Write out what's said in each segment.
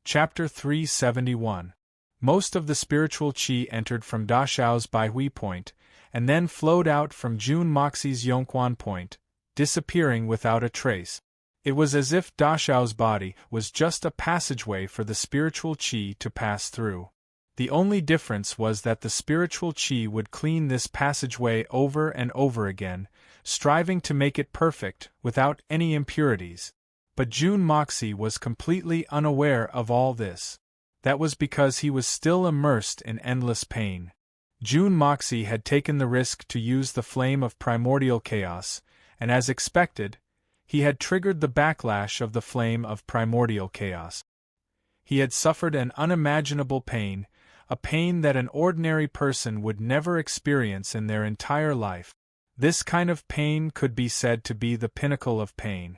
Chapter 371. Most of the spiritual qi entered from Da Xiao's Baihui point, and then flowed out from Jun Moxi's Yongquan point, disappearing without a trace. It was as if Da Xiao's body was just a passageway for the spiritual qi to pass through. The only difference was that the spiritual qi would clean this passageway over and over again, striving to make it perfect, without any impurities. But Jun Moxi was completely unaware of all this. That was because he was still immersed in endless pain. Jun Moxi had taken the risk to use the flame of primordial chaos, and as expected, he had triggered the backlash of the flame of primordial chaos. He had suffered an unimaginable pain, a pain that an ordinary person would never experience in their entire life. This kind of pain could be said to be the pinnacle of pain.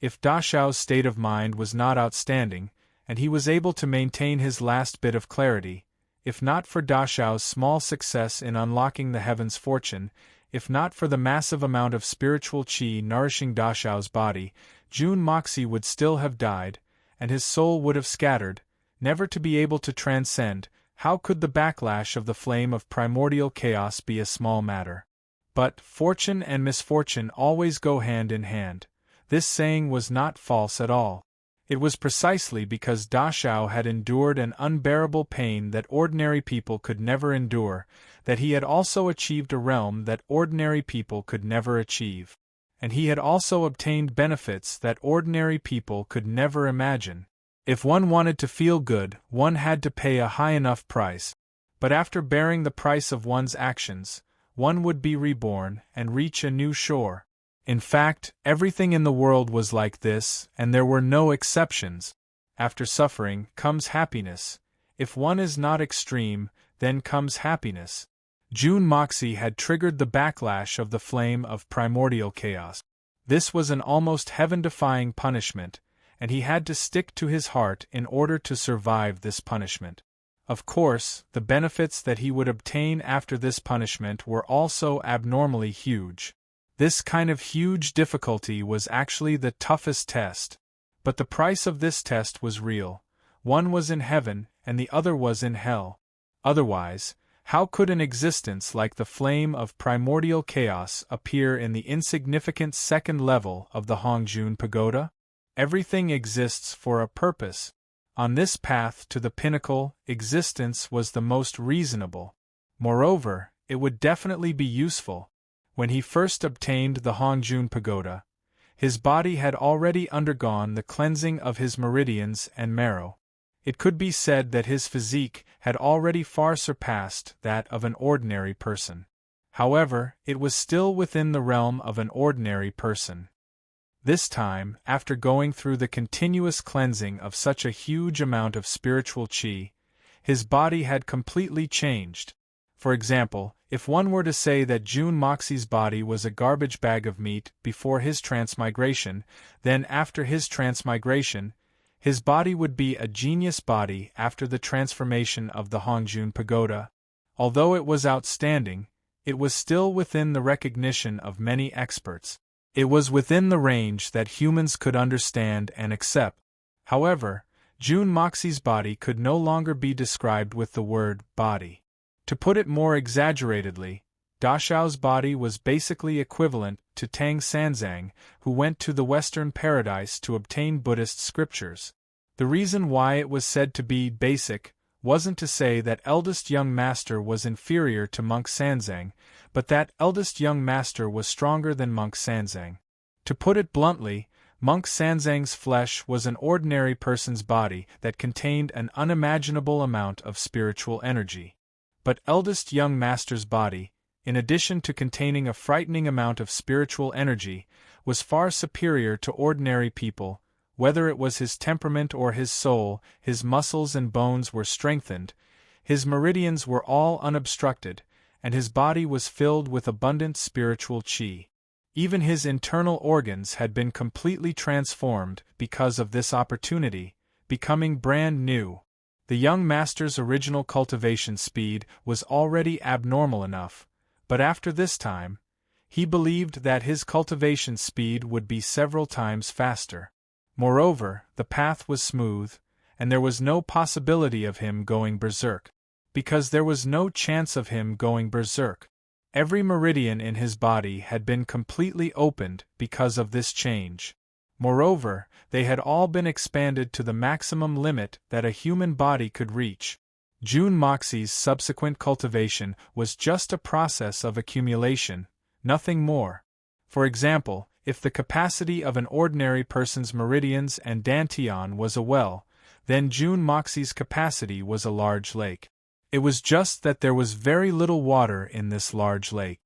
If Da Xiao's state of mind was not outstanding, and he was able to maintain his last bit of clarity, if not for Da Xiao's small success in unlocking the heaven's fortune, if not for the massive amount of spiritual qi nourishing Da Xiao's body, Jun Moxi would still have died, and his soul would have scattered, never to be able to transcend. How could the backlash of the flame of primordial chaos be a small matter? But fortune and misfortune always go hand in hand. This saying was not false at all. It was precisely because Da Xiao had endured an unbearable pain that ordinary people could never endure, that he had also achieved a realm that ordinary people could never achieve. And he had also obtained benefits that ordinary people could never imagine. If one wanted to feel good, one had to pay a high enough price. But after bearing the price of one's actions, one would be reborn and reach a new shore. In fact, everything in the world was like this, and there were no exceptions. After suffering comes happiness. If one is not extreme, then comes happiness. Jun Moxi had triggered the backlash of the flame of primordial chaos. This was an almost heaven-defying punishment, and he had to stick to his heart in order to survive this punishment. Of course, the benefits that he would obtain after this punishment were also abnormally huge. This kind of huge difficulty was actually the toughest test. But the price of this test was real. One was in heaven, and the other was in hell. Otherwise, how could an existence like the flame of primordial chaos appear in the insignificant second level of the Hongjun Pagoda? Everything exists for a purpose. On this path to the pinnacle, existence was the most reasonable. Moreover, it would definitely be useful. When he first obtained the Hongjun Pagoda, his body had already undergone the cleansing of his meridians and marrow. It could be said that his physique had already far surpassed that of an ordinary person. However, it was still within the realm of an ordinary person. This time, after going through the continuous cleansing of such a huge amount of spiritual qi, his body had completely changed. For example, if one were to say that Jun Moxi's body was a garbage bag of meat before his transmigration, then after his transmigration, his body would be a genius body after the transformation of the Hongjun Pagoda. Although it was outstanding, it was still within the recognition of many experts. It was within the range that humans could understand and accept. However, Jun Moxi's body could no longer be described with the word body. To put it more exaggeratedly, Da Xiao's body was basically equivalent to Tang Sanzang, who went to the Western paradise to obtain Buddhist scriptures. The reason why it was said to be basic wasn't to say that eldest young master was inferior to monk Sanzang, but that eldest young master was stronger than monk Sanzang. To put it bluntly, monk Sanzang's flesh was an ordinary person's body that contained an unimaginable amount of spiritual energy. But eldest young master's body, in addition to containing a frightening amount of spiritual energy, was far superior to ordinary people. Whether it was his temperament or his soul, his muscles and bones were strengthened, his meridians were all unobstructed, and his body was filled with abundant spiritual qi. Even his internal organs had been completely transformed because of this opportunity, becoming brand new. The young master's original cultivation speed was already abnormal enough, but after this time, he believed that his cultivation speed would be several times faster. Moreover, the path was smooth, and there was no possibility of him going berserk. Because there was no chance of him going berserk. Every meridian in his body had been completely opened because of this change. Moreover, they had all been expanded to the maximum limit that a human body could reach. June Moxie's subsequent cultivation was just a process of accumulation, nothing more. For example, if the capacity of an ordinary person's meridians and dantian was a well, then June Moxie's capacity was a large lake. It was just that there was very little water in this large lake.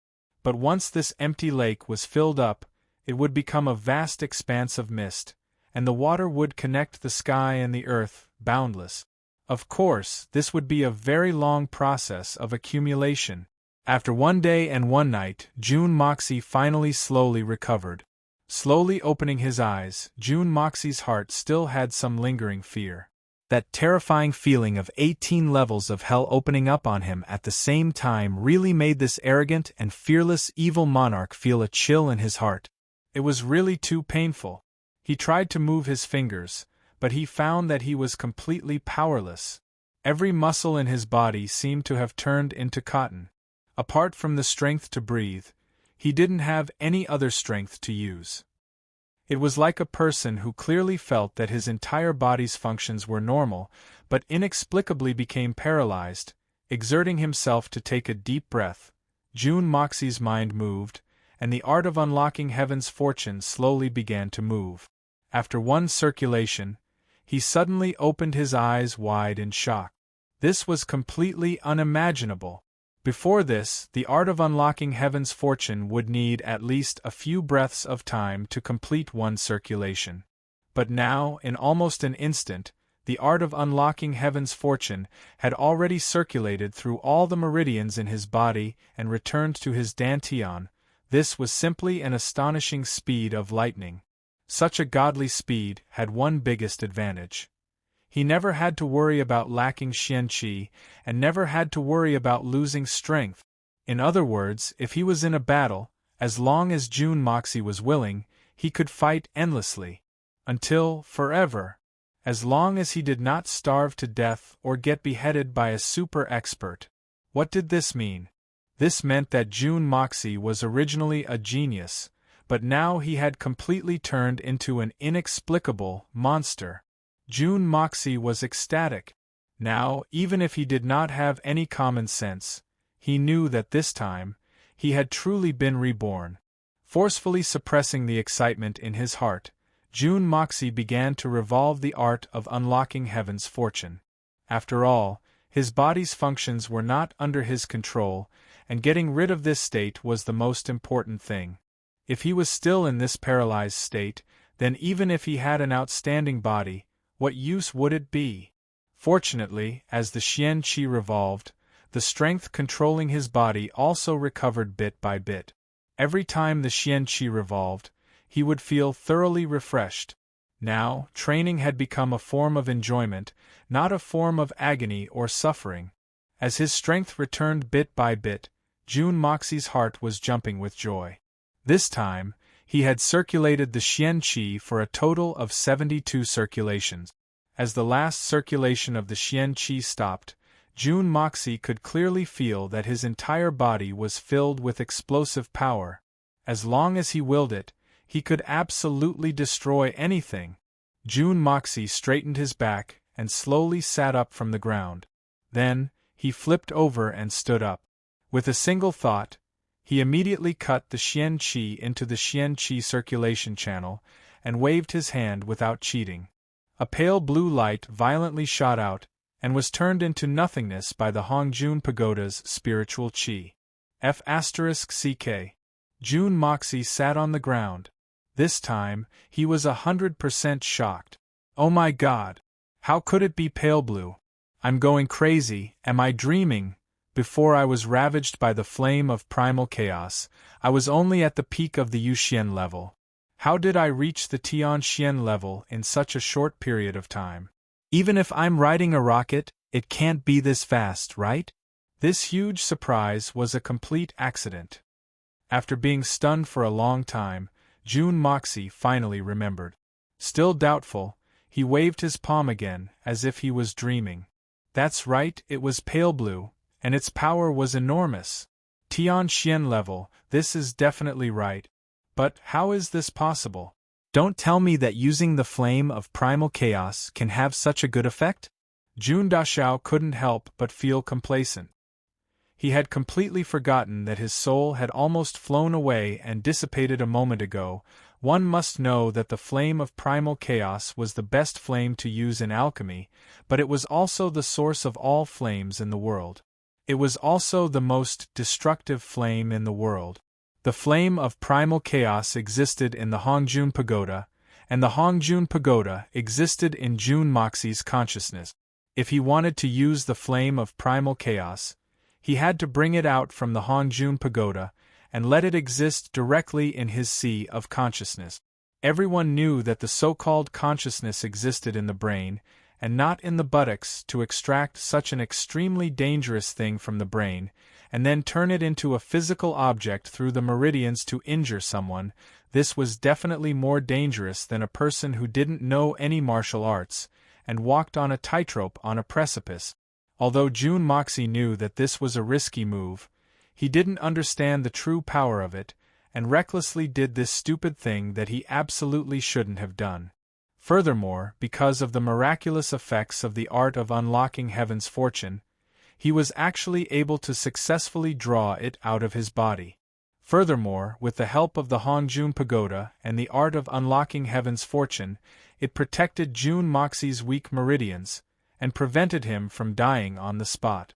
But once this empty lake was filled up, it would become a vast expanse of mist, and the water would connect the sky and the earth, boundless. Of course, this would be a very long process of accumulation. After 1 day and 1 night, June Moxie finally slowly recovered. Slowly opening his eyes, June Moxie's heart still had some lingering fear. That terrifying feeling of 18 levels of hell opening up on him at the same time really made this arrogant and fearless evil monarch feel a chill in his heart. It was really too painful. He tried to move his fingers, but he found that he was completely powerless. Every muscle in his body seemed to have turned into cotton. Apart from the strength to breathe, he didn't have any other strength to use. It was like a person who clearly felt that his entire body's functions were normal, but inexplicably became paralyzed. Exerting himself to take a deep breath, June Moxie's mind moved, and the art of unlocking heaven's fortune slowly began to move. After 1 circulation, he suddenly opened his eyes wide in shock. This was completely unimaginable. Before this, the art of unlocking heaven's fortune would need at least a few breaths of time to complete 1 circulation. But now, in almost an instant, the art of unlocking heaven's fortune had already circulated through all the meridians in his body and returned to his dantian. This was simply an astonishing speed of lightning. Such a godly speed had one biggest advantage. He never had to worry about lacking xianqi, and never had to worry about losing strength. In other words, if he was in a battle, as long as June Moxie was willing, he could fight endlessly. Until, forever. As long as he did not starve to death or get beheaded by a super expert. What did this mean? This meant that June Moxie was originally a genius, but now he had completely turned into an inexplicable monster. June Moxie was ecstatic. Now, even if he did not have any common sense, he knew that this time, he had truly been reborn. Forcefully suppressing the excitement in his heart, June Moxie began to revolve the art of unlocking heaven's fortune. After all, his body's functions were not under his control, and getting rid of this state was the most important thing. If he was still in this paralyzed state, then even if he had an outstanding body, what use would it be? Fortunately, as the Xian Qi revolved, the strength controlling his body also recovered bit by bit. Every time the Xian Qi revolved, he would feel thoroughly refreshed. Now, training had become a form of enjoyment, not a form of agony or suffering. As his strength returned bit by bit, June Moxie's heart was jumping with joy. This time, he had circulated the Xian Qi for a total of 72 circulations. As the last circulation of the Xian Qi stopped, June Moxie could clearly feel that his entire body was filled with explosive power. As long as he willed it, he could absolutely destroy anything. June Moxie straightened his back and slowly sat up from the ground. Then, he flipped over and stood up. With a single thought, he immediately cut the Xian Qi into the Xian Qi circulation channel and waved his hand without cheating. A pale blue light violently shot out and was turned into nothingness by the Hongjun Pagoda's spiritual qi. F***ck. June Moxie sat on the ground. This time, he was 100% shocked. Oh my god! How could it be pale blue? I'm going crazy, am I dreaming? Before I was ravaged by the flame of primal chaos, I was only at the peak of the Yuxian level. How did I reach the Tianxian level in such a short period of time? Even if I'm riding a rocket, it can't be this fast, right? This huge surprise was a complete accident. After being stunned for a long time, June Moxie finally remembered. Still doubtful, He waved his palm again, as if he was dreaming. That's right, it was pale blue, and its power was enormous. Tianxian level, this is definitely right. But how is this possible? Don't tell me that using the flame of primal chaos can have such a good effect? Jun Dashao couldn't help but feel complacent. He had completely forgotten that his soul had almost flown away and dissipated a moment ago. One must know that the flame of primal chaos was the best flame to use in alchemy, but it was also the source of all flames in the world. It was also the most destructive flame in the world. The flame of primal chaos existed in the Hongjun Pagoda, and the Hongjun Pagoda existed in Jun Moxi's consciousness. If he wanted to use the flame of primal chaos, he had to bring it out from the Hongjun Pagoda and let it exist directly in his sea of consciousness. Everyone knew that the so-called consciousness existed in the brain, and not in the buttocks. To extract such an extremely dangerous thing from the brain, and then turn it into a physical object through the meridians to injure someone, this was definitely more dangerous than a person who didn't know any martial arts, and walked on a tightrope on a precipice. Although Jun Moxi knew that this was a risky move, he didn't understand the true power of it, and recklessly did this stupid thing that he absolutely shouldn't have done. Furthermore, because of the miraculous effects of the art of unlocking heaven's fortune, he was actually able to successfully draw it out of his body. Furthermore, with the help of the Hongjun Pagoda and the art of unlocking heaven's fortune, it protected Jun Moxi's weak meridians, and prevented him from dying on the spot.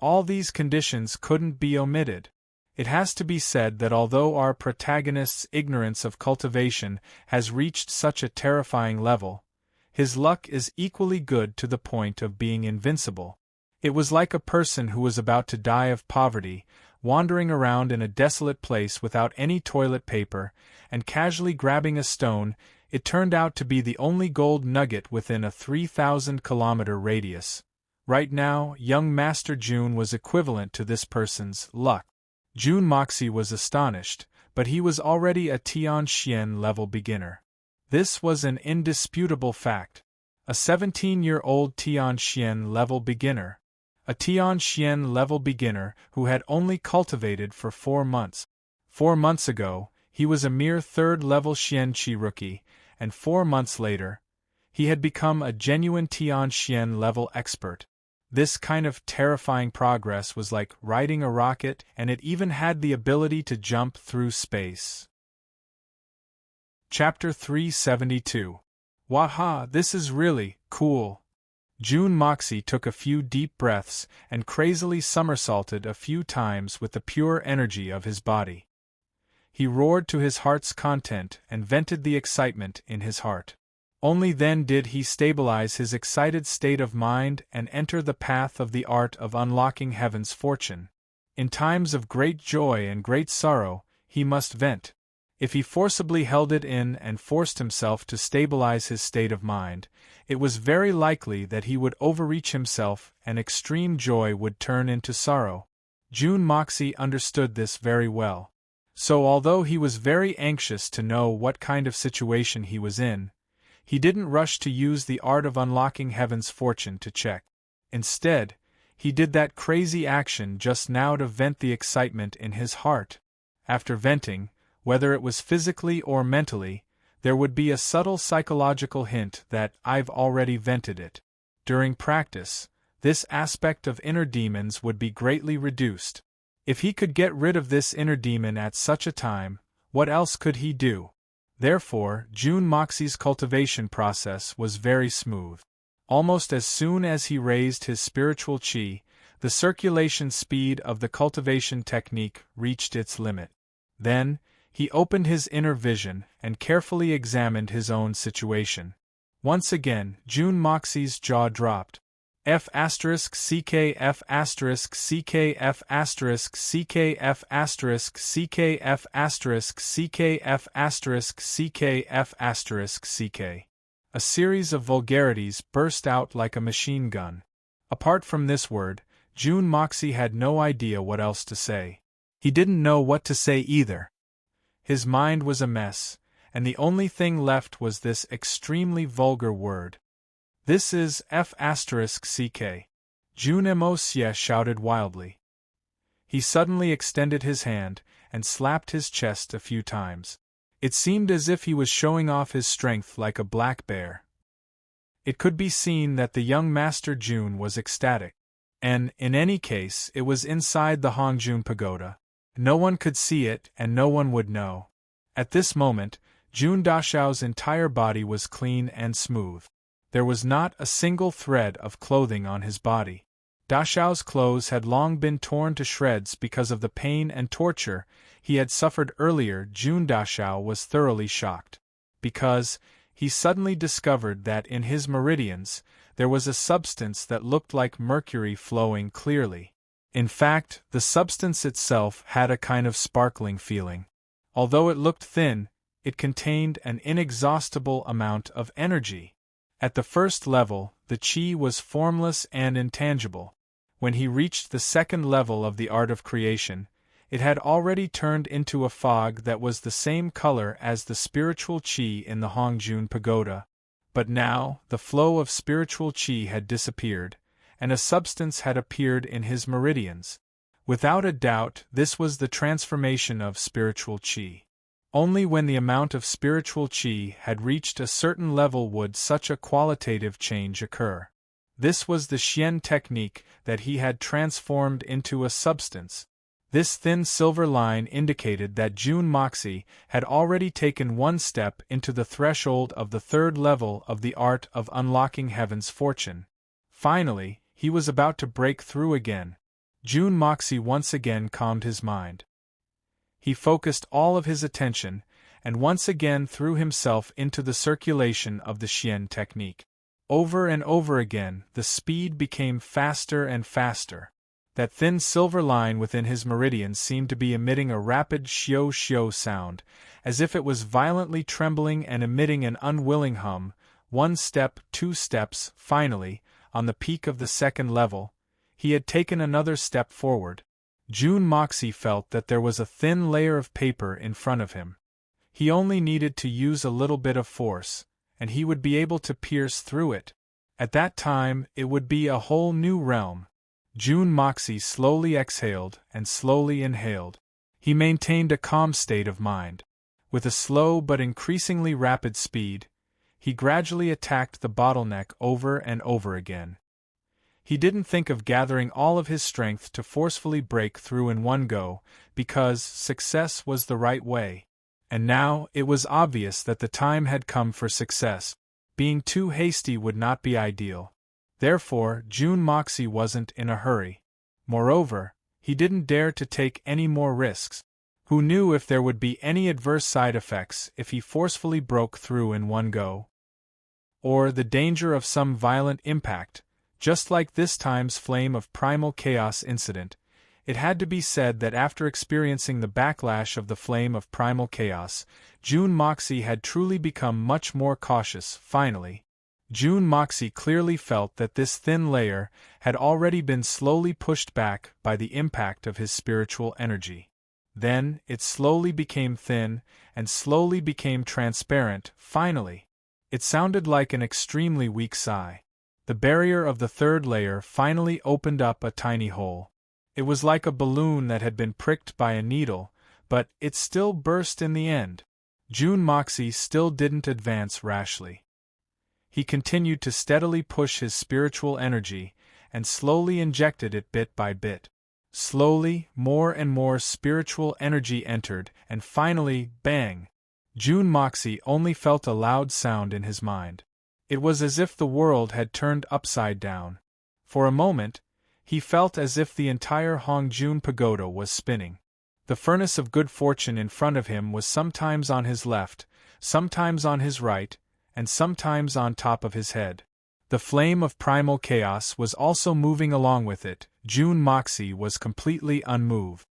All these conditions couldn't be omitted. It has to be said that although our protagonist's ignorance of cultivation has reached such a terrifying level, his luck is equally good to the point of being invincible. It was like a person who was about to die of poverty, wandering around in a desolate place without any toilet paper, and casually grabbing a stone. It turned out to be the only gold nugget within a 3,000-kilometer radius. Right now, young Master Jun was equivalent to this person's luck. Jun Moxi was astonished, but he was already a Tianxian level beginner. This was an indisputable fact. A 17-year-old Tianxian level beginner. A Tianxian level beginner who had only cultivated for 4 months. 4 months ago, he was a mere third-level Xianqi rookie, and 4 months later, he had become a genuine Tianxian level expert. This kind of terrifying progress was like riding a rocket, and it even had the ability to jump through space. Chapter 372. Waha, this is really cool. Jun Moxi took a few deep breaths and crazily somersaulted a few times with the pure energy of his body. He roared to his heart's content and vented the excitement in his heart. Only then did he stabilize his excited state of mind and enter the path of the art of unlocking heaven's fortune. In times of great joy and great sorrow, he must vent. If he forcibly held it in and forced himself to stabilize his state of mind, it was very likely that he would overreach himself and extreme joy would turn into sorrow. Jun Moxi understood this very well. So although he was very anxious to know what kind of situation he was in, he didn't rush to use the art of unlocking heaven's fortune to check. Instead, he did that crazy action just now to vent the excitement in his heart. After venting, whether it was physically or mentally, there would be a subtle psychological hint that I've already vented it. During practice, this aspect of inner demons would be greatly reduced. If he could get rid of this inner demon at such a time, what else could he do? Therefore, Jun Moxi's cultivation process was very smooth. Almost as soon as he raised his spiritual qi, the circulation speed of the cultivation technique reached its limit. Then, he opened his inner vision and carefully examined his own situation. Once again, Jun Moxi's jaw dropped. F***CK F***CK F***CK CK F***CK CK F***CK CK. A series of vulgarities burst out like a machine gun. Apart from this word, Jun Moxi had no idea what else to say. He didn't know what to say either. His mind was a mess, and the only thing left was this extremely vulgar word. This is F***CK. Jun Mo shouted wildly. He suddenly extended his hand and slapped his chest a few times. It seemed as if he was showing off his strength like a black bear. It could be seen that the young Master Jun was ecstatic. And, in any case, it was inside the Hongjun Pagoda. No one could see it and no one would know. At this moment, Jun Dashao's entire body was clean and smooth. There was not a single thread of clothing on his body. Dashao's clothes had long been torn to shreds because of the pain and torture he had suffered earlier. Jun Dashao was thoroughly shocked. Because he suddenly discovered that in his meridians there was a substance that looked like mercury flowing clearly. In fact, the substance itself had a kind of sparkling feeling. Although it looked thin, it contained an inexhaustible amount of energy. At the first level, the qi was formless and intangible. When he reached the second level of the art of creation, it had already turned into a fog that was the same color as the spiritual qi in the Hongjun Pagoda. But now, the flow of spiritual qi had disappeared, and a substance had appeared in his meridians. Without a doubt, this was the transformation of spiritual qi. Only when the amount of spiritual qi had reached a certain level would such a qualitative change occur. This was the Xian technique that he had transformed into a substance. This thin silver line indicated that Jun Moxie had already taken one step into the threshold of the third level of the art of unlocking heaven's fortune. Finally, he was about to break through again. Jun Moxie once again calmed his mind. He focused all of his attention, and once again threw himself into the circulation of the Xian technique. Over and over again, the speed became faster and faster. That thin silver line within his meridians seemed to be emitting a rapid shio-shio sound, as if it was violently trembling and emitting an unwilling hum. 1 step, 2 steps, finally, on the peak of the second level, he had taken another step forward. Jun Moxie felt that there was a thin layer of paper in front of him. He only needed to use a little bit of force, and he would be able to pierce through it. At that time, it would be a whole new realm. Jun Moxie slowly exhaled and slowly inhaled. He maintained a calm state of mind. With a slow but increasingly rapid speed, he gradually attacked the bottleneck over and over again. He didn't think of gathering all of his strength to forcefully break through in one go, because success was the right way. And now, it was obvious that the time had come for success. Being too hasty would not be ideal. Therefore, Jun Moxie wasn't in a hurry. Moreover, he didn't dare to take any more risks. Who knew if there would be any adverse side effects if he forcefully broke through in one go? Or the danger of some violent impact, just like this time's Flame of Primal Chaos incident. It had to be said that after experiencing the backlash of the Flame of Primal Chaos, Jun Moxie had truly become much more cautious. Finally, Jun Moxie clearly felt that this thin layer had already been slowly pushed back by the impact of his spiritual energy. Then, it slowly became thin, and slowly became transparent. Finally, it sounded like an extremely weak sigh. The barrier of the third layer finally opened up a tiny hole. It was like a balloon that had been pricked by a needle, but it still burst in the end. Jun Moxie still didn't advance rashly. He continued to steadily push his spiritual energy, and slowly injected it bit by bit. Slowly, more and more spiritual energy entered, and finally, bang! Jun Moxie only felt a loud sound in his mind. It was as if the world had turned upside down. For a moment, he felt as if the entire Hongjun Pagoda was spinning. The furnace of good fortune in front of him was sometimes on his left, sometimes on his right, and sometimes on top of his head. The flame of primal chaos was also moving along with it. Jun Moxie was completely unmoved.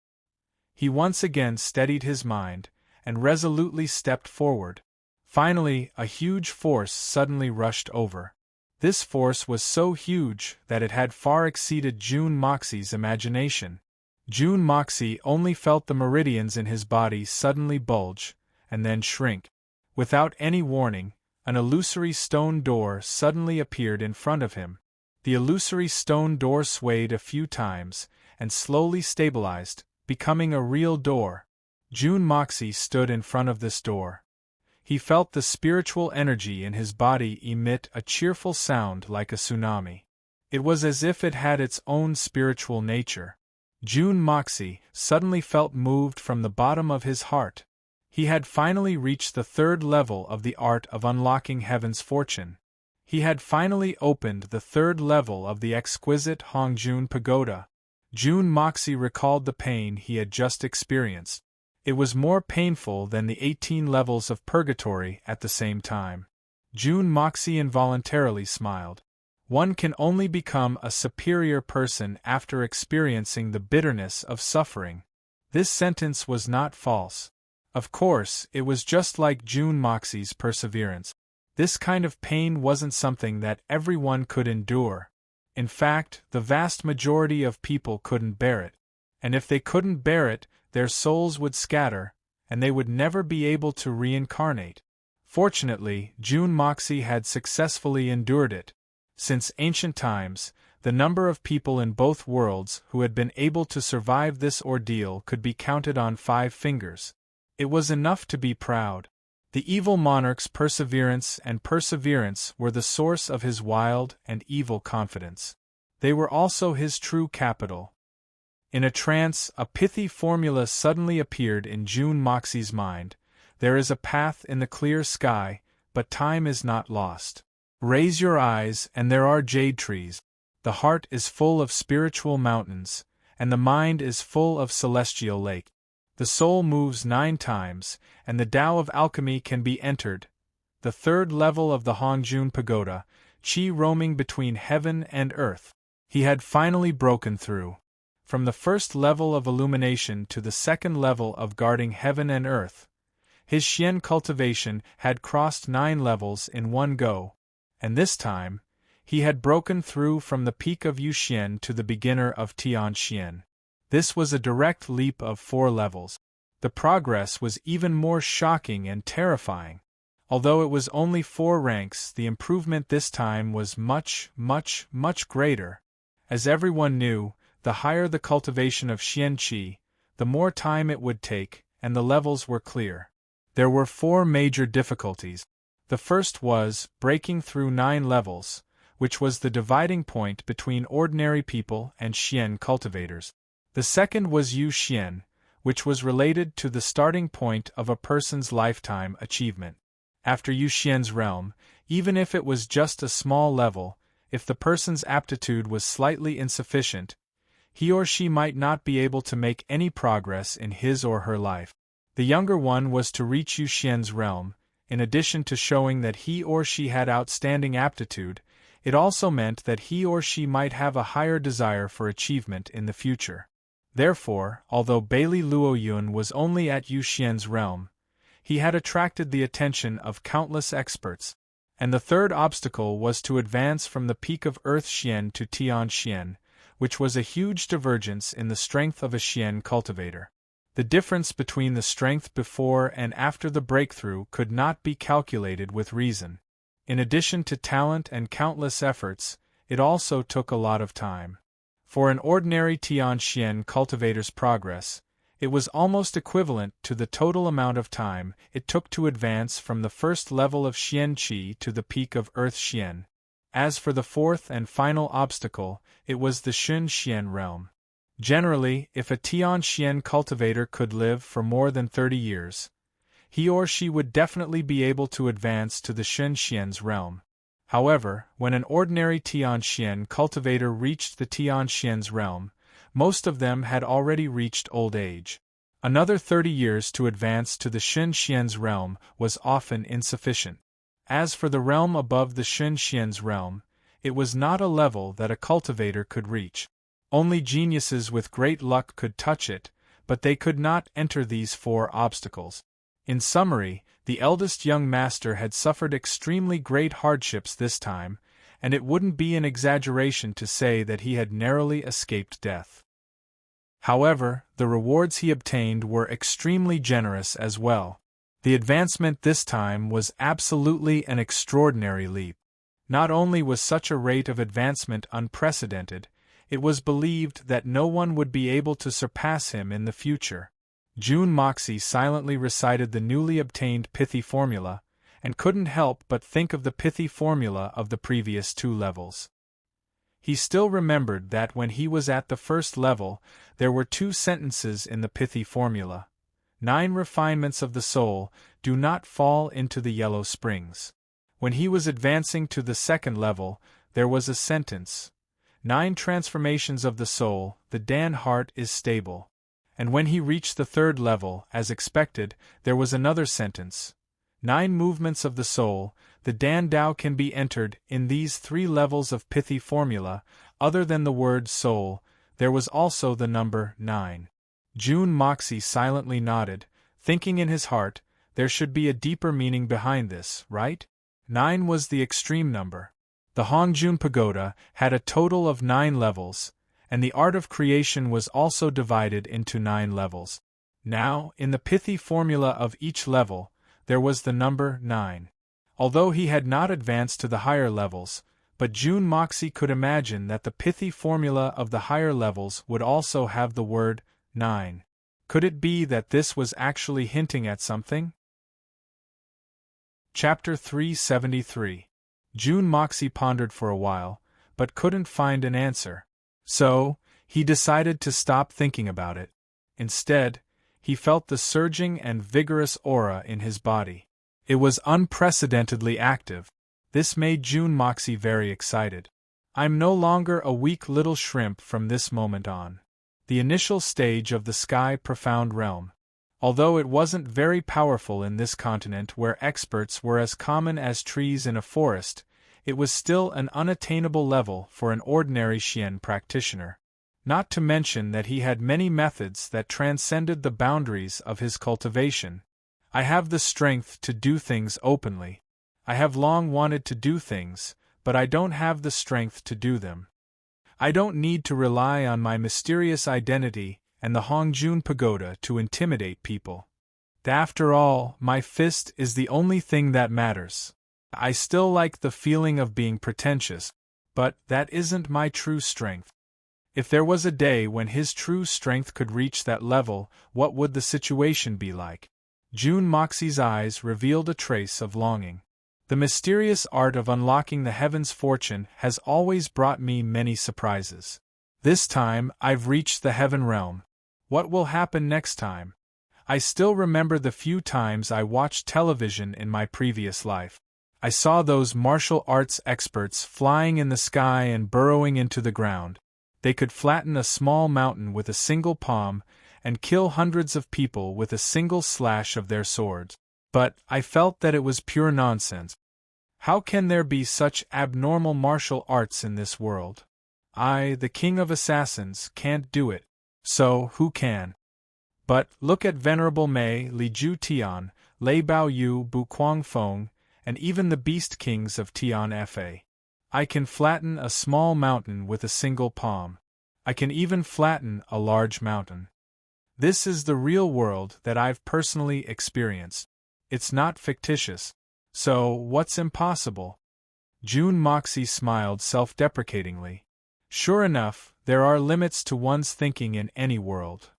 He once again steadied his mind, and resolutely stepped forward. Finally, a huge force suddenly rushed over. This force was so huge that it had far exceeded Jun Moxie's imagination. Jun Moxie only felt the meridians in his body suddenly bulge, and then shrink. Without any warning, an illusory stone door suddenly appeared in front of him. The illusory stone door swayed a few times, and slowly stabilized, becoming a real door. Jun Moxie stood in front of this door. He felt the spiritual energy in his body emit a cheerful sound like a tsunami. It was as if it had its own spiritual nature. Jun Moxie suddenly felt moved from the bottom of his heart. He had finally reached the third level of the art of unlocking heaven's fortune. He had finally opened the third level of the exquisite Hongjun Pagoda. Jun Moxie recalled the pain he had just experienced. It was more painful than the 18 levels of purgatory at the same time. Jun Moxie involuntarily smiled. One can only become a superior person after experiencing the bitterness of suffering. This sentence was not false. Of course, it was just like Jun Moxie's perseverance. This kind of pain wasn't something that everyone could endure. In fact, the vast majority of people couldn't bear it. And if they couldn't bear it, their souls would scatter, and they would never be able to reincarnate. Fortunately, Jun Moxie had successfully endured it. Since ancient times, the number of people in both worlds who had been able to survive this ordeal could be counted on 5 fingers. It was enough to be proud. The evil monarch's perseverance were the source of his wild and evil confidence. They were also his true capital. In a trance, a pithy formula suddenly appeared in Jun Moxie's mind. There is a path in the clear sky, but time is not lost. Raise your eyes, and there are jade trees. The heart is full of spiritual mountains, and the mind is full of celestial lake. The soul moves 9 times, and the Tao of alchemy can be entered. The third level of the Hongjun Pagoda, Qi roaming between heaven and earth. He had finally broken through. From the first level of illumination to the second level of guarding heaven and earth, his Xian cultivation had crossed 9 levels in one go, and this time, he had broken through from the peak of Yuxian to the beginner of Tianxian. This was a direct leap of 4 levels. The progress was even more shocking and terrifying. Although it was only 4 ranks, the improvement this time was much, much, much greater. As everyone knew, the higher the cultivation of Xian Qi, the more time it would take, and the levels were clear. There were 4 major difficulties. The first was breaking through 9 levels, which was the dividing point between ordinary people and Xian cultivators. The second was Yu Xian, which was related to the starting point of a person's lifetime achievement. After Yu Xian's realm, even if it was just a small level, if the person's aptitude was slightly insufficient, he or she might not be able to make any progress in his or her life. The younger one was to reach Yu Xian's realm. In addition to showing that he or she had outstanding aptitude, it also meant that he or she might have a higher desire for achievement in the future. Therefore, although Bailey Luoyun was only at Yu Xian's realm, he had attracted the attention of countless experts. And the third obstacle was to advance from the peak of Earth Xian to Tianxian, which was a huge divergence in the strength of a Xian cultivator. The difference between the strength before and after the breakthrough could not be calculated with reason. In addition to talent and countless efforts, it also took a lot of time. For an ordinary Tianxian cultivator's progress, it was almost equivalent to the total amount of time it took to advance from the first level of Xian Qi to the peak of Earth Xian. As for the fourth and final obstacle, it was the Shun Xian realm. Generally, if a Tianxian cultivator could live for more than 30 years, he or she would definitely be able to advance to the Shun Xian's realm. However, when an ordinary Tianxian cultivator reached the Tianxian's realm, most of them had already reached old age. Another 30 years to advance to the Shun Xian's realm was often insufficient. As for the realm above the Shun Xian's realm, it was not a level that a cultivator could reach. Only geniuses with great luck could touch it, but they could not enter these 4 obstacles. In summary, the eldest young master had suffered extremely great hardships this time, and it wouldn't be an exaggeration to say that he had narrowly escaped death. However, the rewards he obtained were extremely generous as well. The advancement this time was absolutely an extraordinary leap. Not only was such a rate of advancement unprecedented, it was believed that no one would be able to surpass him in the future. June Moxie silently recited the newly obtained pithy formula, and couldn't help but think of the pithy formula of the previous 2 levels. He still remembered that when he was at the first level, there were 2 sentences in the pithy formula. 9 refinements of the soul do not fall into the yellow springs. When he was advancing to the second level, there was a sentence. 9 transformations of the soul, the Dan heart is stable. And when he reached the third level, as expected, there was another sentence. 9 movements of the soul, the Dan Tao can be entered in these 3 levels of pithy formula. Other than the word soul, there was also the number 9. June Moxie silently nodded, thinking in his heart, there should be a deeper meaning behind this, right? 9 was the extreme number. The Hongjun Pagoda had a total of 9 levels, and the art of creation was also divided into 9 levels. Now, in the pithy formula of each level, there was the number 9. Although he had not advanced to the higher levels, but June Moxie could imagine that the pithy formula of the higher levels would also have the word 9. Could it be that this was actually hinting at something? Chapter 373. June Moxie pondered for a while, but couldn't find an answer. So, he decided to stop thinking about it. Instead, he felt the surging and vigorous aura in his body. It was unprecedentedly active. This made June Moxie very excited. I'm no longer a weak little shrimp from this moment on. The initial stage of the sky profound realm. Although it wasn't very powerful in this continent where experts were as common as trees in a forest, it was still an unattainable level for an ordinary Xian practitioner. Not to mention that he had many methods that transcended the boundaries of his cultivation. I have the strength to do things openly. I have long wanted to do things, but I don't have the strength to do them. I don't need to rely on my mysterious identity and the Hongjun Pagoda to intimidate people. After all, my fist is the only thing that matters. I still like the feeling of being pretentious, but that isn't my true strength. If there was a day when his true strength could reach that level, what would the situation be like? June Moxie's eyes revealed a trace of longing. The mysterious art of unlocking the heaven's fortune has always brought me many surprises. This time, I've reached the heaven realm. What will happen next time? I still remember the few times I watched television in my previous life. I saw those martial arts experts flying in the sky and burrowing into the ground. They could flatten a small mountain with a single palm and kill hundreds of people with a single slash of their swords. But I felt that it was pure nonsense. How can there be such abnormal martial arts in this world? I, the king of assassins, can't do it. So, who can? But, look at Venerable Mei, Li Ju Tian, Lei Bao Yu, Bu Kuang Feng, and even the beast kings of Tian Fa. I can flatten a small mountain with a single palm. I can even flatten a large mountain. This is the real world that I've personally experienced. It's not fictitious. So, what's impossible? June Moxie smiled self-deprecatingly. Sure enough, there are limits to one's thinking in any world.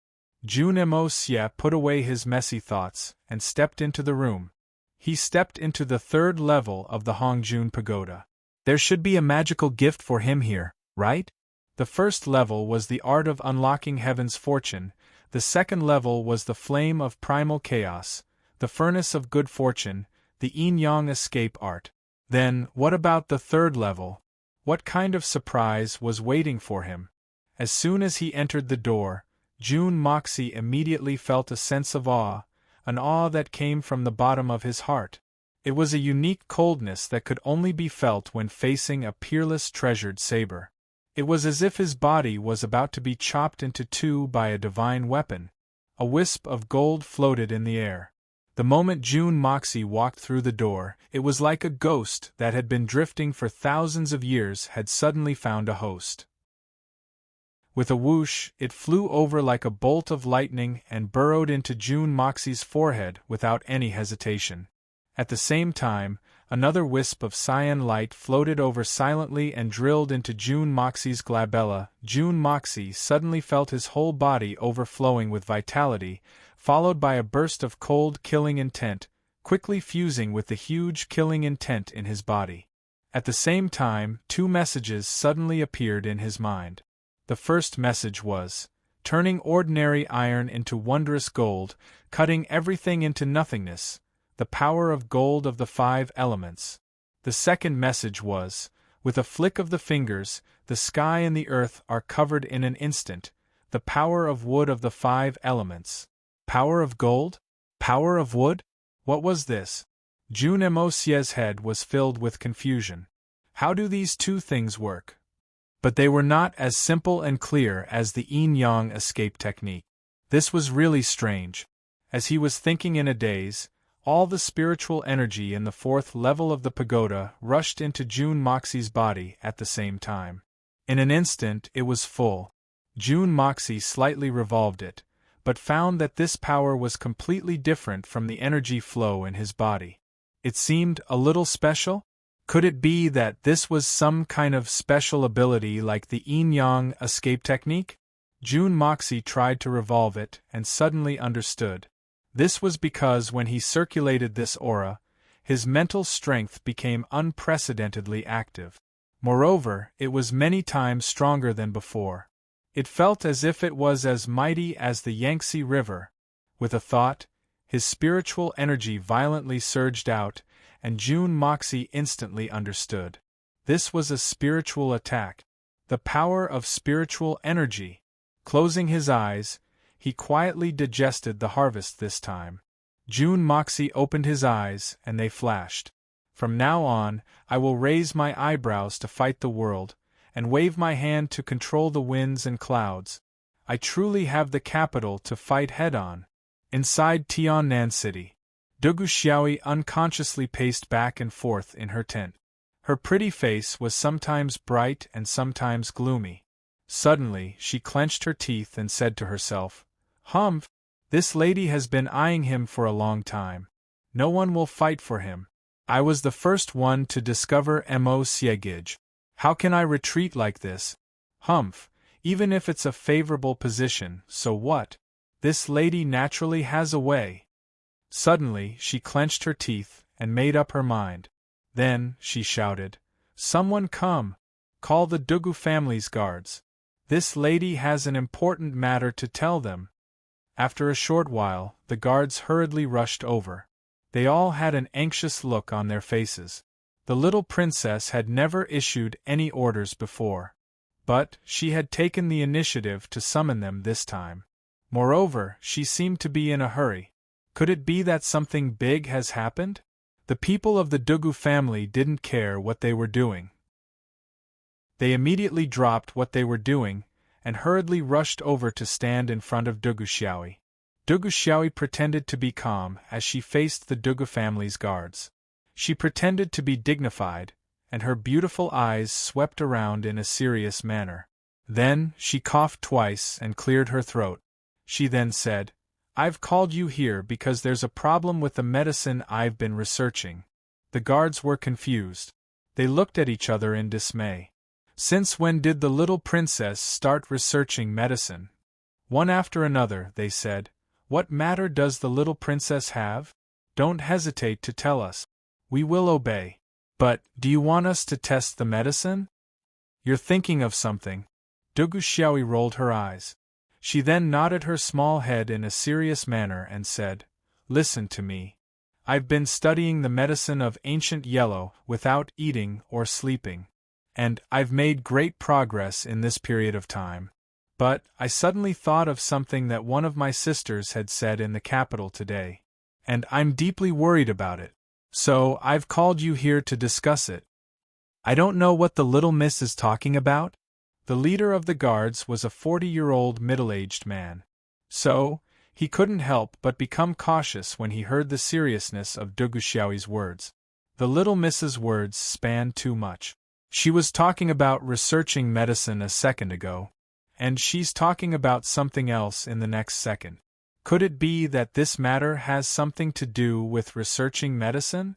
June Mo Xie put away his messy thoughts and stepped into the room. He stepped into the third level of the Hongjun Pagoda. There should be a magical gift for him here, right? The first level was the art of unlocking heaven's fortune, the second level was the flame of primal chaos, the furnace of good fortune, the yin-yang escape art. Then, what about the third level? What kind of surprise was waiting for him? As soon as he entered the door, June Moxie immediately felt a sense of awe, an awe that came from the bottom of his heart. It was a unique coldness that could only be felt when facing a peerless treasured saber. It was as if his body was about to be chopped into two by a divine weapon. A wisp of gold floated in the air. The moment June Moxie walked through the door, it was like a ghost that had been drifting for thousands of years had suddenly found a host. With a whoosh, it flew over like a bolt of lightning and burrowed into June Moxie's forehead without any hesitation. At the same time, another wisp of cyan light floated over silently and drilled into June Moxie's glabella. June Moxie suddenly felt his whole body overflowing with vitality, followed by a burst of cold killing intent, quickly fusing with the huge killing intent in his body. At the same time, two messages suddenly appeared in his mind. The first message was, turning ordinary iron into wondrous gold, cutting everything into nothingness, the power of gold of the 5 elements. The second message was, with a flick of the fingers, the sky and the earth are covered in an instant, the power of wood of the 5 elements. Power of gold? Power of wood? What was this? June Mocie's head was filled with confusion. How do these two things work? But they were not as simple and clear as the yin-yang escape technique. This was really strange. As he was thinking in a daze, all the spiritual energy in the 4th level of the pagoda rushed into June Moxie's body at the same time. In an instant it was full. June Moxie slightly revolved it, but found that this power was completely different from the energy flow in his body. It seemed a little special? Could it be that this was some kind of special ability like the yin-yang escape technique? June Moxie tried to revolve it and suddenly understood. This was because when he circulated this aura, his mental strength became unprecedentedly active. Moreover, it was many times stronger than before. It felt as if it was as mighty as the Yangtze River. With a thought, his spiritual energy violently surged out, and June Moxie instantly understood. This was a spiritual attack. The power of spiritual energy. Closing his eyes, he quietly digested the harvest this time. June Moxie opened his eyes, and they flashed. From now on, I will raise my eyebrows to fight the world, and wave my hand to control the winds and clouds. I truly have the capital to fight head-on. Inside Tiannan City, Dugu Xiaoyi unconsciously paced back and forth in her tent. Her pretty face was sometimes bright and sometimes gloomy. Suddenly, she clenched her teeth and said to herself, "Humph! This lady has been eyeing him for a long time. No one will fight for him. I was the first one to discover Mo Siegij. How can I retreat like this? Humph! Even if it's a favorable position, so what? This lady naturally has a way." Suddenly, she clenched her teeth and made up her mind. Then, she shouted, "Someone come! Call the Dugu family's guards. This lady has an important matter to tell them." After a short while, the guards hurriedly rushed over. They all had an anxious look on their faces. The little princess had never issued any orders before. But she had taken the initiative to summon them this time. Moreover, she seemed to be in a hurry. Could it be that something big has happened? The people of the Dugu family didn't care what they were doing. They immediately dropped what they were doing, and hurriedly rushed over to stand in front of Dugu Xiaoyi. Dugu Xiaoyi pretended to be calm as she faced the Dugu family's guards. She pretended to be dignified, and her beautiful eyes swept around in a serious manner. Then, she coughed twice and cleared her throat. She then said, "I've called you here because there's a problem with the medicine I've been researching." The guards were confused. They looked at each other in dismay. Since when did the little princess start researching medicine? One after another, they said, "What matter does the little princess have? Don't hesitate to tell us. We will obey. But, do you want us to test the medicine? You're thinking of something." Dugu Xiaoyi rolled her eyes. She then nodded her small head in a serious manner and said, "Listen to me. I've been studying the medicine of ancient yellow without eating or sleeping. And I've made great progress in this period of time. But I suddenly thought of something that one of my sisters had said in the capital today. And I'm deeply worried about it. So I've called you here to discuss it." "I don't know what the little miss is talking about." The leader of the guards was a 40-year-old middle-aged man. So, he couldn't help but become cautious when he heard the seriousness of Dugu Xiaoyi's words. The little miss's words spanned too much. She was talking about researching medicine a second ago. and she's talking about something else in the next second. Could it be that this matter has something to do with researching medicine?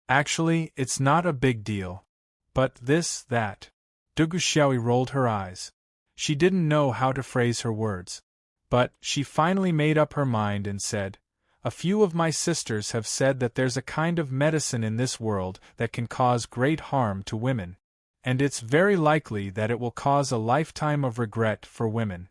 Actually, it's not a big deal. But that. Dugu Xiaoyi rolled her eyes. She didn't know how to phrase her words. But she finally made up her mind and said, "A few of my sisters have said that there's a kind of medicine in this world that can cause great harm to women. And it's very likely that it will cause a lifetime of regret for women.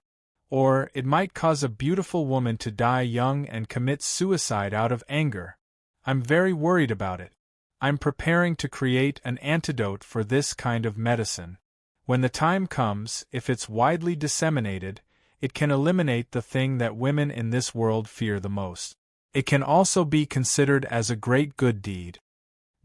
Or it might cause a beautiful woman to die young and commit suicide out of anger. I'm very worried about it. I'm preparing to create an antidote for this kind of medicine. When the time comes, if it's widely disseminated, it can eliminate the thing that women in this world fear the most. It can also be considered as a great good deed."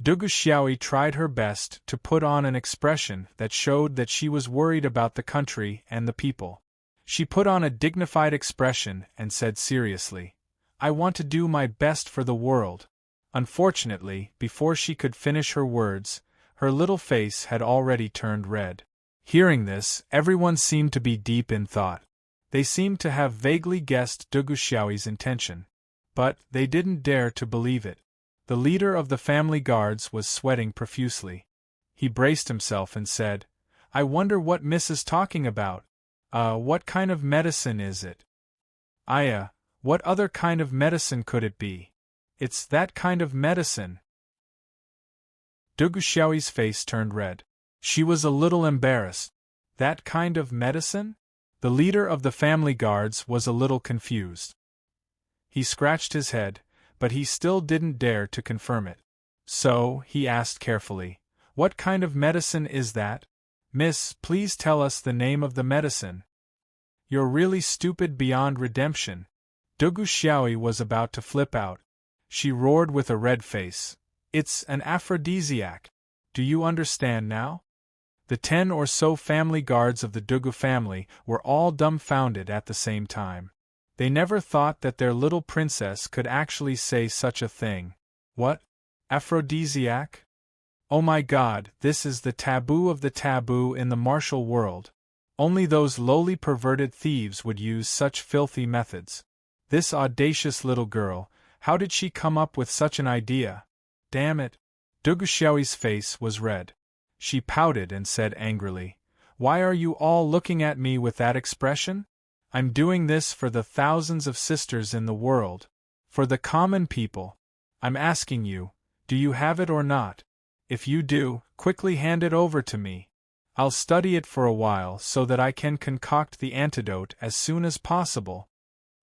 Dugu Xiaoyi tried her best to put on an expression that showed that she was worried about the country and the people. She put on a dignified expression and said seriously, "I want to do my best for the world." Unfortunately, before she could finish her words, her little face had already turned red. Hearing this, everyone seemed to be deep in thought. They seemed to have vaguely guessed Dugu Xiaoyi's intention. But they didn't dare to believe it. The leader of the family guards was sweating profusely. He braced himself and said, "I wonder what Miss is talking about. What kind of medicine is it?" What other kind of medicine could it be? It's that kind of medicine." Dugu Xiaoyi's face turned red. She was a little embarrassed. That kind of medicine? The leader of the family guards was a little confused. He scratched his head, but he still didn't dare to confirm it. So, he asked carefully, "What kind of medicine is that? Miss, please tell us the name of the medicine." "You're really stupid beyond redemption." Dugu Xiaoyi was about to flip out. She roared with a red face, "It's an aphrodisiac. Do you understand now?" The 10 or so family guards of the Dugu family were all dumbfounded at the same time. They never thought that their little princess could actually say such a thing. What? Aphrodisiac? Oh my God, this is the taboo of the taboo in the martial world. Only those lowly perverted thieves would use such filthy methods. This audacious little girl, how did she come up with such an idea? Damn it! Dugu Xiaoyi's face was red. She pouted and said angrily, "Why are you all looking at me with that expression? I'm doing this for the thousands of sisters in the world. For the common people. I'm asking you, do you have it or not? If you do, quickly hand it over to me. I'll study it for a while so that I can concoct the antidote as soon as possible."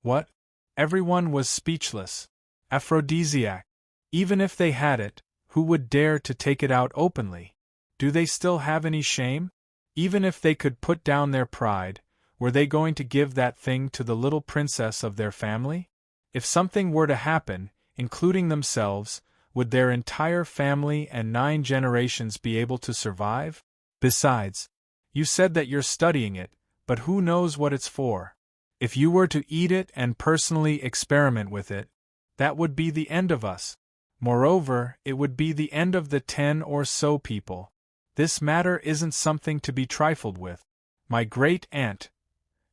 What? Everyone was speechless. Aphrodisiac. Even if they had it, who would dare to take it out openly? Do they still have any shame? Even if they could put down their pride, were they going to give that thing to the little princess of their family? If something were to happen, including themselves, would their entire family and 9 generations be able to survive? Besides, you said that you're studying it, but who knows what it's for? If you were to eat it and personally experiment with it, that would be the end of us. Moreover, it would be the end of the 10 or so people. This matter isn't something to be trifled with. My great-aunt.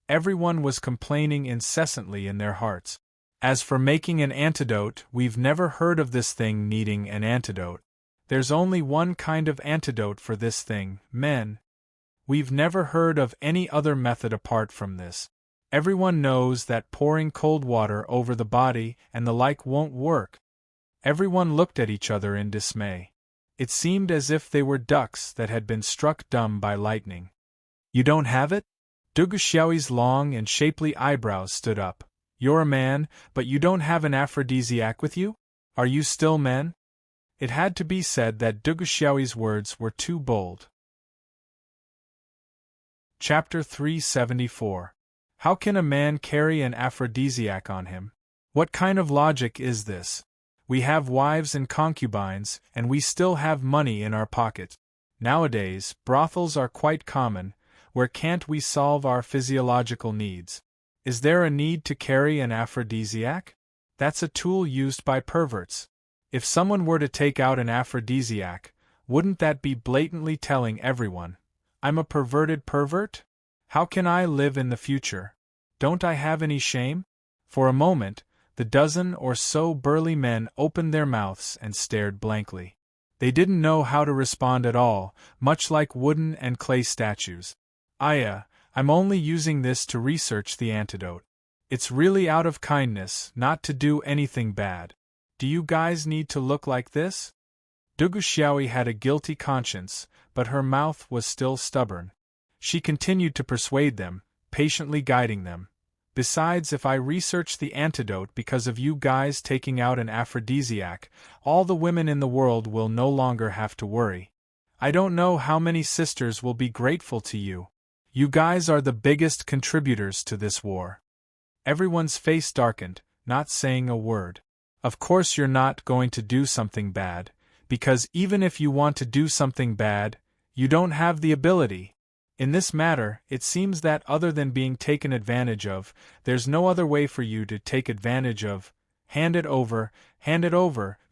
Everyone was complaining incessantly in their hearts. As for making an antidote, we've never heard of this thing needing an antidote. There's only one kind of antidote for this thing, men. We've never heard of any other method apart from this. Everyone knows that pouring cold water over the body and the like won't work. Everyone looked at each other in dismay. It seemed as if they were ducks that had been struck dumb by lightning. You don't have it? Dugu Xiaoyi's long and shapely eyebrows stood up. You're a man, but you don't have an aphrodisiac with you? Are you still men? It had to be said that Dugu Xiaoyi's words were too bold. Chapter 374. How can a man carry an aphrodisiac on him? What kind of logic is this? We have wives and concubines, and we still have money in our pocket. Nowadays, brothels are quite common. Where can't we solve our physiological needs? Is there a need to carry an aphrodisiac? That's a tool used by perverts. If someone were to take out an aphrodisiac, wouldn't that be blatantly telling everyone, I'm a perverted pervert? How can I live in the future? Don't I have any shame? For a moment, the dozen or so burly men opened their mouths and stared blankly. They didn't know how to respond at all, much like wooden and clay statues. I'm only using this to research the antidote. It's really out of kindness, not to do anything bad. Do you guys need to look like this? Duguxiaoyi had a guilty conscience, but her mouth was still stubborn. She continued to persuade them, patiently guiding them. Besides, if I research the antidote because of you guys taking out an aphrodisiac, all the women in the world will no longer have to worry. I don't know how many sisters will be grateful to you. You guys are the biggest contributors to this war. Everyone's face darkened, not saying a word. Of course you're not going to do something bad, because even if you want to do something bad, you don't have the ability. In this matter, it seems that other than being taken advantage of, there's no other way for you to take advantage of. Hand it over,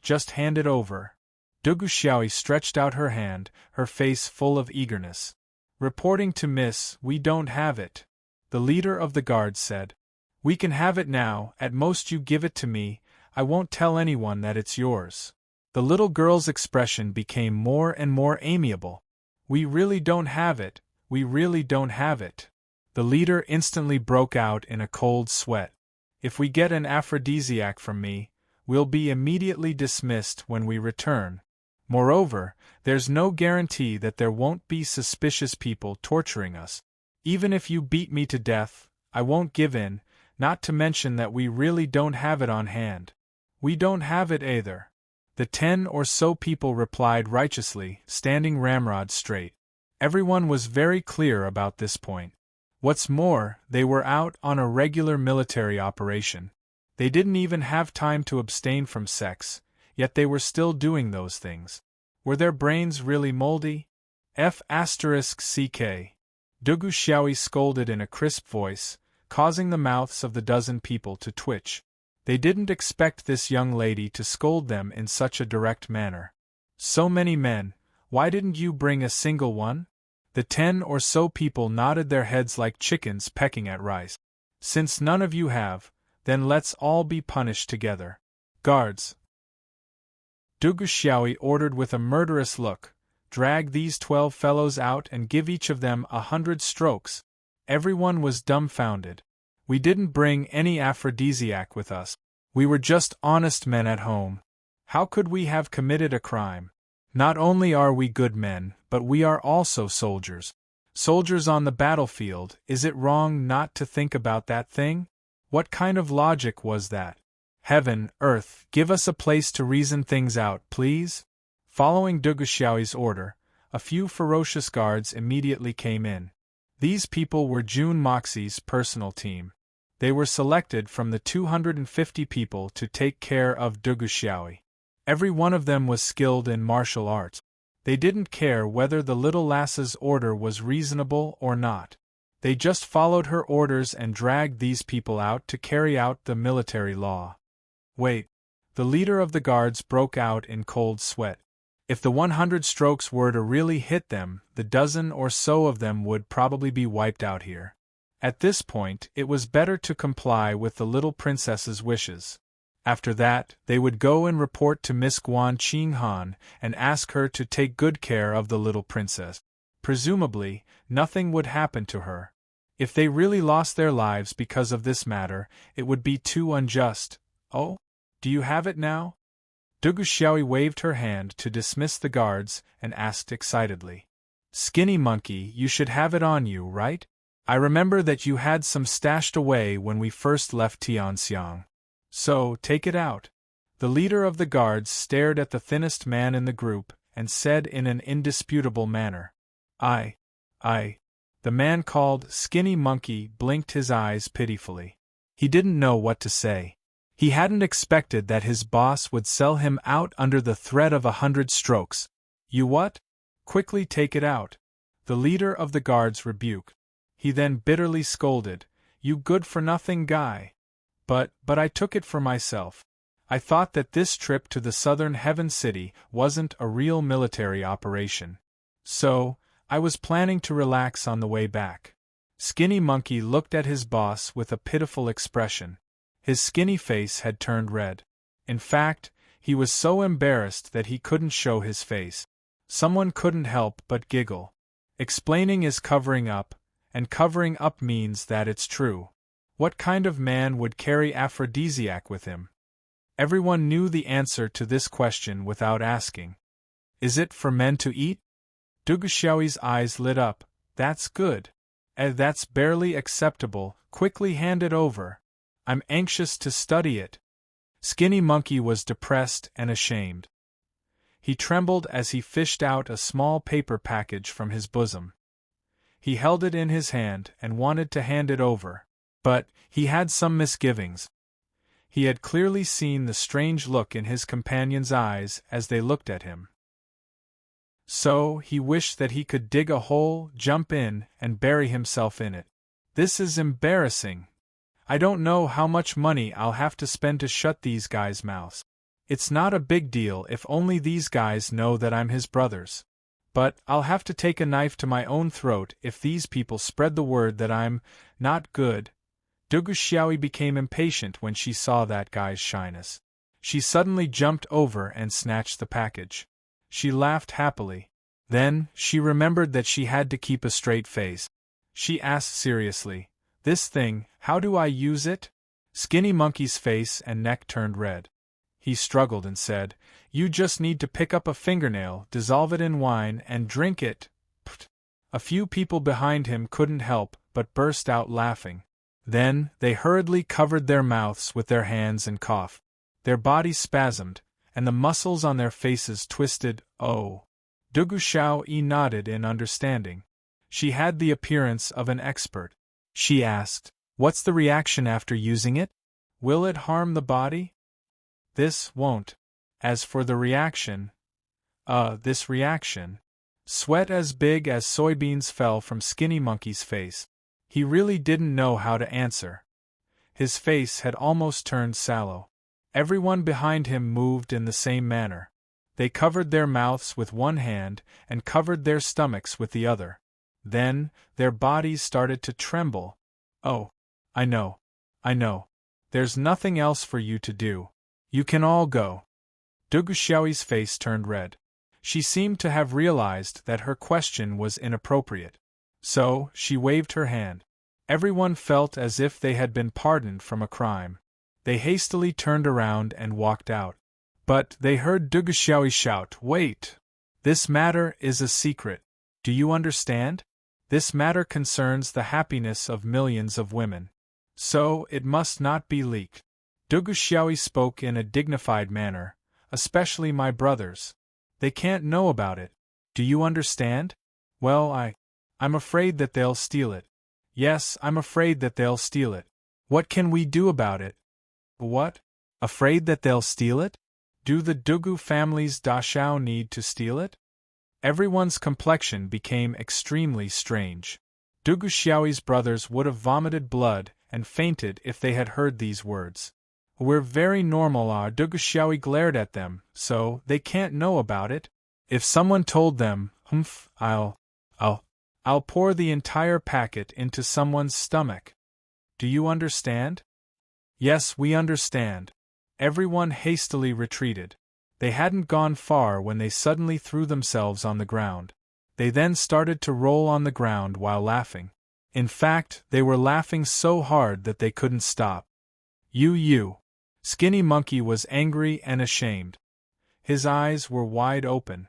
just hand it over. Duguxiaoyi stretched out her hand, her face full of eagerness. Reporting to Miss, we don't have it. The leader of the guards said. We can have it now, at most you give it to me, I won't tell anyone that it's yours. The little girl's expression became more and more amiable. We really don't have it. We really don't have it. The leader instantly broke out in a cold sweat. If we get an aphrodisiac from me, we'll be immediately dismissed when we return. Moreover, there's no guarantee that there won't be suspicious people torturing us. Even if you beat me to death, I won't give in, not to mention that we really don't have it on hand. We don't have it either. The 10 or so people replied righteously, standing ramrod straight. Everyone was very clear about this point. What's more, they were out on a regular military operation. They didn't even have time to abstain from sex, yet they were still doing those things. Were their brains really moldy? F***ck. Duguxiaoyi scolded in a crisp voice, causing the mouths of the dozen people to twitch. They didn't expect this young lady to scold them in such a direct manner. So many men, why didn't you bring a single one? The 10 or so people nodded their heads like chickens pecking at rice. Since none of you have, then let's all be punished together. Guards! Duguxiaoyi ordered with a murderous look, drag these 12 fellows out and give each of them 100 strokes. Everyone was dumbfounded. We didn't bring any aphrodisiac with us. We were just honest men at home. How could we have committed a crime? Not only are we good men, but we are also soldiers. Soldiers on the battlefield, is it wrong not to think about that thing? What kind of logic was that? Heaven, earth, give us a place to reason things out, please? Following Duguxiaoyi's order, a few ferocious guards immediately came in. These people were June Moxie's personal team. They were selected from the 250 people to take care of Duguxiaoyi. Every one of them was skilled in martial arts. They didn't care whether the little lass's order was reasonable or not. They just followed her orders and dragged these people out to carry out the military law. Wait. The leader of the guards broke out in cold sweat. If the 100 strokes were to really hit them, the dozen or so of them would probably be wiped out here. At this point, it was better to comply with the little princess's wishes. After that, they would go and report to Miss Guan Qinghan and ask her to take good care of the little princess. Presumably, nothing would happen to her. If they really lost their lives because of this matter, it would be too unjust. Oh? Do you have it now? Duguxiaoyi waved her hand to dismiss the guards and asked excitedly. Skinny monkey, you should have it on you, right? I remember that you had some stashed away when we first left Tianxiang. So, take it out. The leader of the guards stared at the thinnest man in the group and said in an indisputable manner. I. The man called Skinny Monkey blinked his eyes pitifully. He didn't know what to say. He hadn't expected that his boss would sell him out under the threat of 100 strokes. You what? Quickly take it out. The leader of the guards rebuked. He then bitterly scolded, You good-for-nothing guy. But I took it for myself. I thought that this trip to the southern Heaven City wasn't a real military operation. So, I was planning to relax on the way back. Skinny Monkey looked at his boss with a pitiful expression. His skinny face had turned red. In fact, he was so embarrassed that he couldn't show his face. Someone couldn't help but giggle. Explaining is covering up, and covering up means that it's true. What kind of man would carry aphrodisiac with him? Everyone knew the answer to this question without asking. Is it for men to eat? Duguxiao's eyes lit up. That's good. That's barely acceptable. Quickly hand it over. I'm anxious to study it. Skinny Monkey was depressed and ashamed. He trembled as he fished out a small paper package from his bosom. He held it in his hand and wanted to hand it over. But he had some misgivings. He had clearly seen the strange look in his companions' eyes as they looked at him. So he wished that he could dig a hole, jump in, and bury himself in it. This is embarrassing. I don't know how much money I'll have to spend to shut these guys' mouths. It's not a big deal if only these guys know that I'm his brothers. But I'll have to take a knife to my own throat if these people spread the word that I'm not good. Duguxiao became impatient when she saw that guy's shyness. She suddenly jumped over and snatched the package. She laughed happily. Then, she remembered that she had to keep a straight face. She asked seriously, "This thing, how do I use it?" Skinny Monkey's face and neck turned red. He struggled and said, "You just need to pick up a fingernail, dissolve it in wine, and drink it." Pfft. A few people behind him couldn't help but burst out laughing. Then, they hurriedly covered their mouths with their hands and coughed. Their bodies spasmed, and the muscles on their faces twisted. Oh! Duguxiao nodded in understanding. She had the appearance of an expert. She asked, "What's the reaction after using it? Will it harm the body?" "This won't. As for the reaction, this reaction." Sweat as big as soybeans fell from Skinny Monkey's face. He really didn't know how to answer. His face had almost turned sallow. Everyone behind him moved in the same manner. They covered their mouths with one hand and covered their stomachs with the other. Then, their bodies started to tremble. "Oh, I know. There's nothing else for you to do. You can all go." Duguxiao's face turned red. She seemed to have realized that her question was inappropriate. So, she waved her hand. Everyone felt as if they had been pardoned from a crime. They hastily turned around and walked out. But they heard Duguxiao shout, "Wait! This matter is a secret. Do you understand? This matter concerns the happiness of millions of women. So, it must not be leaked." Duguxiao spoke in a dignified manner, "Especially my brothers. They can't know about it. Do you understand? Well, I'm afraid that they'll steal it. Yes, I'm afraid that they'll steal it. What can we do about it?" "What? Afraid that they'll steal it? Do the Dugu family's Dashao need to steal it?" Everyone's complexion became extremely strange. Duguxiao's brothers would have vomited blood and fainted if they had heard these words. "We're very normal." Duguxiao glared at them, "so they can't know about it? If someone told them, I'll pour the entire packet into someone's stomach. Do you understand?" "Yes, we understand." Everyone hastily retreated. They hadn't gone far when they suddenly threw themselves on the ground. They then started to roll on the ground while laughing. In fact, they were laughing so hard that they couldn't stop. You! Skinny Monkey was angry and ashamed. His eyes were wide open.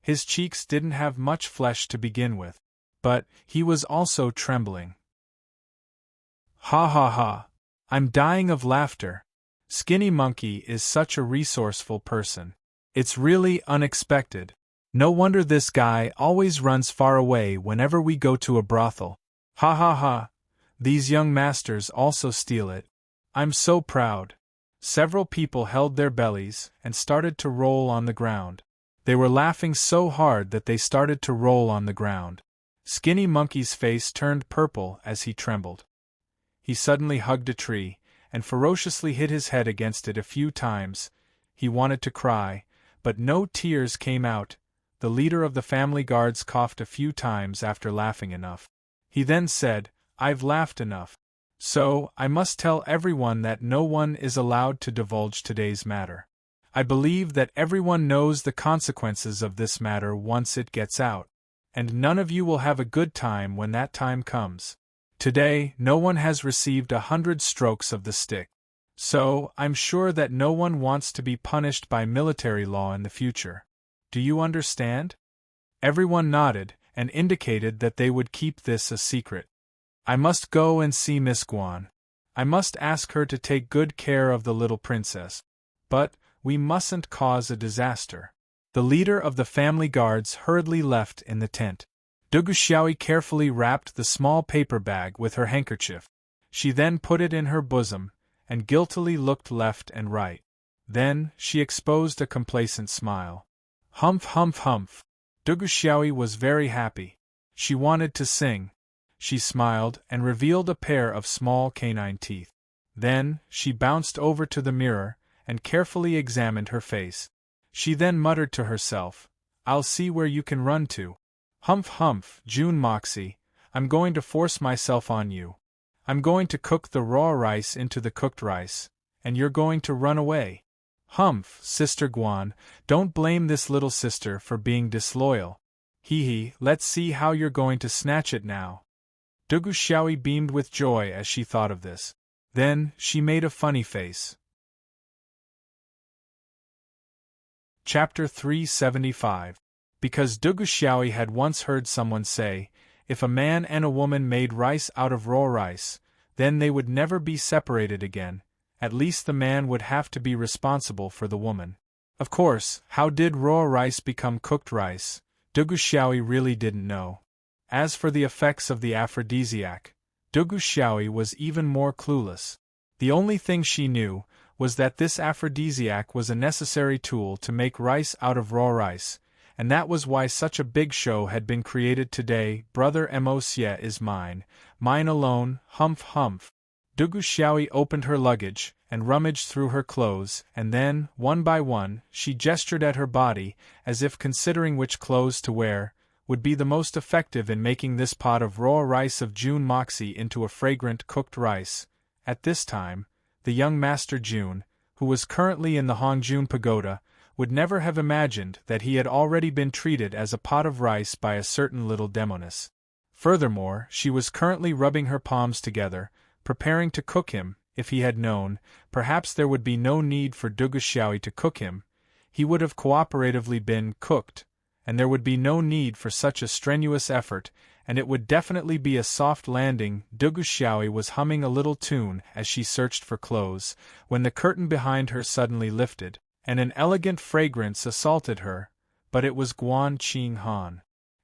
His cheeks didn't have much flesh to begin with. But he was also trembling. Ha! I'm dying of laughter. Skinny Monkey is such a resourceful person. It's really unexpected. No wonder this guy always runs far away whenever we go to a brothel. Ha! These young masters also steal it. I'm so proud. Several people held their bellies and started to roll on the ground. They were laughing so hard that they started to roll on the ground. Skinny Monkey's face turned purple as he trembled. He suddenly hugged a tree and ferociously hit his head against it a few times. He wanted to cry, but no tears came out. The leader of the family guards coughed a few times after laughing enough. He then said, "I've laughed enough. So, I must tell everyone that no one is allowed to divulge today's matter. I believe that everyone knows the consequences of this matter once it gets out, and none of you will have a good time when that time comes. Today, no one has received 100 strokes of the stick. So, I'm sure that no one wants to be punished by military law in the future. Do you understand?" Everyone nodded, and indicated that they would keep this a secret. "I must go and see Miss Guan. I must ask her to take good care of the little princess. But, we mustn't cause a disaster." The leader of the family guards hurriedly left in the tent. Duguxiaoyi carefully wrapped the small paper bag with her handkerchief. She then put it in her bosom, and guiltily looked left and right. Then, she exposed a complacent smile. Humph humph humph. Duguxiaoyi was very happy. She wanted to sing. She smiled and revealed a pair of small canine teeth. Then, she bounced over to the mirror, and carefully examined her face. She then muttered to herself, "I'll see where you can run to. Humph humph, June Moxie, I'm going to force myself on you. I'm going to cook the raw rice into the cooked rice, and you're going to run away. Humph, Sister Guan, don't blame this little sister for being disloyal. Hee hee, let's see how you're going to snatch it now." Duguxiaoyi beamed with joy as she thought of this. Then, she made a funny face. Chapter 375. Because Duguxiaoyi had once heard someone say, if a man and a woman made rice out of raw rice, then they would never be separated again. At least the man would have to be responsible for the woman. Of course, how did raw rice become cooked rice? Duguxiaoyi really didn't know. As for the effects of the aphrodisiac, Duguxiaoyi was even more clueless. The only thing she knew was that this aphrodisiac was a necessary tool to make rice out of raw rice, and that was why such a big show had been created today. Brother Emosia is mine alone, humph humph. Duguxiaoyi opened her luggage, and rummaged through her clothes, and then, one by one, she gestured at her body, as if considering which clothes to wear would be the most effective in making this pot of raw rice of June Moxie into a fragrant cooked rice. At this time, the young Master June, who was currently in the Hongjun Pagoda, would never have imagined that he had already been treated as a pot of rice by a certain little demoness. Furthermore, she was currently rubbing her palms together, preparing to cook him. If he had known, perhaps there would be no need for Duguxiaoyi to cook him. He would have cooperatively been cooked, and there would be no need for such a strenuous effort, and it would definitely be a soft landing. Duguxiaoyi was humming a little tune as she searched for clothes, when the curtain behind her suddenly lifted, and an elegant fragrance assaulted her, but it was Guan Qinghan.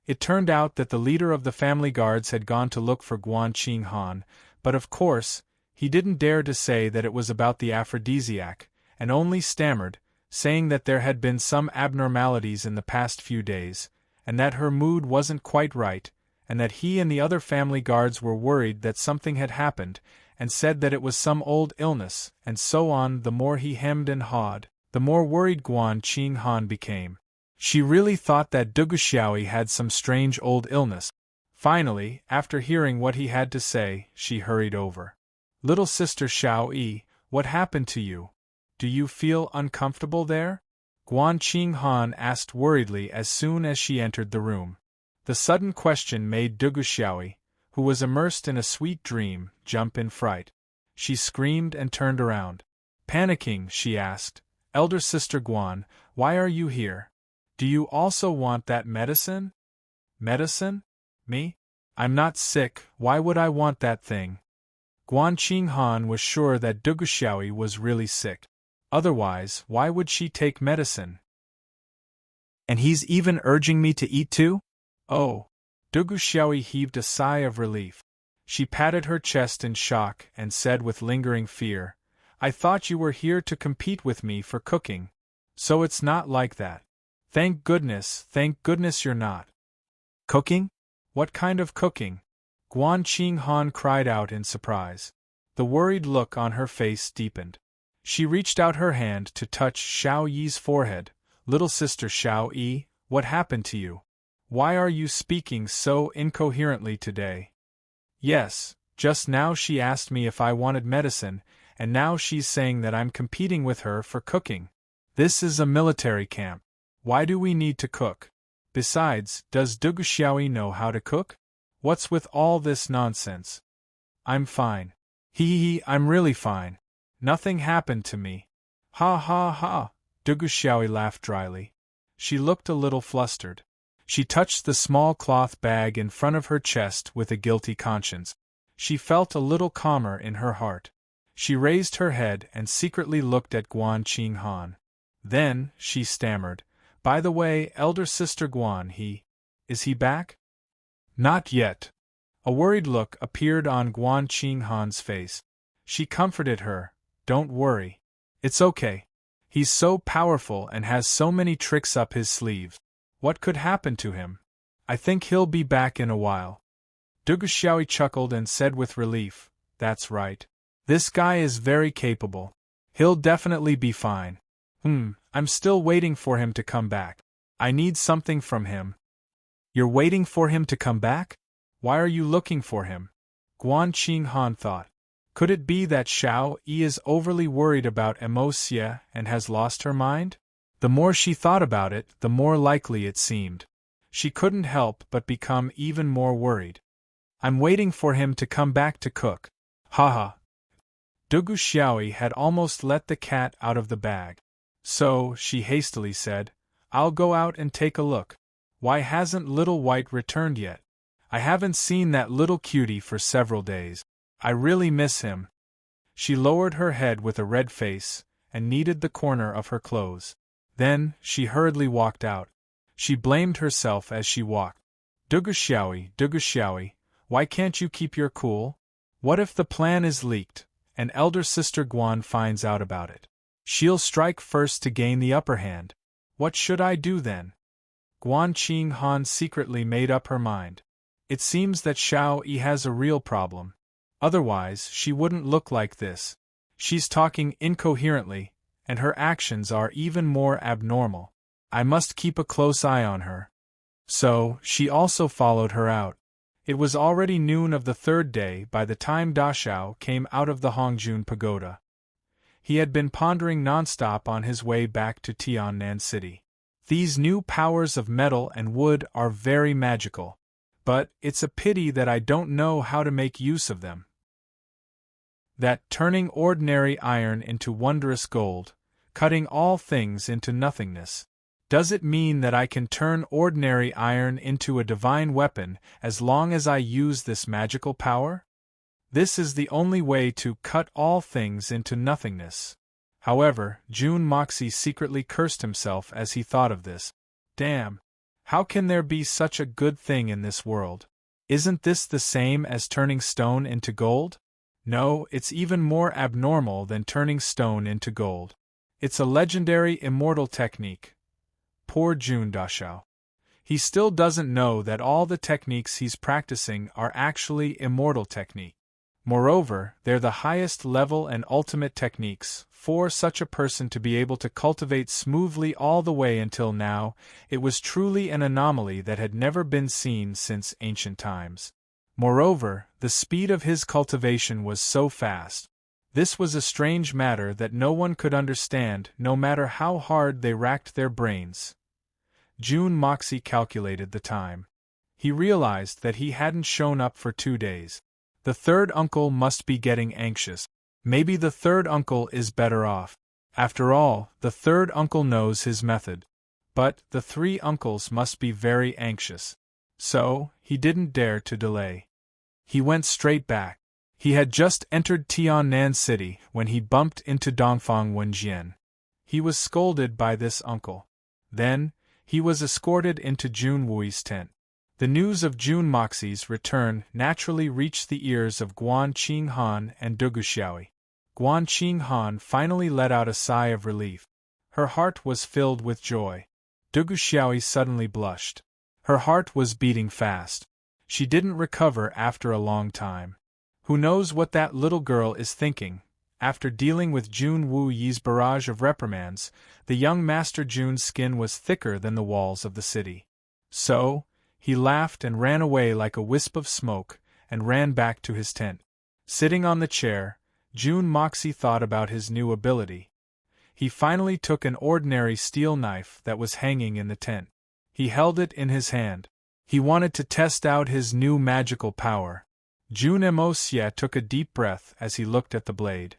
It turned out that the leader of the family guards had gone to look for Guan Qinghan, but of course, he didn't dare to say that it was about the aphrodisiac, and only stammered, saying that there had been some abnormalities in the past few days, and that her mood wasn't quite right, and that he and the other family guards were worried that something had happened, and said that it was some old illness, and so on. The more he hemmed and hawed, the more worried Guan Qinghan became. She really thought that Duguxiaoyi had some strange old illness. Finally, after hearing what he had to say, she hurried over. "Little sister Xiaoyi, what happened to you? Do you feel uncomfortable there?" Guan Qinghan asked worriedly as soon as she entered the room. The sudden question made Duguxiaoyi, who was immersed in a sweet dream, jump in fright. She screamed and turned around. Panicking, she asked, "Elder Sister Guan, why are you here? Do you also want that medicine?" "Medicine? Me? I'm not sick, why would I want that thing?" Guan Qinghan was sure that Duguxiaoyi was really sick. Otherwise, why would she take medicine? "And he's even urging me to eat too? Oh!" Duguxiaoyi heaved a sigh of relief. She patted her chest in shock and said with lingering fear, "I thought you were here to compete with me for cooking. So it's not like that. Thank goodness you're not." "Cooking? What kind of cooking?" Guan Qinghan cried out in surprise. The worried look on her face deepened. She reached out her hand to touch Xiao Yi's forehead. "Little sister Xiao Yi, what happened to you? Why are you speaking so incoherently today?" Yes, just now she asked me if I wanted medicine, and now she's saying that I'm competing with her for cooking. This is a military camp. Why do we need to cook? Besides, does Duguxiaoyi know how to cook? What's with all this nonsense? I'm fine. I'm really fine. Nothing happened to me. Ha ha ha, Duguxiaoyi laughed dryly. She looked a little flustered. She touched the small cloth bag in front of her chest with a guilty conscience. She felt a little calmer in her heart. She raised her head and secretly looked at Guan Qinghan. Then, she stammered, "By the way, elder sister Guan, is he back?" "Not yet." A worried look appeared on Guan Qinghan's face. She comforted her, "Don't worry. It's okay. He's so powerful and has so many tricks up his sleeve. What could happen to him? I think he'll be back in a while." Duguxiaoyi chuckled and said with relief, "That's right. This guy is very capable. He'll definitely be fine. I'm still waiting for him to come back. I need something from him." "You're waiting for him to come back? Why are you looking for him?" Guan Qinghan thought. Could it be that Xiao Yi is overly worried about Emocia and has lost her mind? The more she thought about it, the more likely it seemed. She couldn't help but become even more worried. "I'm waiting for him to come back to cook." Ha. Duguxiaoyi had almost let the cat out of the bag. "So," she hastily said, "I'll go out and take a look. Why hasn't Little White returned yet? I haven't seen that little cutie for several days. I really miss him." She lowered her head with a red face, and kneaded the corner of her clothes. Then, she hurriedly walked out. She blamed herself as she walked. Duguxiaoyi, why can't you keep your cool? What if the plan is leaked, and elder sister Guan finds out about it? She'll strike first to gain the upper hand. What should I do then? Guan Qinghan secretly made up her mind. It seems that Xiao Yi has a real problem. Otherwise, she wouldn't look like this. She's talking incoherently, and her actions are even more abnormal. I must keep a close eye on her. So, she also followed her out. It was already noon of the third day by the time Da Xiao came out of the Hongjun pagoda. He had been pondering nonstop on his way back to Tiannan City. These new powers of metal and wood are very magical. But it's a pity that I don't know how to make use of them. That turning ordinary iron into wondrous gold, cutting all things into nothingness. Does it mean that I can turn ordinary iron into a divine weapon as long as I use this magical power? This is the only way to cut all things into nothingness. However, Jun Moxie secretly cursed himself as he thought of this. Damn! How can there be such a good thing in this world? Isn't this the same as turning stone into gold? No, it's even more abnormal than turning stone into gold. It's a legendary immortal technique. Poor Jun Dashao. He still doesn't know that all the techniques he's practicing are actually immortal technique. Moreover, they're the highest level and ultimate techniques. For such a person to be able to cultivate smoothly all the way until now, it was truly an anomaly that had never been seen since ancient times. Moreover, the speed of his cultivation was so fast. This was a strange matter that no one could understand, no matter how hard they racked their brains. Jun Moxie calculated the time. He realized that he hadn't shown up for 2 days. The third uncle must be getting anxious. Maybe the third uncle is better off. After all, the third uncle knows his method. But the 3 uncles must be very anxious. So, he didn't dare to delay. He went straight back. He had just entered Tiannan City when he bumped into Dongfang Wenjian. He was scolded by this uncle. Then, he was escorted into Jun Wui's tent. The news of Jun Moxie's return naturally reached the ears of Guan Qinghan and Duguxiaoyi. Guan Qinghan finally let out a sigh of relief. Her heart was filled with joy. Duguxiaoyi suddenly blushed. Her heart was beating fast. She didn't recover after a long time. Who knows what that little girl is thinking? After dealing with Jun Wu Yi's barrage of reprimands, the young Master Jun's skin was thicker than the walls of the city. So, he laughed and ran away like a wisp of smoke, and ran back to his tent. Sitting on the chair, Jun Moxie thought about his new ability. He finally took an ordinary steel knife that was hanging in the tent. He held it in his hand. He wanted to test out his new magical power. Jun Moxie took a deep breath as he looked at the blade.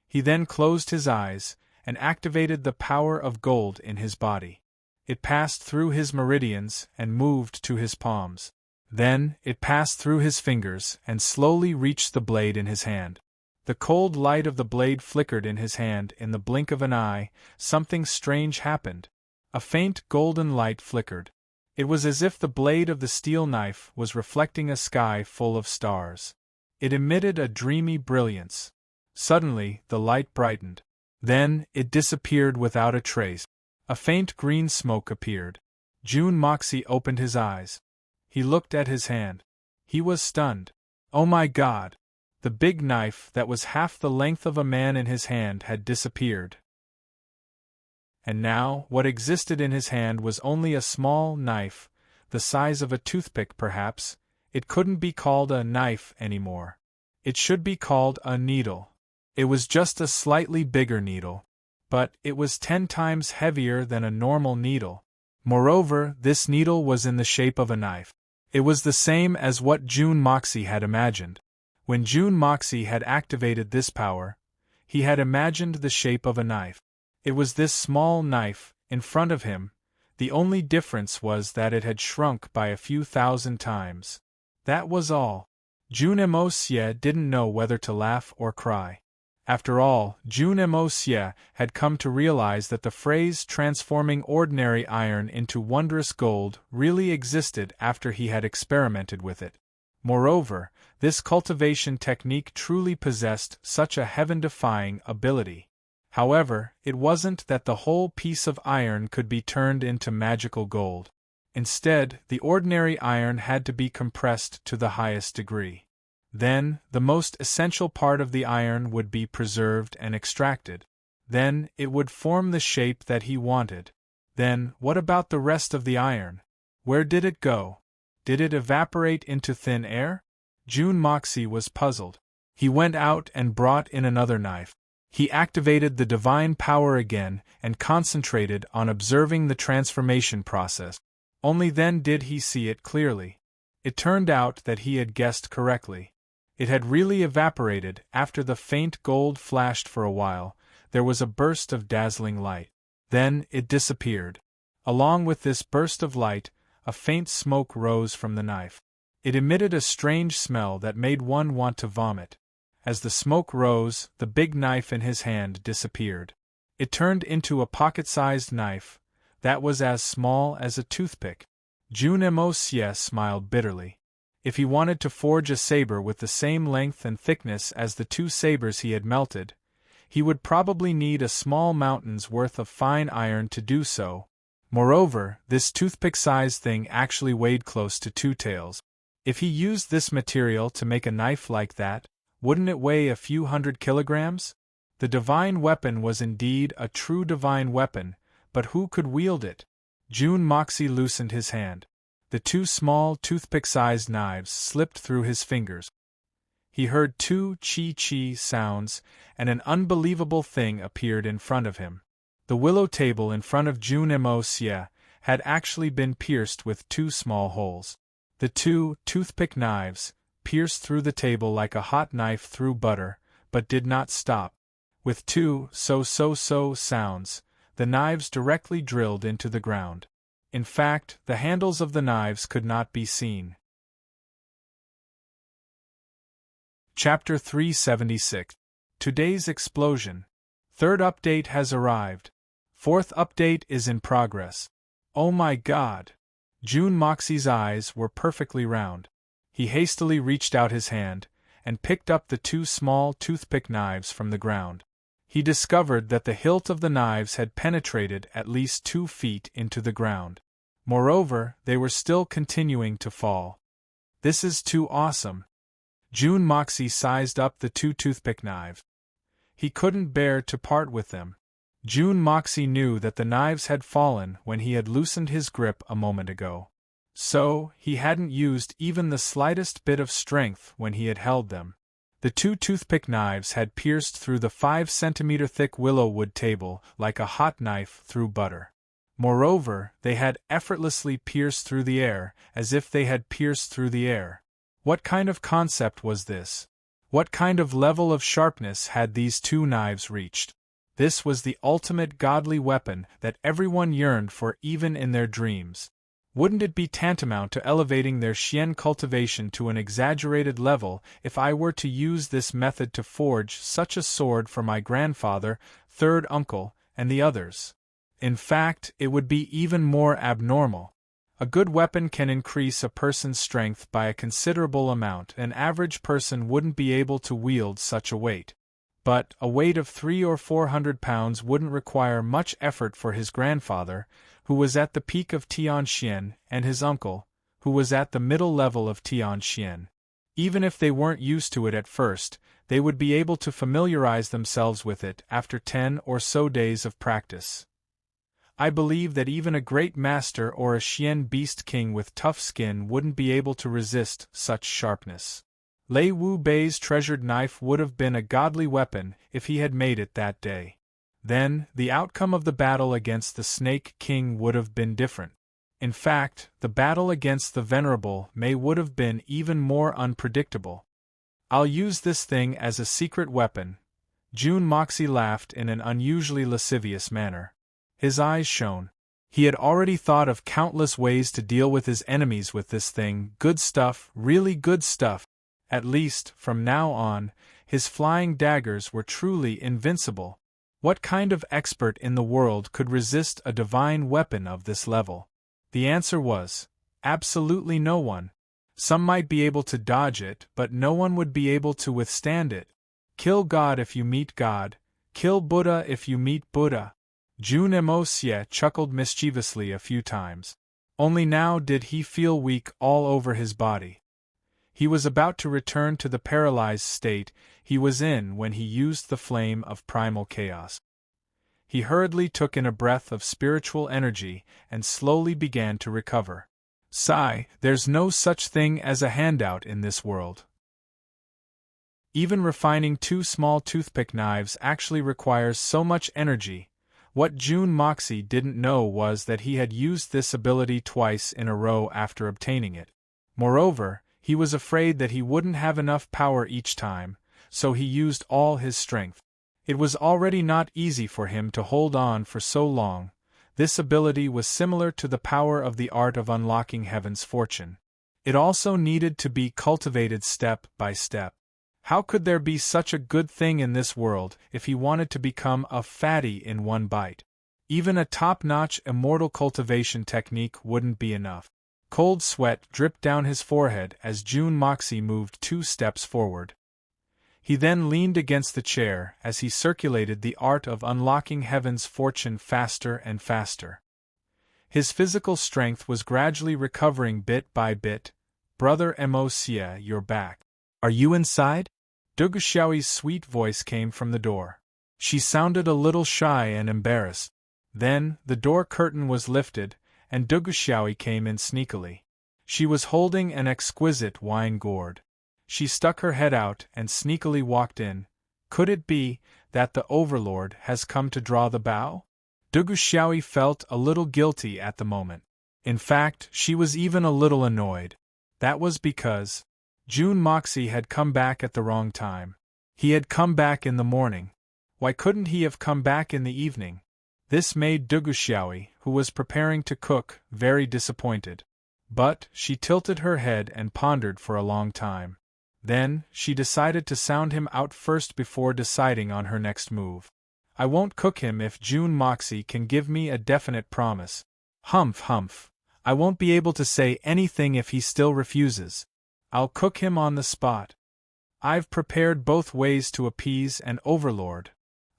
He then closed his eyes and activated the power of gold in his body. It passed through his meridians and moved to his palms. Then, it passed through his fingers and slowly reached the blade in his hand. The cold light of the blade flickered in his hand. In the blink of an eye, something strange happened. A faint golden light flickered. It was as if the blade of the steel knife was reflecting a sky full of stars. It emitted a dreamy brilliance. Suddenly, the light brightened. Then, it disappeared without a trace. A faint green smoke appeared. Jun Moxie opened his eyes. He looked at his hand. He was stunned. Oh my God! The big knife that was half the length of a man in his hand had disappeared. And now, what existed in his hand was only a small knife, the size of a toothpick perhaps. It couldn't be called a knife anymore. It should be called a needle. It was just a slightly bigger needle. But it was 10 times heavier than a normal needle. Moreover, this needle was in the shape of a knife. It was the same as what Jun Moxie had imagined. When Jun Moxie had activated this power, he had imagined the shape of a knife. It was this small knife, in front of him. The only difference was that it had shrunk by a few thousand times. That was all. Jun Moxie didn't know whether to laugh or cry. After all, Jun Moxie had come to realize that the phrase transforming ordinary iron into wondrous gold really existed after he had experimented with it. Moreover, this cultivation technique truly possessed such a heaven-defying ability. However, it wasn't that the whole piece of iron could be turned into magical gold. Instead, the ordinary iron had to be compressed to the highest degree. Then, the most essential part of the iron would be preserved and extracted. Then, it would form the shape that he wanted. Then, what about the rest of the iron? Where did it go? Did it evaporate into thin air? Jun Moxie was puzzled. He went out and brought in another knife. He activated the divine power again and concentrated on observing the transformation process. Only then did he see it clearly. It turned out that he had guessed correctly. It had really evaporated. After the faint gold flashed for a while, there was a burst of dazzling light. Then it disappeared. Along with this burst of light, a faint smoke rose from the knife. It emitted a strange smell that made one want to vomit. As the smoke rose, the big knife in his hand disappeared. It turned into a pocket-sized knife that was as small as a toothpick. Jun Moxie smiled bitterly. If he wanted to forge a saber with the same length and thickness as the 2 sabers he had melted, he would probably need a small mountain's worth of fine iron to do so. Moreover, this toothpick-sized thing actually weighed close to 2 taels. If he used this material to make a knife like that, wouldn't it weigh a few 100 kilograms? The divine weapon was indeed a true divine weapon, but who could wield it? Jun Moxie loosened his hand. The 2 small toothpick-sized knives slipped through his fingers. He heard 2 chi-chi sounds, and an unbelievable thing appeared in front of him. The willow table in front of Jun Moxie had actually been pierced with 2 small holes. The 2 toothpick knives pierced through the table like a hot knife through butter, but did not stop. With 2 so-so-so sounds, the knives directly drilled into the ground. In fact, the handles of the knives could not be seen. Chapter 376. Today's Explosion. 3rd update has arrived. 4th update is in progress. Oh my God! Jun Moxie's eyes were perfectly round. He hastily reached out his hand and picked up the 2 small toothpick knives from the ground. He discovered that the hilt of the knives had penetrated at least 2 feet into the ground. Moreover, they were still continuing to fall. This is too awesome. Jun Moxie sized up the 2 toothpick knives. He couldn't bear to part with them. Jun Moxie knew that the knives had fallen when he had loosened his grip a moment ago. So, he hadn't used even the slightest bit of strength when he had held them. The 2 toothpick knives had pierced through the 5-centimeter thick willow wood table like a hot knife through butter. Moreover, they had effortlessly pierced through the air, as if they had pierced through the air. What kind of concept was this? What kind of level of sharpness had these 2 knives reached? This was the ultimate godly weapon that everyone yearned for even in their dreams. Wouldn't it be tantamount to elevating their Xian cultivation to an exaggerated level if I were to use this method to forge such a sword for my grandfather, third uncle, and the others? In fact, it would be even more abnormal. A good weapon can increase a person's strength by a considerable amount. An average person wouldn't be able to wield such a weight. But a weight of 300 or 400 pounds wouldn't require much effort for his grandfather, who was at the peak of Tianxian, and his uncle, who was at the middle level of Tianxian. Even if they weren't used to it at first, they would be able to familiarize themselves with it after 10 or so days of practice. I believe that even a great master or a Xian beast king with tough skin wouldn't be able to resist such sharpness. Lei Wu Bei's treasured knife would have been a godly weapon if he had made it that day. Then, the outcome of the battle against the Snake King would have been different. In fact, the battle against the Venerable Mei would have been even more unpredictable. I'll use this thing as a secret weapon. Jun Moxie laughed in an unusually lascivious manner. His eyes shone. He had already thought of countless ways to deal with his enemies with this thing. Good stuff, really good stuff. At least, from now on, his flying daggers were truly invincible. What kind of expert in the world could resist a divine weapon of this level? The answer was, absolutely no one. Some might be able to dodge it, but no one would be able to withstand it. Kill God if you meet God. Kill Buddha if you meet Buddha. Jun Mo-Xie chuckled mischievously a few times. Only now did he feel weak all over his body. He was about to return to the paralyzed state he was in when he used the flame of primal chaos. He hurriedly took in a breath of spiritual energy and slowly began to recover. Sigh, there's no such thing as a handout in this world. Even refining 2 small toothpick knives actually requires so much energy. What Jun Moxie didn't know was that he had used this ability twice in a row after obtaining it. Moreover, he was afraid that he wouldn't have enough power each time, so he used all his strength. It was already not easy for him to hold on for so long. This ability was similar to the power of the art of unlocking heaven's fortune. It also needed to be cultivated step by step. How could there be such a good thing in this world if he wanted to become a fatty in one bite? Even a top-notch immortal cultivation technique wouldn't be enough. Cold sweat dripped down his forehead as Jun Moxie moved 2 steps forward. He then leaned against the chair as he circulated the art of unlocking heaven's fortune faster and faster. His physical strength was gradually recovering bit by bit. Brother Mo-Xie, you're back. Are you inside? Dugu Xiaoyi's sweet voice came from the door. She sounded a little shy and embarrassed. Then, the door curtain was lifted, and Dugu Xiaoyi came in sneakily. She was holding an exquisite wine gourd. She stuck her head out and sneakily walked in. Could it be that the overlord has come to draw the bow? Dugu Xiaoyi felt a little guilty at the moment. In fact, she was even a little annoyed. That was because Jun Moxie had come back at the wrong time. He had come back in the morning. Why couldn't he have come back in the evening? This made Dugu Xiaoyi, who was preparing to cook, very disappointed. But she tilted her head and pondered for a long time. Then, she decided to sound him out first before deciding on her next move. I won't cook him if Jun Moxie can give me a definite promise. Humph humph. I won't be able to say anything if he still refuses. I'll cook him on the spot. I've prepared both ways to appease an overlord.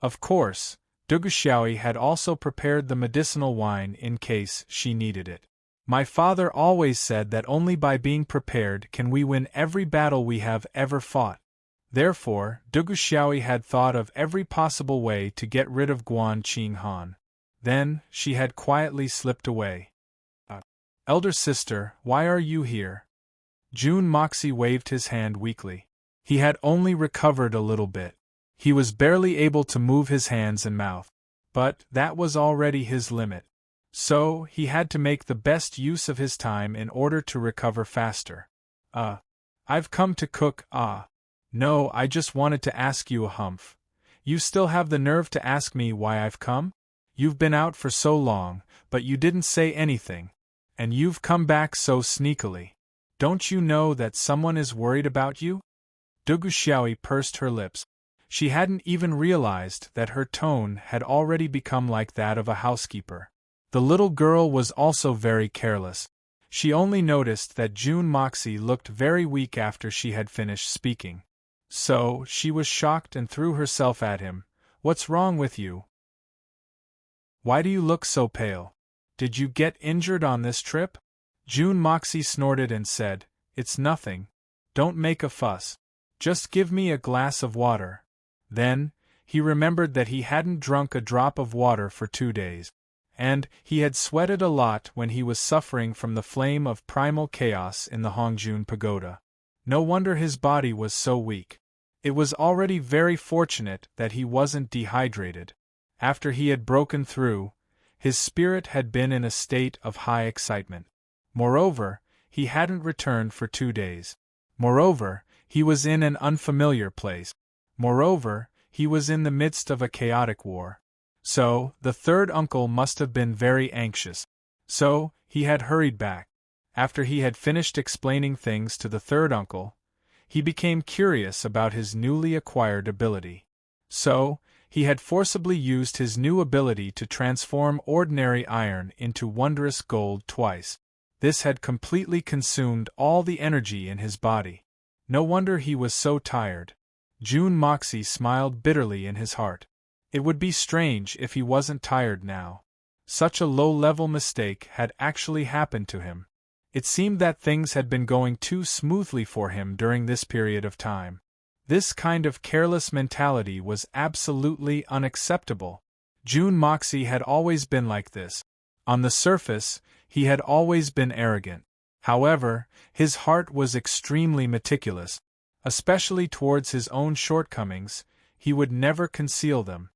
Of course, Dugu Xiaoyi had also prepared the medicinal wine in case she needed it. My father always said that only by being prepared can we win every battle we have ever fought. Therefore, Dugu Xiaoyi had thought of every possible way to get rid of Guan Qinghan. Then, she had quietly slipped away. Elder sister, why are you here? June Moxie waved his hand weakly. He had only recovered a little bit. He was barely able to move his hands and mouth. But that was already his limit. So, he had to make the best use of his time in order to recover faster. I've come to cook, No, I just wanted to ask you a humph. You still have the nerve to ask me why I've come? You've been out for so long, but you didn't say anything. And you've come back so sneakily. Don't you know that someone is worried about you? Dugu Xiaoyi pursed her lips. She hadn't even realized that her tone had already become like that of a housekeeper. The little girl was also very careless. She only noticed that June Moxie looked very weak after she had finished speaking. So, she was shocked and threw herself at him. What's wrong with you? Why do you look so pale? Did you get injured on this trip? June Moxie snorted and said, It's nothing. Don't make a fuss. Just give me a glass of water. Then, he remembered that he hadn't drunk a drop of water for 2 days. And he had sweated a lot when he was suffering from the flame of primal chaos in the Hongjun Pagoda. No wonder his body was so weak. It was already very fortunate that he wasn't dehydrated. After he had broken through, his spirit had been in a state of high excitement. Moreover, he hadn't returned for 2 days. Moreover, he was in an unfamiliar place. Moreover, he was in the midst of a chaotic war. So, the third uncle must have been very anxious. So, he had hurried back. After he had finished explaining things to the third uncle, he became curious about his newly acquired ability. So, he had forcibly used his new ability to transform ordinary iron into wondrous gold twice. This had completely consumed all the energy in his body. No wonder he was so tired. June Moxie smiled bitterly in his heart. It would be strange if he wasn't tired now. Such a low-level mistake had actually happened to him. It seemed that things had been going too smoothly for him during this period of time. This kind of careless mentality was absolutely unacceptable. June Moxie had always been like this. On the surface, he had always been arrogant. However, his heart was extremely meticulous. Especially towards his own shortcomings, he would never conceal them.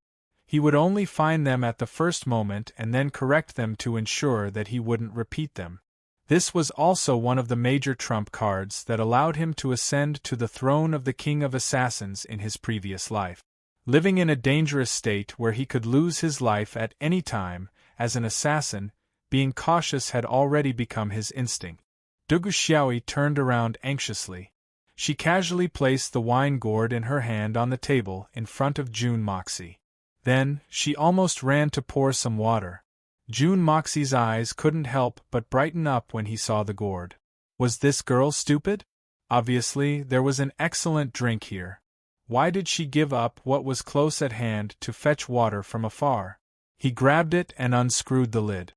He would only find them at the first moment and then correct them to ensure that he wouldn't repeat them. This was also one of the major trump cards that allowed him to ascend to the throne of the King of Assassins in his previous life. Living in a dangerous state where he could lose his life at any time, as an assassin, being cautious had already become his instinct. Dugu Xiaoyi turned around anxiously. She casually placed the wine gourd in her hand on the table in front of June Moxie. Then, she almost ran to pour some water. June Moxie's eyes couldn't help but brighten up when he saw the gourd. Was this girl stupid? Obviously, there was an excellent drink here. Why did she give up what was close at hand to fetch water from afar? He grabbed it and unscrewed the lid.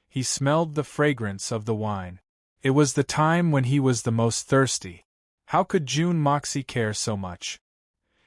He smelled the fragrance of the wine. It was the time when he was the most thirsty. How could June Moxie care so much?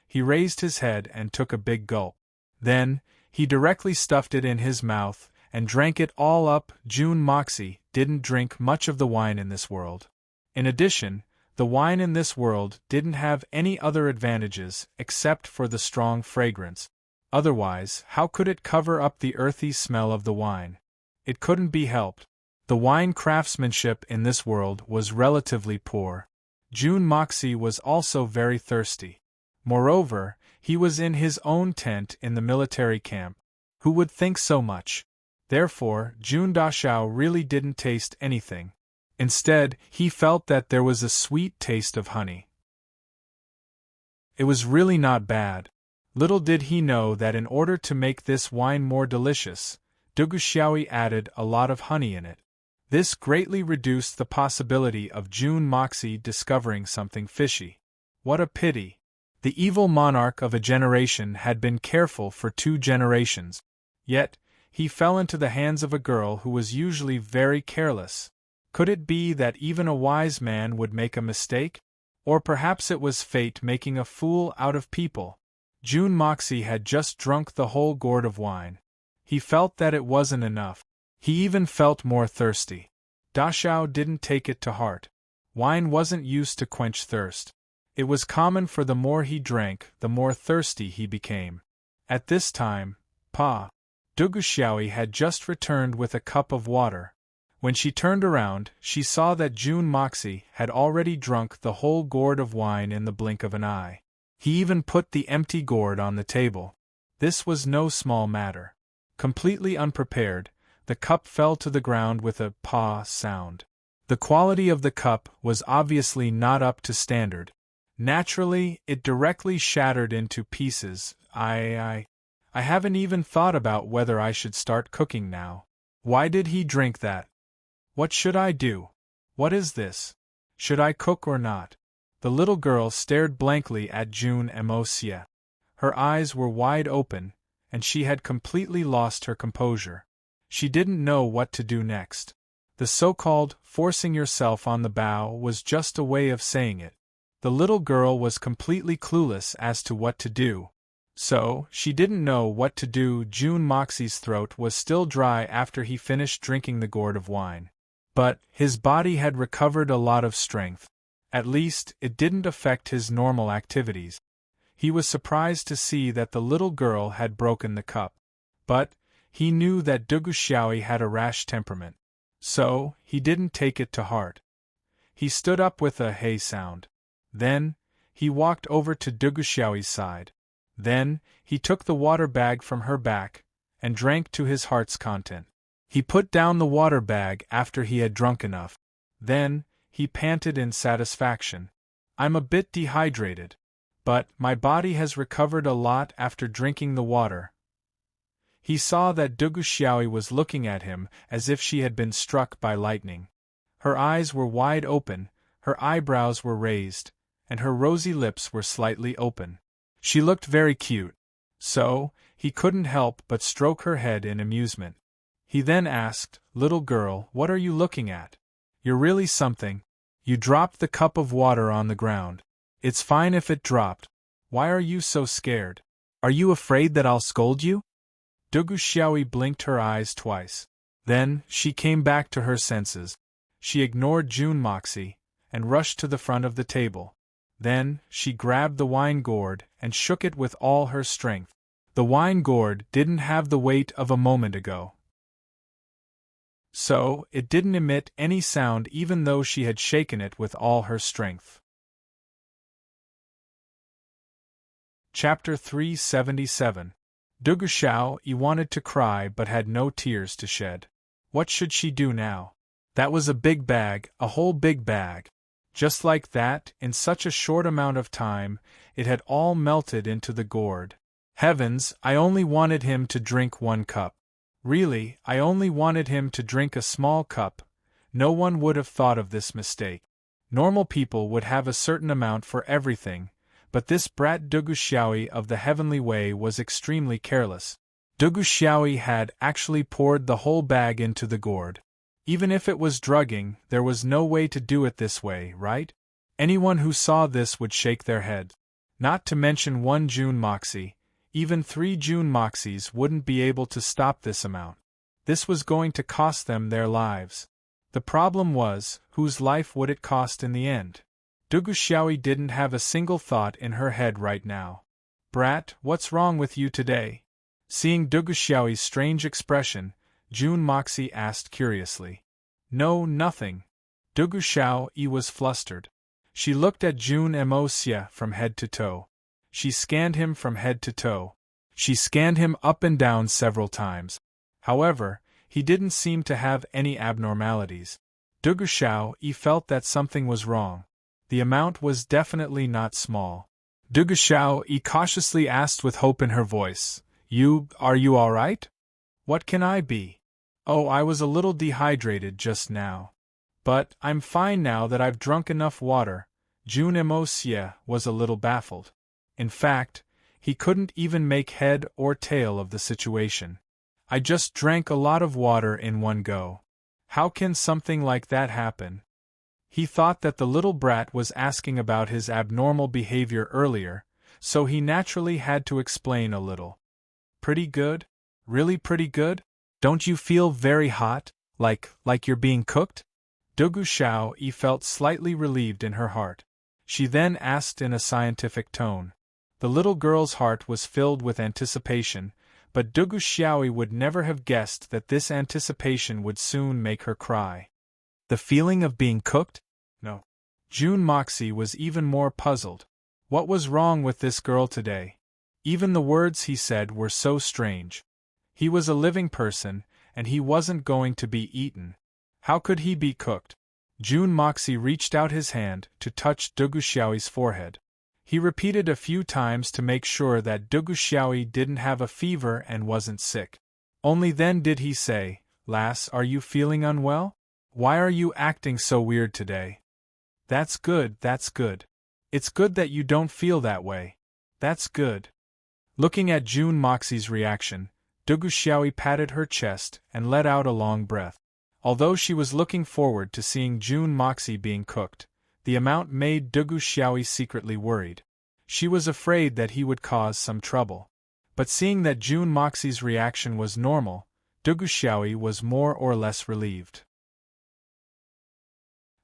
He raised his head and took a big gulp. Then, he directly stuffed it in his mouth and drank it all up. June Moxie didn't drink much of the wine in this world. In addition, the wine in this world didn't have any other advantages except for the strong fragrance. Otherwise, how could it cover up the earthy smell of the wine? It couldn't be helped. The wine craftsmanship in this world was relatively poor. June Moxie was also very thirsty. Moreover, he was in his own tent in the military camp. Who would think so much? Therefore, June Dashao really didn't taste anything. Instead, he felt that there was a sweet taste of honey. It was really not bad. Little did he know that in order to make this wine more delicious, Dugu Xiaoyi added a lot of honey in it. This greatly reduced the possibility of June Moxie discovering something fishy. What a pity! The evil monarch of a generation had been careful for 2 generations. Yet, he fell into the hands of a girl who was usually very careless. Could it be that even a wise man would make a mistake? Or perhaps it was fate making a fool out of people. June Moxie had just drunk the whole gourd of wine. He felt that it wasn't enough. He even felt more thirsty. Da Xiao didn't take it to heart. Wine wasn't used to quench thirst. It was common for the more he drank, the more thirsty he became. At this time, Duguxiaoyi had just returned with a cup of water. When she turned around, she saw that Jun Moxie had already drunk the whole gourd of wine in the blink of an eye. He even put the empty gourd on the table. This was no small matter. Completely unprepared, the cup fell to the ground with a "pa" sound. The quality of the cup was obviously not up to standard. Naturally, it directly shattered into pieces. I haven't even thought about whether I should start cooking now. Why did he drink that? What should I do? What is this? Should I cook or not? The little girl stared blankly at Jun Moxie. Her eyes were wide open, and she had completely lost her composure. She didn't know what to do next. The so-called forcing yourself on the bow was just a way of saying it. The little girl was completely clueless as to what to do. So, she didn't know what to do. Jun Moxie's throat was still dry after he finished drinking the gourd of wine. But, his body had recovered a lot of strength. At least, it didn't affect his normal activities. He was surprised to see that the little girl had broken the cup. But, he knew that Duguxiaoyi had a rash temperament. So, he didn't take it to heart. He stood up with a "hey" sound. Then, he walked over to Duguxiaoyi's side. Then, he took the water bag from her back, and drank to his heart's content. He put down the water bag after he had drunk enough. Then, he panted in satisfaction. "I'm a bit dehydrated. But, my body has recovered a lot after drinking the water." He saw that Duguxiaoyi was looking at him as if she had been struck by lightning. Her eyes were wide open, her eyebrows were raised, and her rosy lips were slightly open. She looked very cute. So, he couldn't help but stroke her head in amusement. He then asked, "Little girl, what are you looking at? You're really something. You dropped the cup of water on the ground. It's fine if it dropped. Why are you so scared? Are you afraid that I'll scold you?" Duguxiaoyi blinked her eyes twice. Then, she came back to her senses. She ignored Jun Moxie, and rushed to the front of the table. Then, she grabbed the wine gourd and shook it with all her strength. The wine gourd didn't have the weight of a moment ago. So, it didn't emit any sound even though she had shaken it with all her strength. Chapter 377. Duguxiaoyi wanted to cry but had no tears to shed. What should she do now? That was a big bag, a whole big bag. Just like that, in such a short amount of time, it had all melted into the gourd. Heavens, I only wanted him to drink one cup. Really, I only wanted him to drink a small cup. No one would have thought of this mistake. Normal people would have a certain amount for everything, but this brat Duguxiaoyi of the heavenly way was extremely careless. Duguxiaoyi had actually poured the whole bag into the gourd. Even if it was drugging, there was no way to do it this way, right? Anyone who saw this would shake their head. Not to mention one Jun Moxie, even 3 Jun Moxies wouldn't be able to stop this amount. This was going to cost them their lives. The problem was, whose life would it cost in the end? Duguxiaoyi didn't have a single thought in her head right now. "Brat, what's wrong with you today?" Seeing Duguxiaoyi's strange expression, Jun Moxie asked curiously. "No, nothing." Duguxiaoyi was flustered. She looked at Jun Moxie from head to toe. She scanned him from head to toe. She scanned him up and down several times. However, he didn't seem to have any abnormalities. Duguxiaoyi felt that something was wrong. The amount was definitely not small. Duguxiaoyi cautiously asked with hope in her voice, Are you all right?" "What can I be? Oh, I was a little dehydrated just now. But, I'm fine now that I've drunk enough water." Jun Moxie was a little baffled. In fact, he couldn't even make head or tail of the situation. "I just drank a lot of water in one go. How can something like that happen?" He thought that the little brat was asking about his abnormal behavior earlier, so he naturally had to explain a little. "Pretty good? Really pretty good? Don't you feel very hot, like you're being cooked?" Dugu Xiaoyi felt slightly relieved in her heart. She then asked in a scientific tone. The little girl's heart was filled with anticipation, but Dugu Xiaoyi would never have guessed that this anticipation would soon make her cry. The feeling of being cooked? No. June Moxie was even more puzzled. What was wrong with this girl today? Even the words he said were so strange. He was a living person, and he wasn't going to be eaten. How could he be cooked? June Moxie reached out his hand to touch Dugu Xiaoyi's forehead. He repeated a few times to make sure that Dugu Xiaoyi didn't have a fever and wasn't sick. Only then did he say, "Lass, are you feeling unwell? Why are you acting so weird today?" That's good, that's good. It's good that you don't feel that way. That's good." Looking at June Moxie's reaction, Dugu Xiaoyi patted her chest and let out a long breath. Although she was looking forward to seeing June Moxie being cooked, the amount made Dugu Xiaoyi secretly worried. She was afraid that he would cause some trouble. But seeing that June Moxie's reaction was normal, Dugu Xiaoyi was more or less relieved.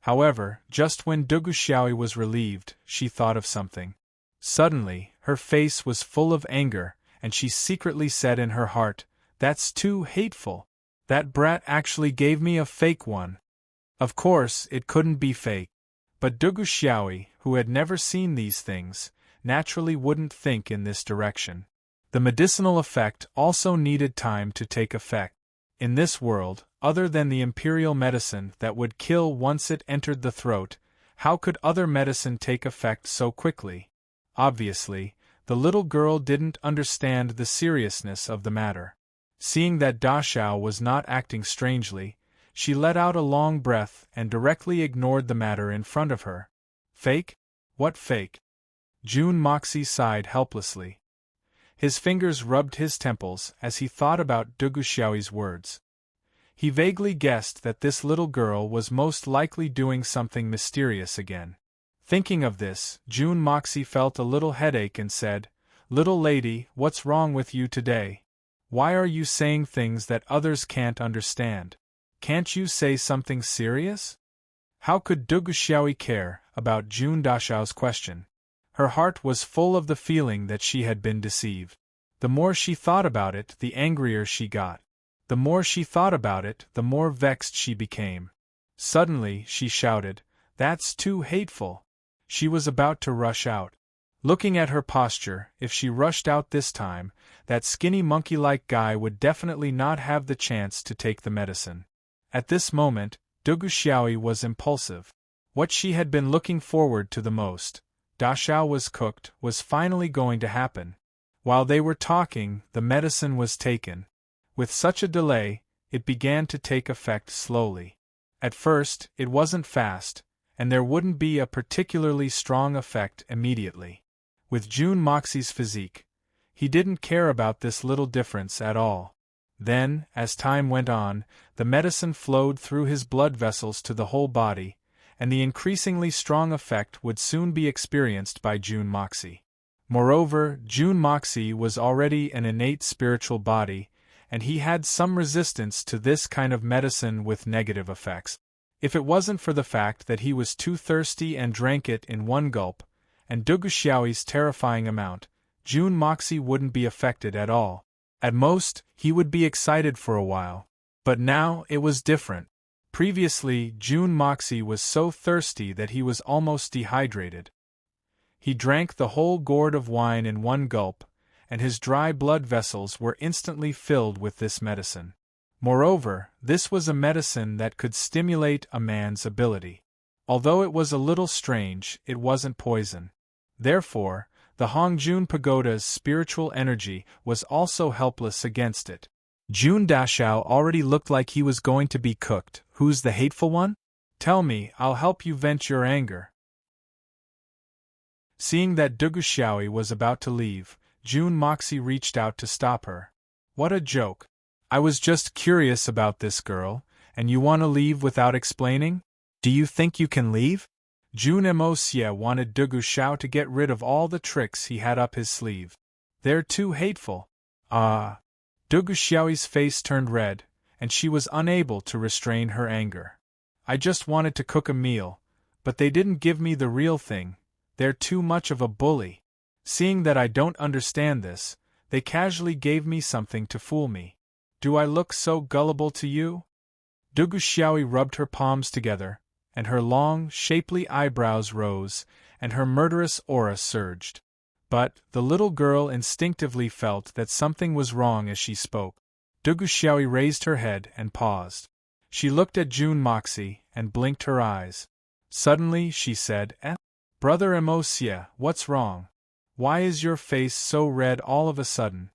However, just when Dugu Xiaoyi was relieved, she thought of something. Suddenly, her face was full of anger, and she secretly said in her heart, "That's too hateful. That brat actually gave me a fake one." Of course, it couldn't be fake. But Dugu Xiaoyi, who had never seen these things, naturally wouldn't think in this direction. The medicinal effect also needed time to take effect. In this world, other than the imperial medicine that would kill once it entered the throat, how could other medicine take effect so quickly? Obviously, the little girl didn't understand the seriousness of the matter. Seeing that Da Xiao was not acting strangely, she let out a long breath and directly ignored the matter in front of her. Fake? What fake? June Moxie sighed helplessly. His fingers rubbed his temples as he thought about Dugu Xiaoyi's words. He vaguely guessed that this little girl was most likely doing something mysterious again. Thinking of this, June Moxie felt a little headache and said, "Little lady, what's wrong with you today? Why are you saying things that others can't understand? Can't you say something serious?" How could Dugu Xiaoyi care about June Daxiao's question? Her heart was full of the feeling that she had been deceived. The more she thought about it, the angrier she got. The more she thought about it, the more vexed she became. Suddenly, she shouted, "That's too hateful!" She was about to rush out. Looking at her posture, if she rushed out this time, that skinny monkey-like guy would definitely not have the chance to take the medicine. At this moment, Dugu Xiaoyi was impulsive. What she had been looking forward to the most, Da Xiao was cooked, was finally going to happen. While they were talking, the medicine was taken. With such a delay, it began to take effect slowly. At first, it wasn't fast, and there wouldn't be a particularly strong effect immediately. With June Moxie's physique, he didn't care about this little difference at all. Then, as time went on, the medicine flowed through his blood vessels to the whole body, and the increasingly strong effect would soon be experienced by June Moxie. Moreover, June Moxie was already an innate spiritual body, and he had some resistance to this kind of medicine with negative effects. If it wasn't for the fact that he was too thirsty and drank it in one gulp, and Dugu Xiaoyi's terrifying amount, June Moxie wouldn't be affected at all. At most, he would be excited for a while. But now, it was different. Previously, June Moxie was so thirsty that he was almost dehydrated. He drank the whole gourd of wine in one gulp, and his dry blood vessels were instantly filled with this medicine. Moreover, this was a medicine that could stimulate a man's ability. Although it was a little strange, it wasn't poison. Therefore, the Hongjun Pagoda's spiritual energy was also helpless against it. June Daxiao already looked like he was going to be cooked. Who's the hateful one? Tell me, I'll help you vent your anger. Seeing that Dugu Xiaoyi was about to leave, June Moxie reached out to stop her. What a joke. I was just curious about this girl, and you want to leave without explaining? Do you think you can leave? June Moxie wanted Dugu Xiao to get rid of all the tricks he had up his sleeve. They're too hateful. Ah. Dugu Xiaoyi's face turned red, and she was unable to restrain her anger. I just wanted to cook a meal, but they didn't give me the real thing. They're too much of a bully. Seeing that I don't understand this, they casually gave me something to fool me. Do I look so gullible to you?" Dugu Xiaoyi rubbed her palms together, and her long, shapely eyebrows rose, and her murderous aura surged. But the little girl instinctively felt that something was wrong as she spoke. Dugu Xiaoyi raised her head and paused. She looked at June Moxie and blinked her eyes. Suddenly she said, Brother Emosia, what's wrong? Why is your face so red all of a sudden?"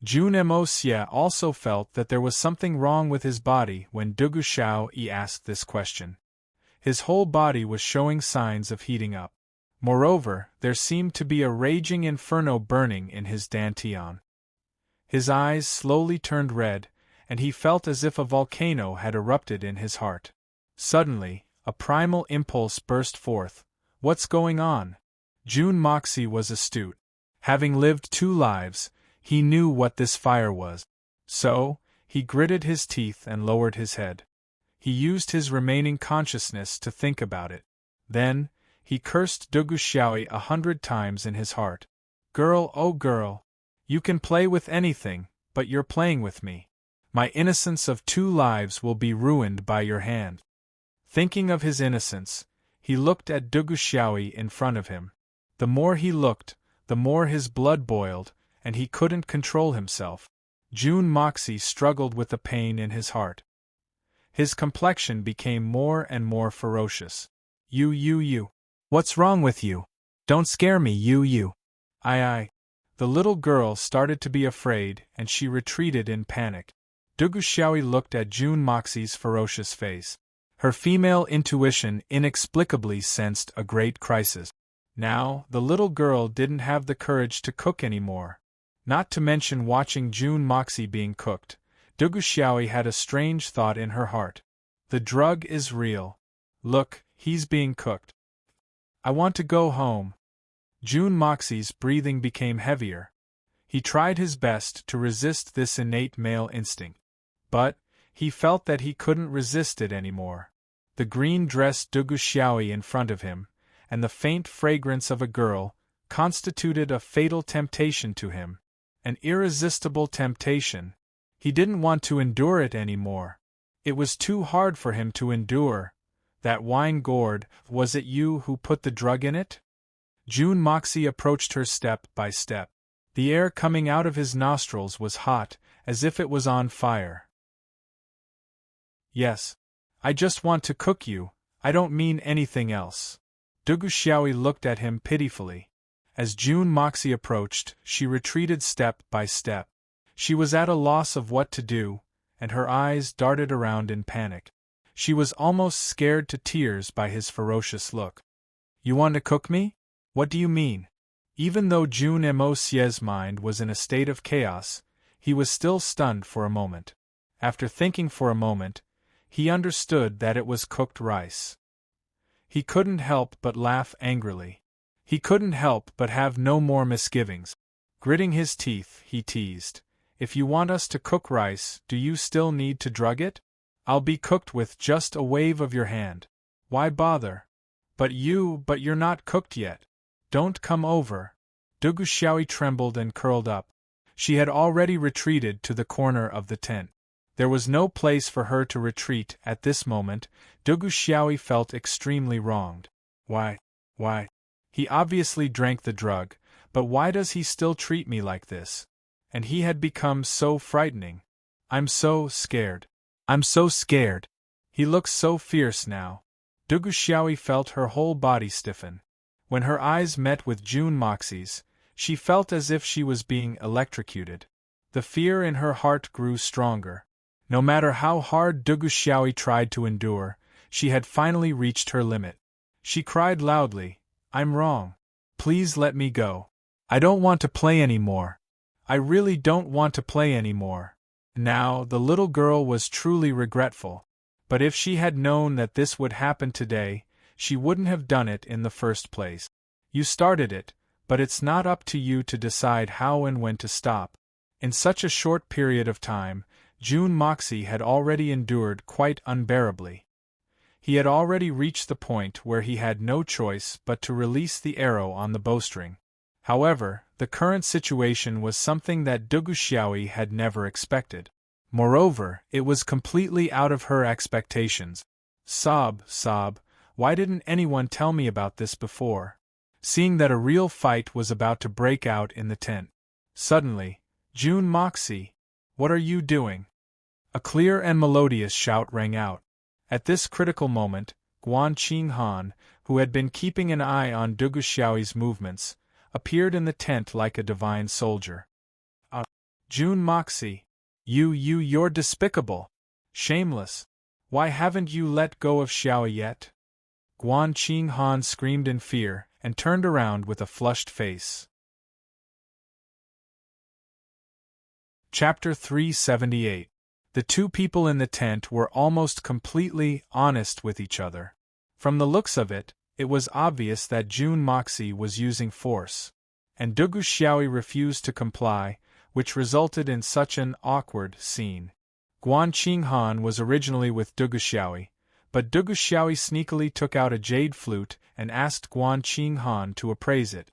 June Emosia also felt that there was something wrong with his body when Dugu Xiaoyi asked this question. His whole body was showing signs of heating up. Moreover, there seemed to be a raging inferno burning in his dantian. His eyes slowly turned red, and he felt as if a volcano had erupted in his heart. Suddenly, a primal impulse burst forth. "What's going on?" June Moxie was astute. Having lived 2 lives, he knew what this fire was. So, he gritted his teeth and lowered his head. He used his remaining consciousness to think about it. Then, he cursed Dugu Xiaoyi 100 times in his heart. "Girl, oh girl! You can play with anything, but you're playing with me. My innocence of 2 lives will be ruined by your hand." Thinking of his innocence, he looked at Dugu Xiaoyi in front of him. The more he looked, the more his blood boiled, and he couldn't control himself. June Moxie struggled with the pain in his heart. His complexion became more and more ferocious. You. What's wrong with you? Don't scare me, you. I. The little girl started to be afraid, and she retreated in panic. Dugu Xiaoyi looked at June Moxie's ferocious face. Her female intuition inexplicably sensed a great crisis. Now, the little girl didn't have the courage to cook anymore. Not to mention watching June Moxie being cooked, Dugu Xiaoyi had a strange thought in her heart. The drug is real. Look, he's being cooked. I want to go home. June Moxie's breathing became heavier. He tried his best to resist this innate male instinct. But, he felt that he couldn't resist it anymore. The green-dressed Dugu Xiaoyi in front of him, and the faint fragrance of a girl, constituted a fatal temptation to him. An irresistible temptation. He didn't want to endure it anymore. It was too hard for him to endure. That wine gourd, was it you who put the drug in it? June Moxie approached her step by step. The air coming out of his nostrils was hot, as if it was on fire. Yes. I just want to cook you, I don't mean anything else. Dugu Xiaoyi looked at him pitifully. As June Moxie approached, she retreated step by step. She was at a loss of what to do, and her eyes darted around in panic. She was almost scared to tears by his ferocious look. You want to cook me? What do you mean? Even though June Mosie's mind was in a state of chaos, he was still stunned for a moment. After thinking for a moment, he understood that it was cooked rice. He couldn't help but laugh angrily. He couldn't help but have no more misgivings. Gritting his teeth, he teased, If you want us to cook rice, do you still need to drug it? I'll be cooked with just a wave of your hand. Why bother? But you're not cooked yet. Don't come over. Dugu Xiaoyi trembled and curled up. She had already retreated to the corner of the tent. There was no place for her to retreat at this moment. Dugu Xiaoyi felt extremely wronged. Why? He obviously drank the drug, but why does he still treat me like this? And he had become so frightening. I'm so scared. He looks so fierce now. Dugu Xiaoyi felt her whole body stiffen. When her eyes met with June Moxie's, she felt as if she was being electrocuted. The fear in her heart grew stronger. No matter how hard Dugu Xiaoyi tried to endure, she had finally reached her limit. She cried loudly, I'm wrong. Please let me go. I don't want to play anymore. I really don't want to play anymore. Now, the little girl was truly regretful. But if she had known that this would happen today, she wouldn't have done it in the first place. You started it, but it's not up to you to decide how and when to stop. In such a short period of time, June Moxie had already endured quite unbearably. He had already reached the point where he had no choice but to release the arrow on the bowstring. However, the current situation was something that Duguxiaoyi had never expected. Moreover, it was completely out of her expectations. Sob, why didn't anyone tell me about this before? Seeing that a real fight was about to break out in the tent. Suddenly, June Moxie, what are you doing? A clear and melodious shout rang out. At this critical moment, Guan Qinghan, who had been keeping an eye on Duguxiaoyi's movements, appeared in the tent like a divine soldier. June Moxie, you're despicable. Shameless. Why haven't you let go of Xiao yet? Guan Qinghan screamed in fear and turned around with a flushed face. Chapter 378. The two people in the tent were almost completely honest with each other. From the looks of it, it was obvious that June Moxie was using force, and Duguxiaoyi refused to comply, which resulted in such an awkward scene. Guan Qinghan was originally with Duguxiaoyi, but Duguxiaoyi sneakily took out a jade flute and asked Guan Qinghan to appraise it.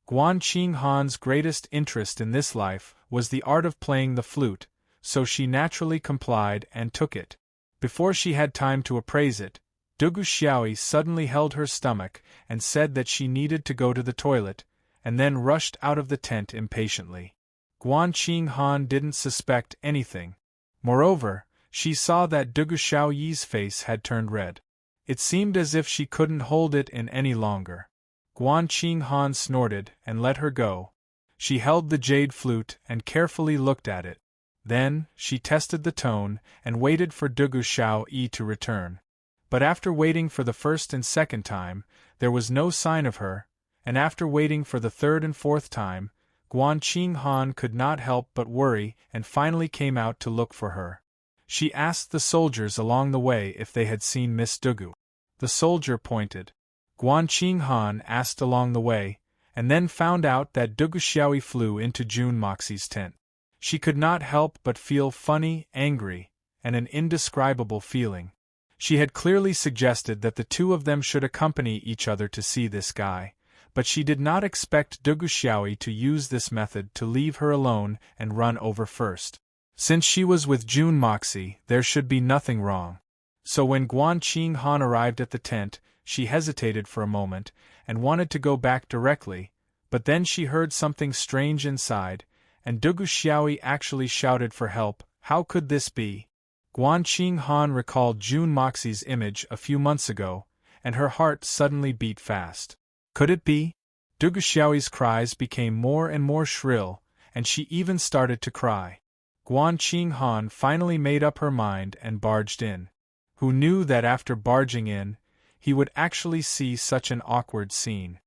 Guan Qinghan's greatest interest in this life was the art of playing the flute, so she naturally complied and took it. Before she had time to appraise it, Duguxiaoyi suddenly held her stomach and said that she needed to go to the toilet, and then rushed out of the tent impatiently. Guan Qinghan didn't suspect anything. Moreover, she saw that Duguxiaoyi's face had turned red. It seemed as if she couldn't hold it in any longer. Guan Qinghan snorted and let her go. She held the jade flute and carefully looked at it. Then, she tested the tone and waited for Duguxiaoyi to return. But after waiting for the first and second time, there was no sign of her, and after waiting for the third and fourth time, Guan Qinghan could not help but worry and finally came out to look for her. She asked the soldiers along the way if they had seen Miss Dugu. The soldier pointed. Guan Qinghan asked along the way, and then found out that Duguxiaoyi flew into June Moxie's tent. She could not help but feel funny, angry, and an indescribable feeling. She had clearly suggested that the two of them should accompany each other to see this guy, but she did not expect Duguxiaoyi to use this method to leave her alone and run over first. Since she was with June Moxie, there should be nothing wrong. So when Guan Qinghan arrived at the tent, she hesitated for a moment, and wanted to go back directly, but then she heard something strange inside, and Duguxiaoyi actually shouted for help. How could this be? Guan Qinghan recalled June Moxie's image a few months ago, and her heart suddenly beat fast. Could it be? Duguxiaoyi's cries became more and more shrill, and she even started to cry. Guan Qinghan finally made up her mind and barged in. Who knew that after barging in, he would actually see such an awkward scene?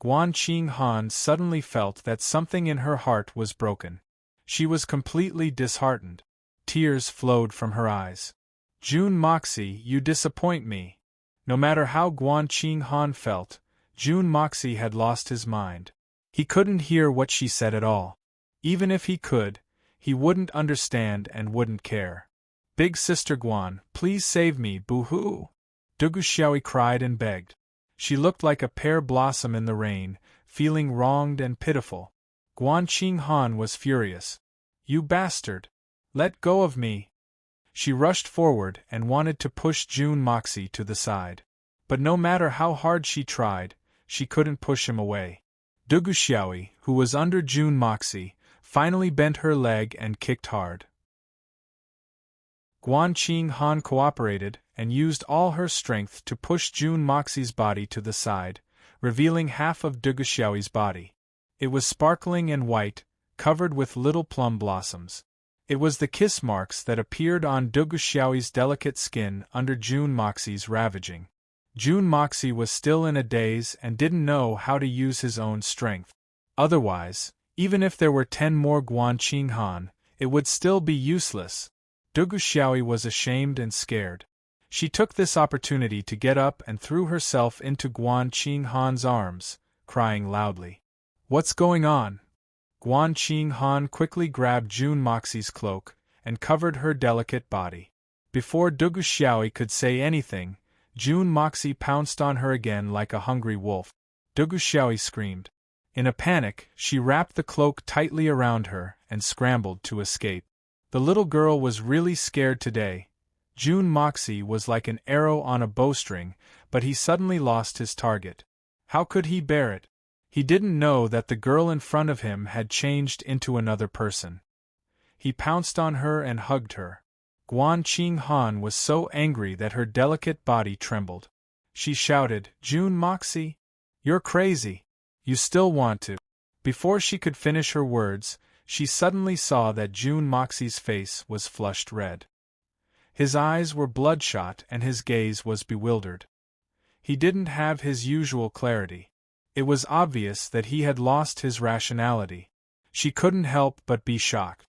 Guan Qinghan suddenly felt that something in her heart was broken. She was completely disheartened. Tears flowed from her eyes. June Moxie, you disappoint me. No matter how Guan Qinghan felt, June Moxie had lost his mind. He couldn't hear what she said at all. Even if he could, he wouldn't understand and wouldn't care. Big Sister Guan, please save me, boo-hoo! Duguxiaoyi cried and begged. She looked like a pear blossom in the rain, feeling wronged and pitiful. Guan Qinghan was furious. You bastard! Let go of me! She rushed forward and wanted to push June Moxie to the side. But no matter how hard she tried, she couldn't push him away. Duguxiaoyi, who was under June Moxie, finally bent her leg and kicked hard. Guan Qinghan cooperated and used all her strength to push June Moxie's body to the side, revealing half of Duguxiaoyi's body. It was sparkling and white, covered with little plum blossoms. It was the kiss marks that appeared on Duguxiaoyi's delicate skin under June Moxie's ravaging. June Moxie was still in a daze and didn't know how to use his own strength. Otherwise, even if there were 10 more Guan Qinghan, it would still be useless. Duguxiaoyi was ashamed and scared. She took this opportunity to get up and threw herself into Guan Qinghan's arms, crying loudly. What's going on? Guan Qinghan quickly grabbed June Moxie's cloak and covered her delicate body. Before Duguxiaoyi could say anything, June Moxie pounced on her again like a hungry wolf. Duguxiaoi screamed. In a panic, she wrapped the cloak tightly around her and scrambled to escape. The little girl was really scared today. June Moxie was like an arrow on a bowstring, but he suddenly lost his target. How could he bear it? He didn't know that the girl in front of him had changed into another person. He pounced on her and hugged her. Guan Qing Han was so angry that her delicate body trembled. She shouted, "June Moxie! You're crazy! You still want to." Before she could finish her words, she suddenly saw that June Moxie's face was flushed red. His eyes were bloodshot and his gaze was bewildered. He didn't have his usual clarity. It was obvious that he had lost his rationality. She couldn't help but be shocked.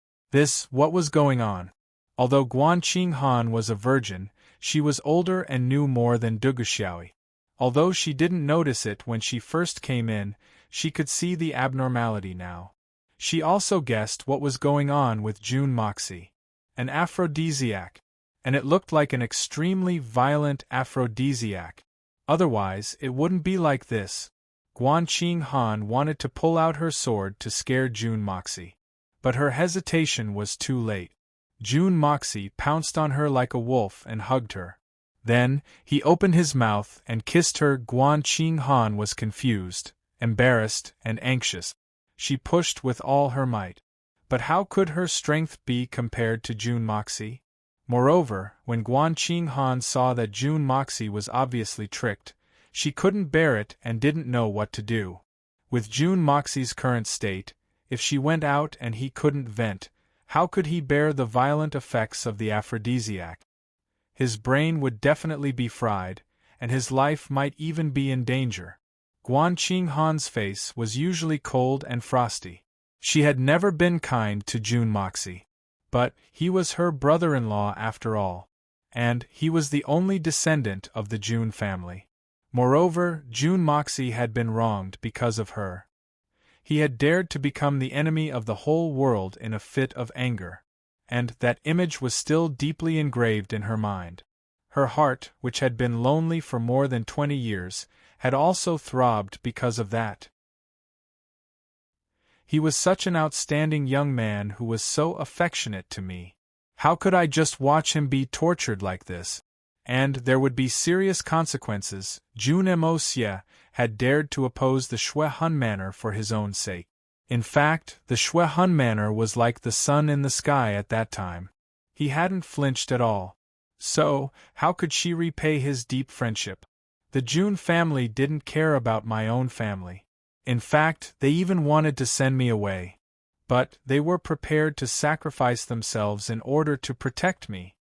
What was going on? Although Guan Qing Han was a virgin, she was older and knew more than Duguxiaoi. Although she didn't notice it when she first came in, she could see the abnormality now. She also guessed what was going on with June Moxie. An aphrodisiac. And it looked like an extremely violent aphrodisiac. Otherwise, it wouldn't be like this. Guan Qing Han wanted to pull out her sword to scare June Moxie. But her hesitation was too late. June Moxie pounced on her like a wolf and hugged her. Then, he opened his mouth and kissed her. Guan Qing Han was confused, embarrassed, and anxious. She pushed with all her might. But how could her strength be compared to June Moxie? Moreover, when Guan Qing Han saw that June Moxie was obviously tricked, she couldn't bear it and didn't know what to do. With June Moxie's current state, if she went out and he couldn't vent, how could he bear the violent effects of the aphrodisiac? His brain would definitely be fried, and his life might even be in danger. Guan Qing Han's face was usually cold and frosty. She had never been kind to June Moxie. But he was her brother-in-law after all. And he was the only descendant of the June family. Moreover, June Moxie had been wronged because of her. He had dared to become the enemy of the whole world in a fit of anger. And that image was still deeply engraved in her mind. Her heart, which had been lonely for more than 20 years, had also throbbed because of that. He was such an outstanding young man who was so affectionate to me. How could I just watch him be tortured like this? And there would be serious consequences. June Moxie had dared to oppose the Shui Hun Manor for his own sake. In fact, the Shui Hun Manor was like the sun in the sky at that time. He hadn't flinched at all. So, how could she repay his deep friendship? The June family didn't care about my own family. In fact, they even wanted to send me away. But they were prepared to sacrifice themselves in order to protect me.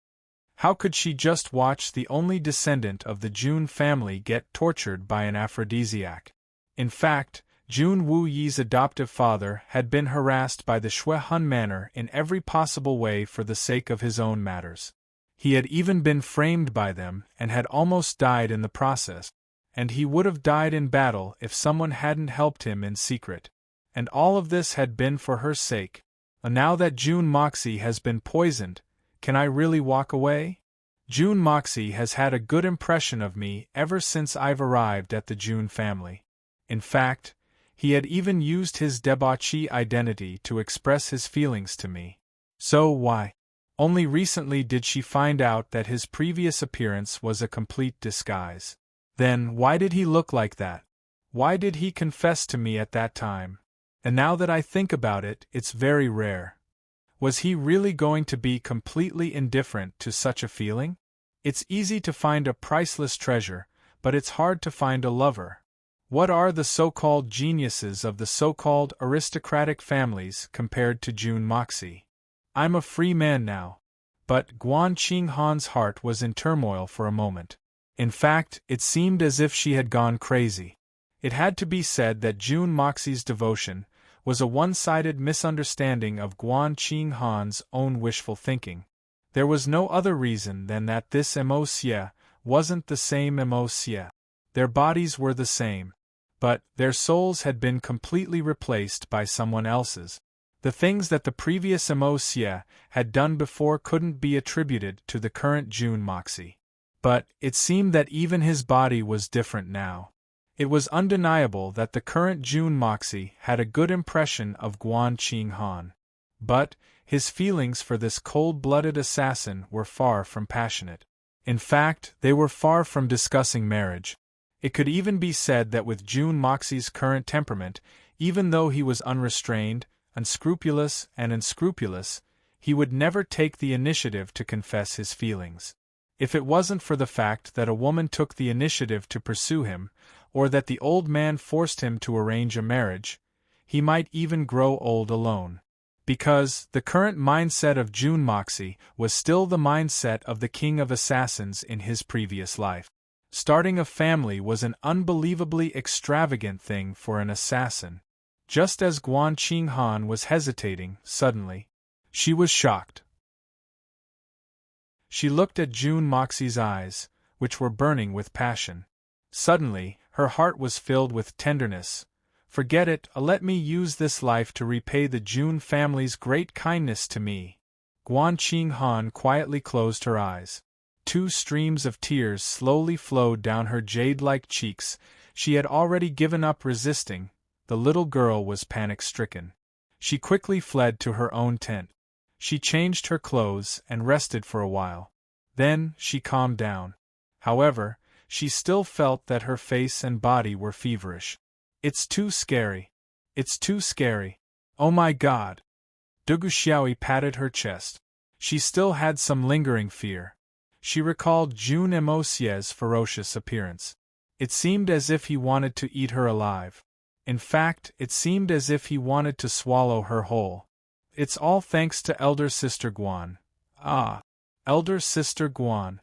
How could she just watch the only descendant of the June family get tortured by an aphrodisiac? In fact, June Wu Yi's adoptive father had been harassed by the Shui Hun Manor in every possible way for the sake of his own matters. He had even been framed by them and had almost died in the process. And he would have died in battle if someone hadn't helped him in secret. And all of this had been for her sake. And now that June Moxie has been poisoned, can I really walk away? June Moxie has had a good impression of me ever since I've arrived at the June family. In fact, he had even used his debauchee identity to express his feelings to me. So why? Only recently did she find out that his previous appearance was a complete disguise. Then why did he look like that? Why did he confess to me at that time? And now that I think about it, it's very rare. Was he really going to be completely indifferent to such a feeling? It's easy to find a priceless treasure, but it's hard to find a lover. What are the so-called geniuses of the so-called aristocratic families compared to June Moxie? I'm a free man now. But Guan Qing Han's heart was in turmoil for a moment. In fact, it seemed as if she had gone crazy. It had to be said that June Moxie's devotion was a one-sided misunderstanding of Guan Qing Han's own wishful thinking. There was no other reason than that this Moxie wasn't the same Moxie. Their bodies were the same, but their souls had been completely replaced by someone else's. The things that the previous Moxie had done before couldn't be attributed to the current June Moxie. But it seemed that even his body was different now. It was undeniable that the current June Moxie had a good impression of Guan Qinghan. But his feelings for this cold-blooded assassin were far from passionate. In fact, they were far from discussing marriage. It could even be said that with June Moxie's current temperament, even though he was unrestrained, unscrupulous, and unscrupulous, he would never take the initiative to confess his feelings. If it wasn't for the fact that a woman took the initiative to pursue him, or that the old man forced him to arrange a marriage, he might even grow old alone. Because the current mindset of June Moxie was still the mindset of the king of assassins in his previous life. Starting a family was an unbelievably extravagant thing for an assassin. Just as Guan Qinghan was hesitating, suddenly, she was shocked. She looked at June Moxie's eyes, which were burning with passion. Suddenly, her heart was filled with tenderness. Forget it, let me use this life to repay the June family's great kindness to me. Guan Qinghan quietly closed her eyes. 2 streams of tears slowly flowed down her jade-like cheeks. She had already given up resisting. The little girl was panic-stricken. She quickly fled to her own tent. She changed her clothes and rested for a while. Then she calmed down. However, she still felt that her face and body were feverish. It's too scary. It's too scary. Oh my God! Dugu Xiaoyi patted her chest. She still had some lingering fear. She recalled June Mosie's ferocious appearance. It seemed as if he wanted to eat her alive. In fact, it seemed as if he wanted to swallow her whole. It's all thanks to Elder Sister Guan. Ah! Elder Sister Guan.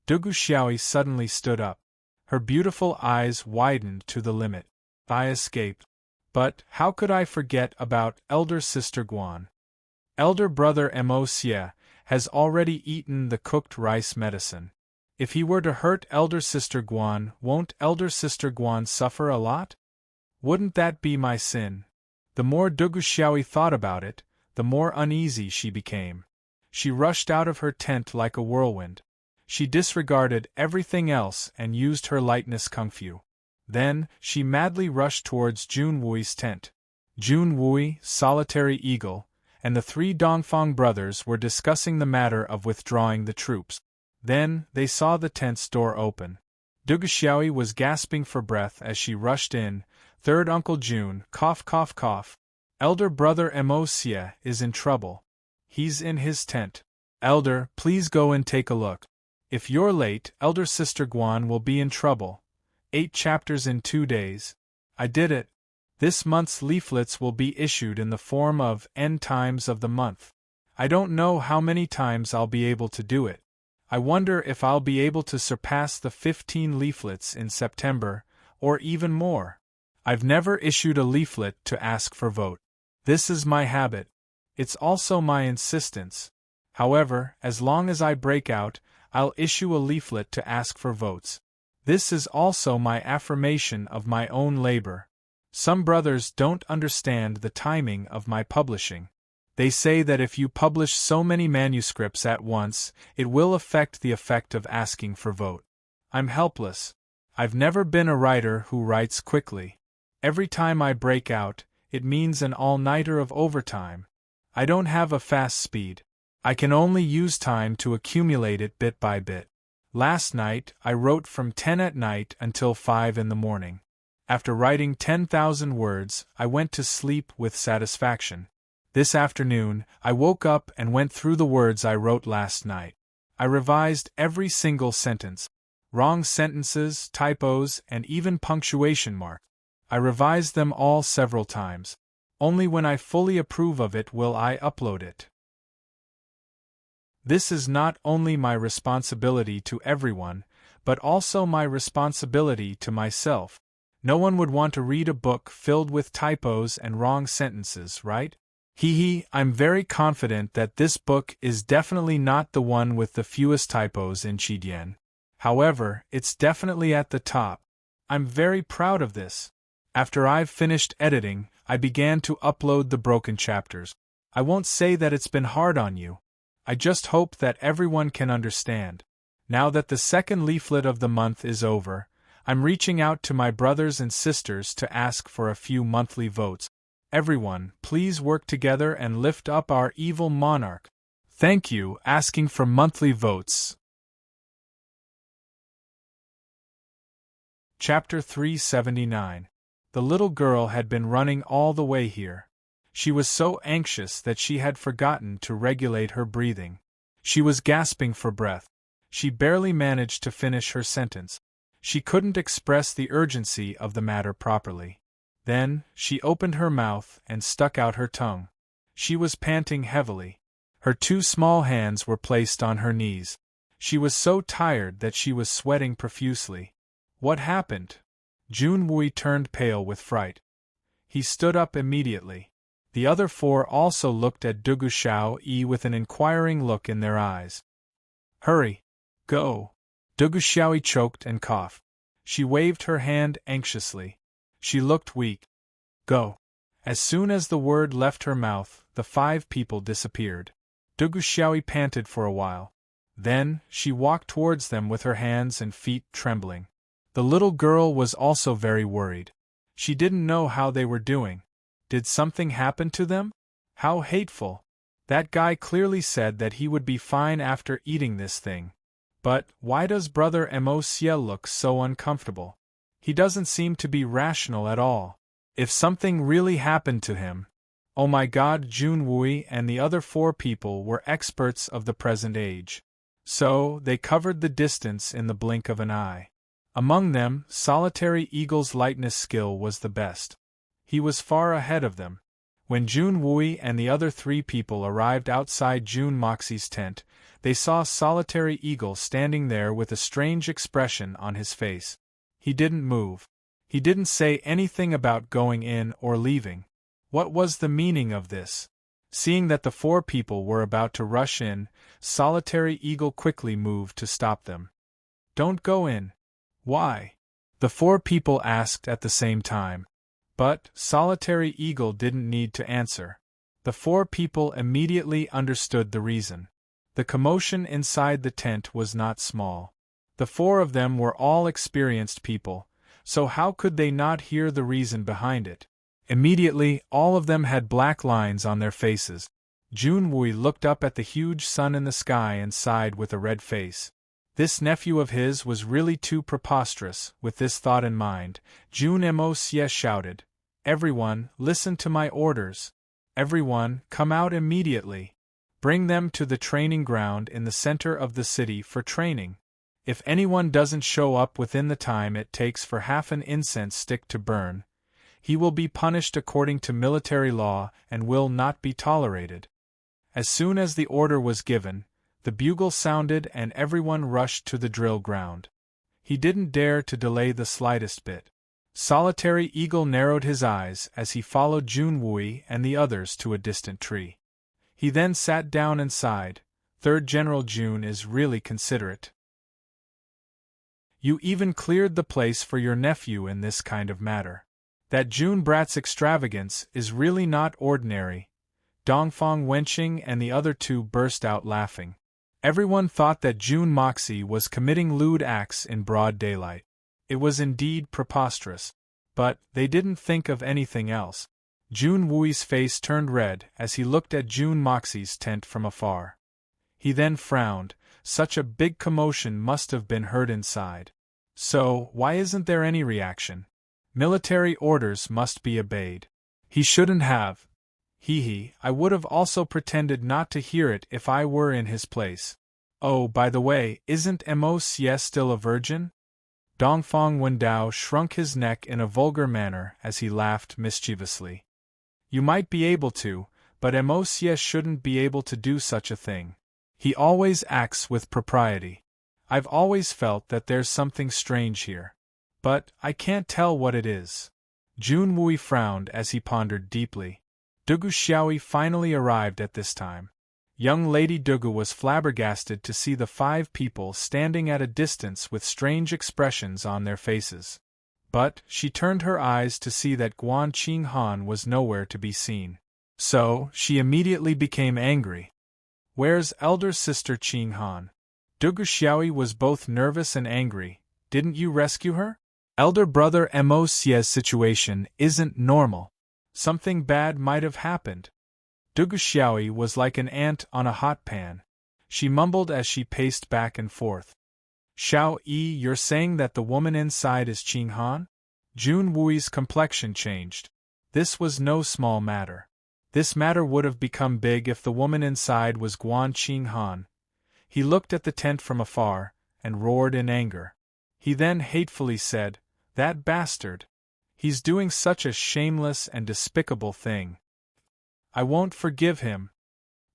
Dugu Xiaoyi suddenly stood up. Her beautiful eyes widened to the limit. I escaped. But how could I forget about Elder Sister Guan? Elder Brother Mosie has already eaten the cooked rice medicine. If he were to hurt Elder Sister Guan, won't Elder Sister Guan suffer a lot? Wouldn't that be my sin? The more Dugu Xiaoyi thought about it, the more uneasy she became. She rushed out of her tent like a whirlwind. She disregarded everything else and used her lightness kung fu. Then, she madly rushed towards Jun Wui's tent. Jun Wui, Solitary Eagle, and the 3 Dongfang brothers were discussing the matter of withdrawing the troops. Then, they saw the tent's door open. Dugu Xiaoyi was gasping for breath as she rushed in. Third Uncle Jun, cough cough cough. Elder Brother Mosie is in trouble. He's in his tent. Elder, please go and take a look. If you're late, Elder Sister Guan will be in trouble. 8 chapters in 2 days. I did it. This month's leaflets will be issued in the form of end times of the month. I don't know how many times I'll be able to do it. I wonder if I'll be able to surpass the 15 leaflets in September, or even more. I've never issued a leaflet to ask for vote. This is my habit. It's also my insistence. However, as long as I break out, I'll issue a leaflet to ask for votes. This is also my affirmation of my own labor. Some brothers don't understand the timing of my publishing. They say that if you publish so many manuscripts at once, it will affect the effect of asking for vote. I'm helpless. I've never been a writer who writes quickly. Every time I break out, it means an all-nighter of overtime. I don't have a fast speed. I can only use time to accumulate it bit by bit. Last night, I wrote from 10 at night until 5 in the morning. After writing 10,000 words, I went to sleep with satisfaction. This afternoon, I woke up and went through the words I wrote last night. I revised every single sentence. Wrong sentences, typos, and even punctuation marks. I revised them all several times. Only when I fully approve of it will I upload it. This is not only my responsibility to everyone, but also my responsibility to myself. No one would want to read a book filled with typos and wrong sentences, right? I'm very confident that this book is definitely not the one with the fewest typos in Qidian. However, it's definitely at the top. I'm very proud of this. After I've finished editing, I began to upload the broken chapters. I won't say that it's been hard on you. I just hope that everyone can understand. Now that the second leaflet of the month is over, I'm reaching out to my brothers and sisters to ask for a few monthly votes. Everyone, please work together and lift up our evil monarch. Thank you, asking for monthly votes. Chapter 379. The little girl had been running all the way here. She was so anxious that she had forgotten to regulate her breathing. She was gasping for breath. She barely managed to finish her sentence. She couldn't express the urgency of the matter properly. Then, she opened her mouth and stuck out her tongue. She was panting heavily. Her two small hands were placed on her knees. She was so tired that she was sweating profusely. What happened? Junwei turned pale with fright. He stood up immediately. The other four also looked at Dugu Xiaoyi with an inquiring look in their eyes. Hurry! Go! Dugu Xiaoyi choked and coughed. She waved her hand anxiously. She looked weak. Go! As soon as the word left her mouth, the 5 people disappeared. Dugu Xiaoyi panted for a while. Then, she walked towards them with her hands and feet trembling. The little girl was also very worried. She didn't know how they were doing. Did something happen to them? How hateful! That guy clearly said that he would be fine after eating this thing. But, why does Brother Mo look so uncomfortable? He doesn't seem to be rational at all. If something really happened to him… Oh my God! Junwei and the other 4 people were experts of the present age. So, they covered the distance in the blink of an eye. Among them, Solitary Eagle's lightness skill was the best. He was far ahead of them. When Junwei and the other 3 people arrived outside Jun Moxie's tent, they saw Solitary Eagle standing there with a strange expression on his face. He didn't move. He didn't say anything about going in or leaving. What was the meaning of this? Seeing that the 4 people were about to rush in, Solitary Eagle quickly moved to stop them. Don't go in. Why? The 4 people asked at the same time. But, Solitary Eagle didn't need to answer. The 4 people immediately understood the reason. The commotion inside the tent was not small. The 4 of them were all experienced people, so how could they not hear the reason behind it? Immediately, all of them had black lines on their faces. Junwei looked up at the huge sun in the sky and sighed with a red face. This nephew of his was really too preposterous. With this thought in mind, Jun Mo shouted, Everyone, listen to my orders. Everyone, come out immediately. Bring them to the training ground in the center of the city for training. If anyone doesn't show up within the time it takes for half an incense stick to burn, he will be punished according to military law and will not be tolerated. As soon as the order was given, the bugle sounded and everyone rushed to the drill ground. He didn't dare to delay the slightest bit. Solitary Eagle narrowed his eyes as he followed Junwei and the others to a distant tree. He then sat down and sighed. 3rd General Jun is really considerate. You even cleared the place for your nephew in this kind of matter. That Jun brat's extravagance is really not ordinary. Dongfang Wenqing and the other 2 burst out laughing. Everyone thought that Jun Moxie was committing lewd acts in broad daylight. It was indeed preposterous. But they didn't think of anything else. Junwei's face turned red as he looked at Jun Moxie's tent from afar. He then frowned. Such a big commotion must have been heard inside. So, why isn't there any reaction? Military orders must be obeyed. He shouldn't have. I would have also pretended not to hear it if I were in his place. Oh, by the way, isn't Mo still a virgin? Dongfang Wendao shrunk his neck in a vulgar manner as he laughed mischievously. You might be able to, but Mo shouldn't be able to do such a thing. He always acts with propriety. I've always felt that there's something strange here. But, I can't tell what it is. Junwei frowned as he pondered deeply. Dugu Xiaoyi finally arrived at this time. Young Lady Dugu was flabbergasted to see the 5 people standing at a distance with strange expressions on their faces. But, she turned her eyes to see that Guan Qinghan was nowhere to be seen. So, she immediately became angry. Where's elder sister Qinghan? Dugu Xiaoyi was both nervous and angry. Didn't you rescue her? Elder brother Mo Xie's situation isn't normal. Something bad might have happened. Dugu Xiaoyi was like an ant on a hot pan. She mumbled as she paced back and forth. Xiao Yi, you're saying that the woman inside is Qing Han? Jun Wui's complexion changed. This was no small matter. This matter would have become big if the woman inside was Guan Qing Han. He looked at the tent from afar, and roared in anger. He then hatefully said, "That bastard! He's doing such a shameless and despicable thing. I won't forgive him."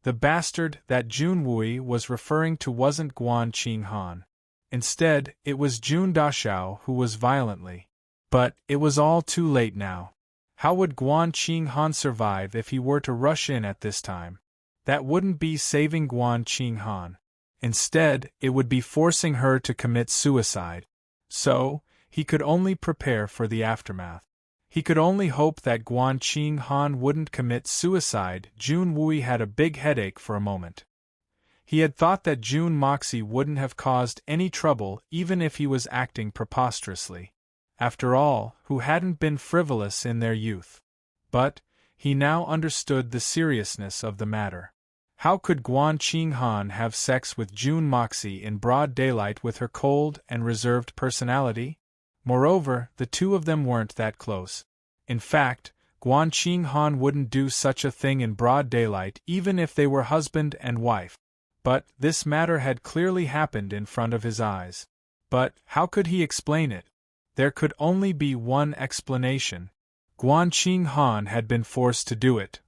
The bastard that Jun Wui was referring to wasn't Guan Qing Han. Instead, it was Jun Dashao who was violently. But it was all too late now. How would Guan Qing Han survive if he were to rush in at this time? That wouldn't be saving Guan Qing Han. Instead, it would be forcing her to commit suicide. So, he could only prepare for the aftermath. He could only hope that Guan Qing Han wouldn't commit suicide. Jun Wui had a big headache for a moment. He had thought that Jun Moxie wouldn't have caused any trouble even if he was acting preposterously. After all, who hadn't been frivolous in their youth? But, he now understood the seriousness of the matter. How could Guan Qing Han have sex with Jun Moxie in broad daylight with her cold and reserved personality? Moreover, the two of them weren't that close. In fact, Guan Qing Han wouldn't do such a thing in broad daylight even if they were husband and wife. But this matter had clearly happened in front of his eyes. But how could he explain it? There could only be one explanation. Guan Qing Han had been forced to do it.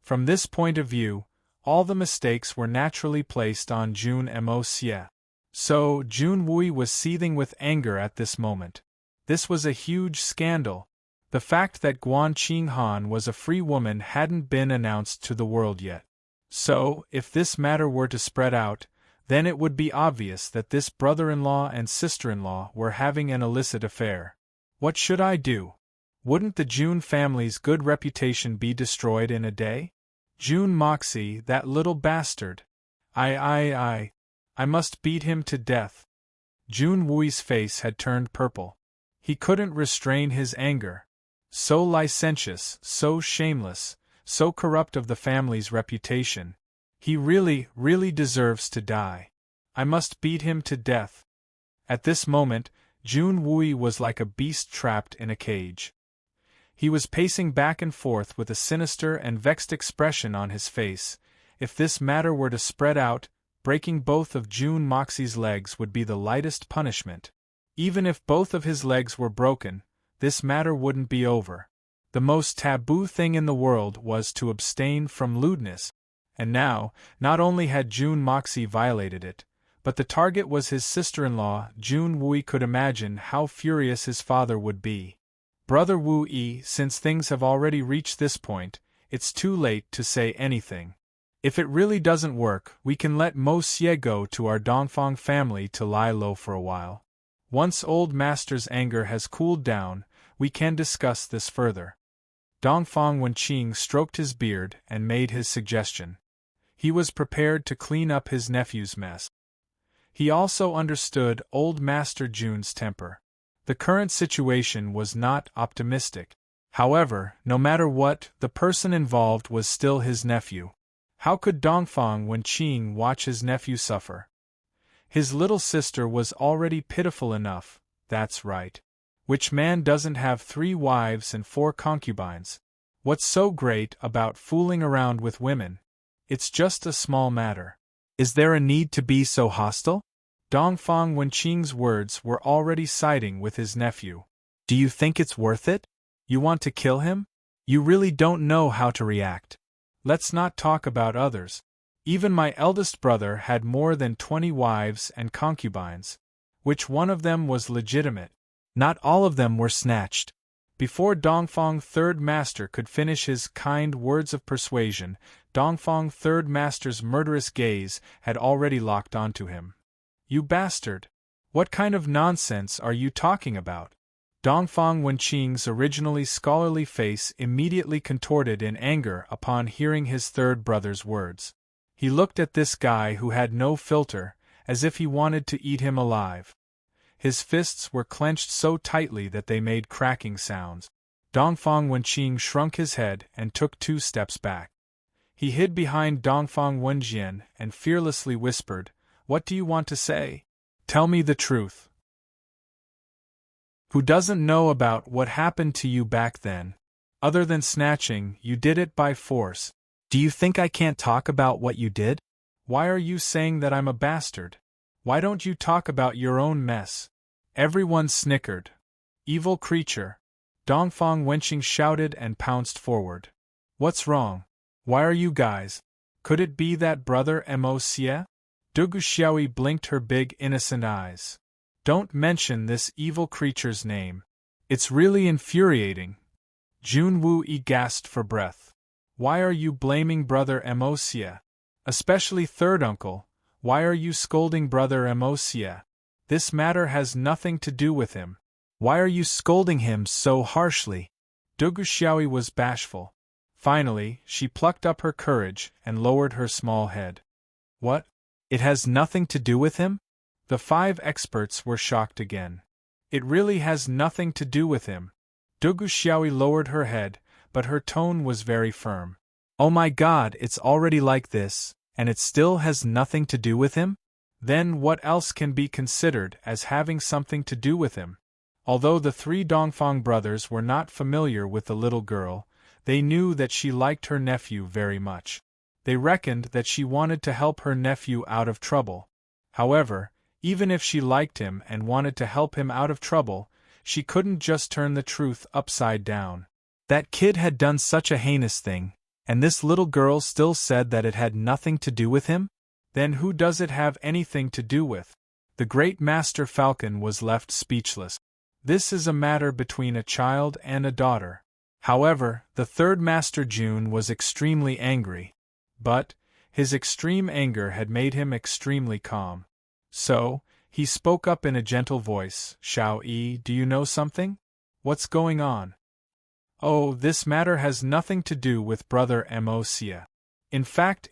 From this point of view, all the mistakes were naturally placed on Jun Mo Xie. So, Jun Wui was seething with anger at this moment. This was a huge scandal. The fact that Guan Qing Han was a free woman hadn't been announced to the world yet. So, if this matter were to spread out, then it would be obvious that this brother-in-law and sister-in-law were having an illicit affair. What should I do? Wouldn't the Jun family's good reputation be destroyed in a day? Jun Moxie, that little bastard. I must beat him to death. Jun Wui's face had turned purple. He couldn't restrain his anger. So licentious, so shameless, so corrupt of the family's reputation. He really deserves to die. I must beat him to death. At this moment, Jun Wui was like a beast trapped in a cage. He was pacing back and forth with a sinister and vexed expression on his face. If this matter were to spread out, breaking both of Jun Moxie's legs would be the lightest punishment. Even if both of his legs were broken, this matter wouldn't be over. The most taboo thing in the world was to abstain from lewdness. And now, not only had Jun Moxie violated it, but the target was his sister-in-law. Jun Wui could imagine how furious his father would be. Brother Wu Yi, since things have already reached this point, it's too late to say anything. If it really doesn't work, we can let Mo Xie go to our Dongfang family to lie low for a while. Once old master's anger has cooled down, we can discuss this further. Dongfang Wenqing stroked his beard and made his suggestion. He was prepared to clean up his nephew's mess. He also understood old Master Jun's temper. The current situation was not optimistic. However, no matter what, the person involved was still his nephew. How could Dongfang Wenqing watch his nephew suffer? His little sister was already pitiful enough, that's right. Which man doesn't have 3 wives and 4 concubines? What's so great about fooling around with women? It's just a small matter. Is there a need to be so hostile? Dongfang Wenqing's words were already siding with his nephew. Do you think it's worth it? You want to kill him? You really don't know how to react. Let's not talk about others. Even my eldest brother had more than 20 wives and concubines. Which one of them was legitimate? Not all of them were snatched. Before Dongfang Third Master could finish his kind words of persuasion, Dongfang Third Master's murderous gaze had already locked onto him. You bastard! What kind of nonsense are you talking about? Dongfang Wenqing's originally scholarly face immediately contorted in anger upon hearing his third brother's words. He looked at this guy who had no filter, as if he wanted to eat him alive. His fists were clenched so tightly that they made cracking sounds. Dongfang Wenqing shrunk his head and took 2 steps back. He hid behind Dongfang Wenjian and fearlessly whispered, "What do you want to say? Tell me the truth. Who doesn't know about what happened to you back then? Other than snatching, you did it by force. Do you think I can't talk about what you did? Why are you saying that I'm a bastard? Why don't you talk about your own mess?" Everyone snickered. "Evil creature!" Dongfang Wenqing shouted and pounced forward. "What's wrong? Why are you guys? Could it be that brother Mo Xie?" Dugu Xiaoyi blinked her big innocent eyes. "Don't mention this evil creature's name. It's really infuriating." Jun Wu-yi gasped for breath. "Why are you blaming brother Mo Xie? Especially third uncle, why are you scolding brother Mo Xie? This matter has nothing to do with him. Why are you scolding him so harshly?" Dugu Xiaoyi was bashful. Finally, she plucked up her courage and lowered her small head. "What? It has nothing to do with him?" The 5 experts were shocked again. "It really has nothing to do with him." Dugu Xiaoyi lowered her head, but her tone was very firm. "Oh my God, it's already like this, and it still has nothing to do with him? Then what else can be considered as having something to do with him?" Although the 3 Dongfang brothers were not familiar with the little girl, they knew that she liked her nephew very much. They reckoned that she wanted to help her nephew out of trouble. However, even if she liked him and wanted to help him out of trouble, she couldn't just turn the truth upside down. That kid had done such a heinous thing, and this little girl still said that it had nothing to do with him? Then who does it have anything to do with? The great Master Falcon was left speechless. This is a matter between a child and a daughter. However, the third Master Jun was extremely angry. But his extreme anger had made him extremely calm. So, he spoke up in a gentle voice, "Xiao-yi, do you know something? What's going on?" "Oh, this matter has nothing to do with brother Mo Xie. In fact,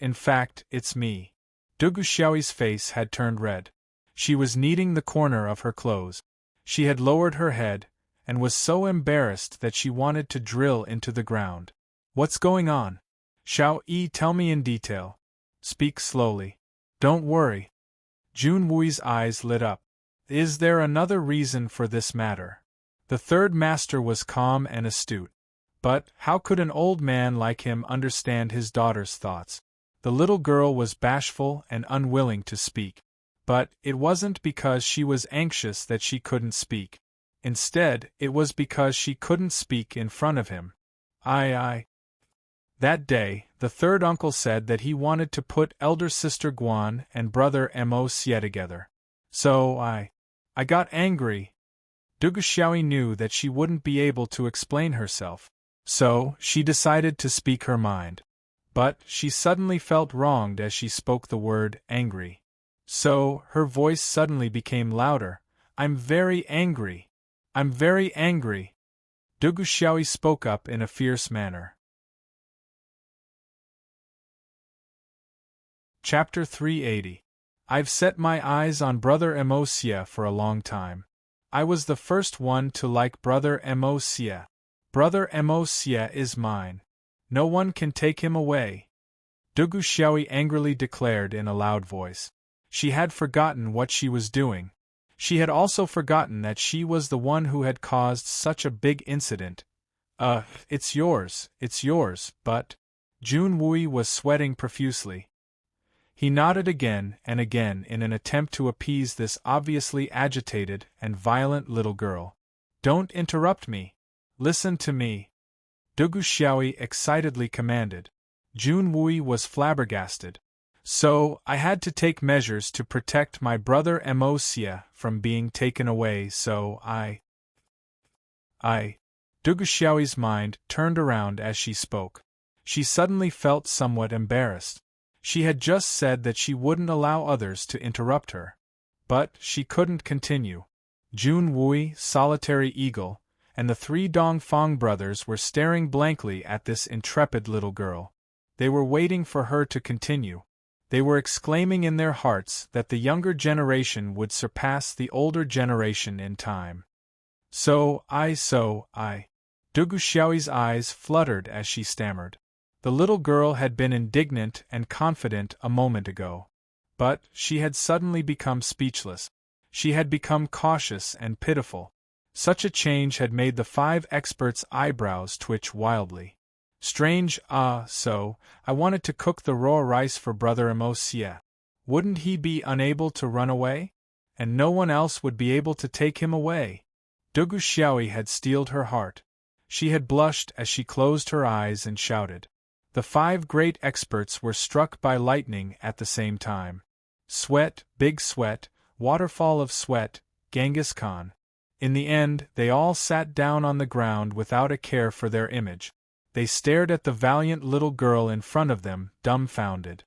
it's me." Dugu Xiaoyi's face had turned red. She was kneading the corner of her clothes. She had lowered her head, and was so embarrassed that she wanted to drill into the ground. "What's going on? Xiao-yi, tell me in detail. Speak slowly. Don't worry." Jun Wui's eyes lit up. "Is there another reason for this matter?" The third master was calm and astute. But how could an old man like him understand his daughter's thoughts? The little girl was bashful and unwilling to speak. But it wasn't because she was anxious that she couldn't speak. Instead, it was because she couldn't speak in front of him. That day, the third uncle said that he wanted to put elder sister Guan and brother Mo Xie together. So I got angry. Dugu Xiaoyi knew that she wouldn't be able to explain herself. So, she decided to speak her mind. But she suddenly felt wronged as she spoke the word angry. So, her voice suddenly became louder. "I'm very angry. I'm very angry." Dugu Xiaoyi spoke up in a fierce manner. Chapter 380. I've set my eyes on brother Mo Xie for a long time. I was the first one to like brother Mo Xie. Brother Mo Xie is mine. No one can take him away. Dugu Xiaoyi angrily declared in a loud voice. She had forgotten what she was doing. She had also forgotten that she was the one who had caused such a big incident. It's yours, but... Jun Wui was sweating profusely. He nodded again and again in an attempt to appease this obviously agitated and violent little girl. "Don't interrupt me. Listen to me," Dugu Xiaoyi excitedly commanded. Jun Wui was flabbergasted. "So, I had to take measures to protect my brother Mo Xie from being taken away, so I... Dugu Xiaoyi's mind turned around as she spoke. She suddenly felt somewhat embarrassed. She had just said that she wouldn't allow others to interrupt her. But she couldn't continue. Jun Wui, Solitary Eagle, and the 3 Dongfang brothers were staring blankly at this intrepid little girl. They were waiting for her to continue. They were exclaiming in their hearts that the younger generation would surpass the older generation in time. So I. Duguxiao's eyes fluttered as she stammered. The little girl had been indignant and confident a moment ago. But she had suddenly become speechless. She had become cautious and pitiful. Such a change had made the 5 experts' eyebrows twitch wildly. Strange, so, I wanted to cook the raw rice for Brother Emosia. Wouldn't he be unable to run away? And no one else would be able to take him away. Duguxiao had steeled her heart. She had blushed as she closed her eyes and shouted. The 5 great experts were struck by lightning at the same time. Sweat, big sweat, waterfall of sweat, Genghis Khan. In the end, they all sat down on the ground without a care for their image. They stared at the valiant little girl in front of them, dumbfounded.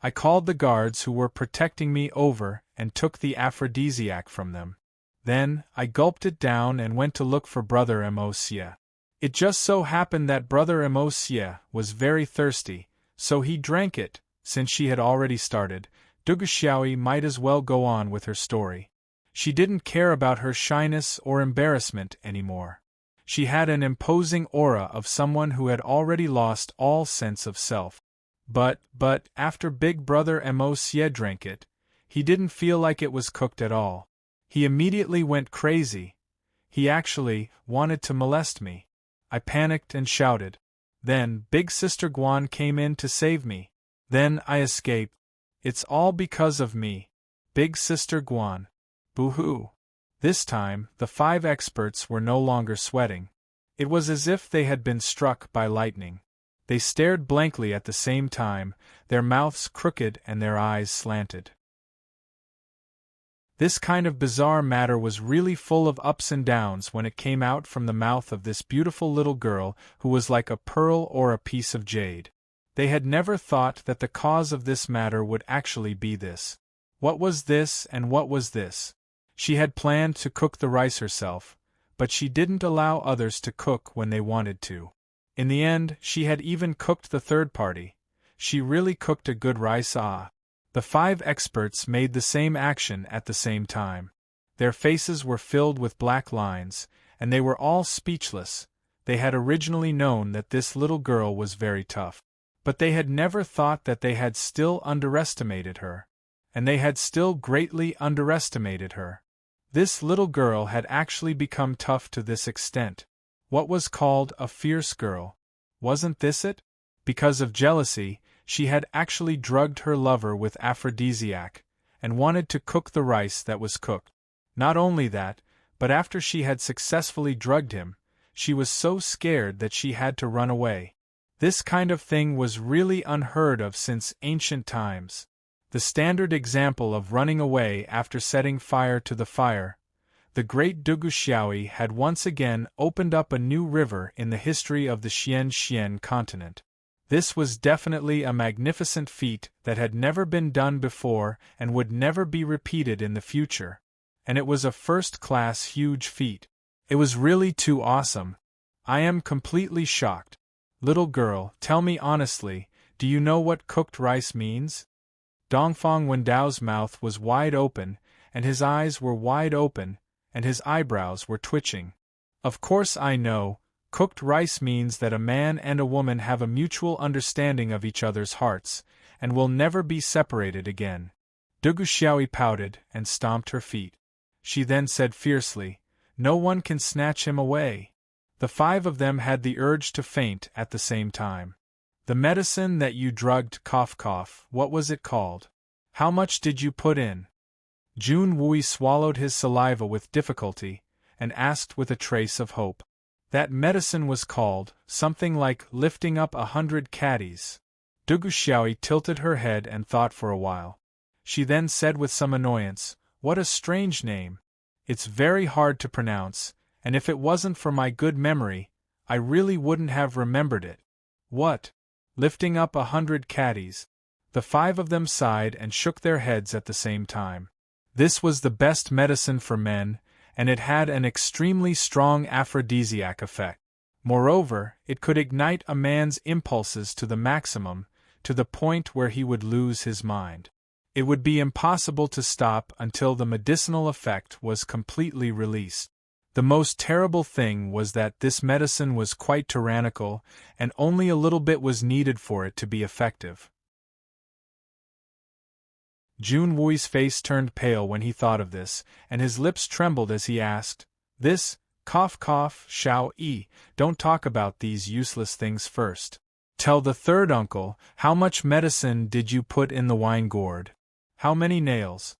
I called the guards who were protecting me over and took the aphrodisiac from them. Then, I gulped it down and went to look for Brother Emosia. It just so happened that Brother Emosia was very thirsty, so he drank it. Since she had already started, Duguxiao might as well go on with her story. She didn't care about her shyness or embarrassment anymore. She had an imposing aura of someone who had already lost all sense of self. But after Big Brother Emosia drank it, he didn't feel like it was cooked at all. He immediately went crazy. He actually wanted to molest me. I panicked and shouted. Then Big Sister Guan came in to save me. Then I escaped. It's all because of me. Big Sister Guan. Boo-hoo. This time, the 5 experts were no longer sweating. It was as if they had been struck by lightning. They stared blankly at the same time, their mouths crooked and their eyes slanted. This kind of bizarre matter was really full of ups and downs when it came out from the mouth of this beautiful little girl who was like a pearl or a piece of jade. They had never thought that the cause of this matter would actually be this. What was this and what was this? She had planned to cook the rice herself, but she didn't allow others to cook when they wanted to. In the end, she had even cooked the third party. She really cooked a good rice. The 5 experts made the same action at the same time. Their faces were filled with black lines, and they were all speechless. They had originally known that this little girl was very tough. But they had never thought that they had still underestimated her. And they had still greatly underestimated her. This little girl had actually become tough to this extent. What was called a fierce girl. Wasn't this it? Because of jealousy, she had actually drugged her lover with aphrodisiac, and wanted to cook the rice that was cooked. Not only that, but after she had successfully drugged him, she was so scared that she had to run away. This kind of thing was really unheard of since ancient times. The standard example of running away after setting fire to the fire, the great Duguxiao had once again opened up a new river in the history of the Xian continent. This was definitely a magnificent feat that had never been done before and would never be repeated in the future. And it was a first-class huge feat. It was really too awesome. I am completely shocked. Little girl, tell me honestly, do you know what cooked rice means? Dongfang Wendao's mouth was wide open, and his eyes were wide open, and his eyebrows were twitching. Of course I know. Cooked rice means that a man and a woman have a mutual understanding of each other's hearts, and will never be separated again. Duguxiao pouted and stomped her feet. She then said fiercely, "No one can snatch him away." The 5 of them had the urge to faint at the same time. The medicine that you drugged, cough, what was it called? How much did you put in? Jun Wui swallowed his saliva with difficulty, and asked with a trace of hope. That medicine was called something like lifting up 100 caddies. Duguxiao tilted her head and thought for a while. She then said with some annoyance, "What a strange name. It's very hard to pronounce, and if it wasn't for my good memory, I really wouldn't have remembered it." "What? Lifting up 100 caddies?" The 5 of them sighed and shook their heads at the same time. This was the best medicine for men, and it had an extremely strong aphrodisiac effect. Moreover, it could ignite a man's impulses to the maximum, to the point where he would lose his mind. It would be impossible to stop until the medicinal effect was completely released. The most terrible thing was that this medicine was quite tyrannical, and only a little bit was needed for it to be effective. Jun Wui's face turned pale when he thought of this, and his lips trembled as he asked, "This, cough cough, Shao Yi, don't talk about these useless things first. Tell the third uncle, how much medicine did you put in the wine gourd? How many nails?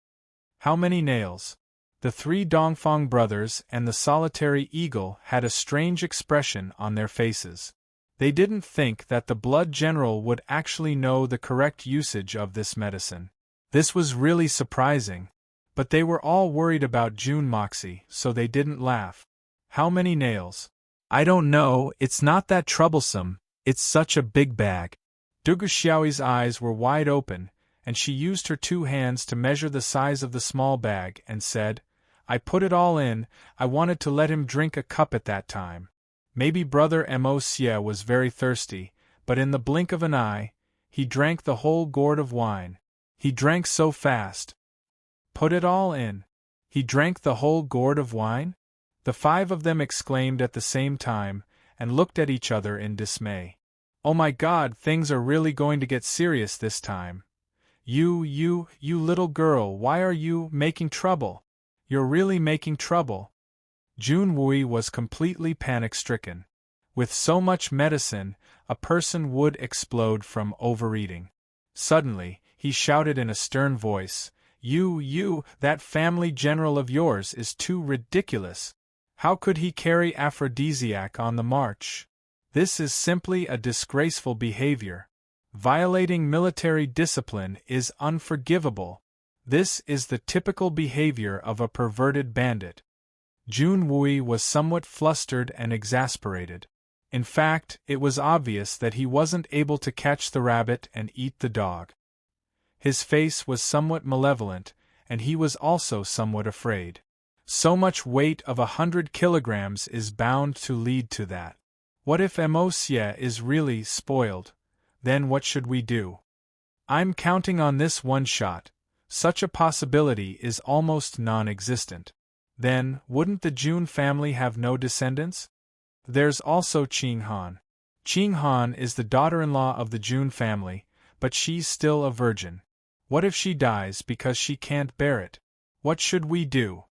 How many nails?" The three Dongfang brothers and the solitary eagle had a strange expression on their faces. They didn't think that the blood general would actually know the correct usage of this medicine. This was really surprising. But they were all worried about Jun Moxie, so they didn't laugh. "How many nails?" "I don't know, it's not that troublesome, it's such a big bag." Dugu Xiaoyi's eyes were wide open, and she used her 2 hands to measure the size of the small bag and said, "I put it all in, I wanted to let him drink a cup at that time. Maybe Brother Mo Xie was very thirsty, but in the blink of an eye, he drank the whole gourd of wine. He drank so fast." "Put it all in? He drank the whole gourd of wine?" The 5 of them exclaimed at the same time, and looked at each other in dismay. "Oh my God, things are really going to get serious this time. You little girl, why are you making trouble? You're really making trouble." Jun Wui was completely panic-stricken. With so much medicine, a person would explode from overeating. Suddenly, he shouted in a stern voice, that family general of yours is too ridiculous. How could he carry aphrodisiac on the march? This is simply a disgraceful behavior. Violating military discipline is unforgivable. This is the typical behavior of a perverted bandit. Jun Wui was somewhat flustered and exasperated. In fact, it was obvious that he wasn't able to catch the rabbit and eat the dog. His face was somewhat malevolent, and he was also somewhat afraid. So much weight of 100 kilograms is bound to lead to that. What if Mo Xie is really spoiled? Then what should we do? I'm counting on this one shot. Such a possibility is almost non-existent. Then, wouldn't the Jun family have no descendants? There's also Qing Han. Qing Han is the daughter-in-law of the Jun family, but she's still a virgin. What if she dies because she can't bear it? What should we do?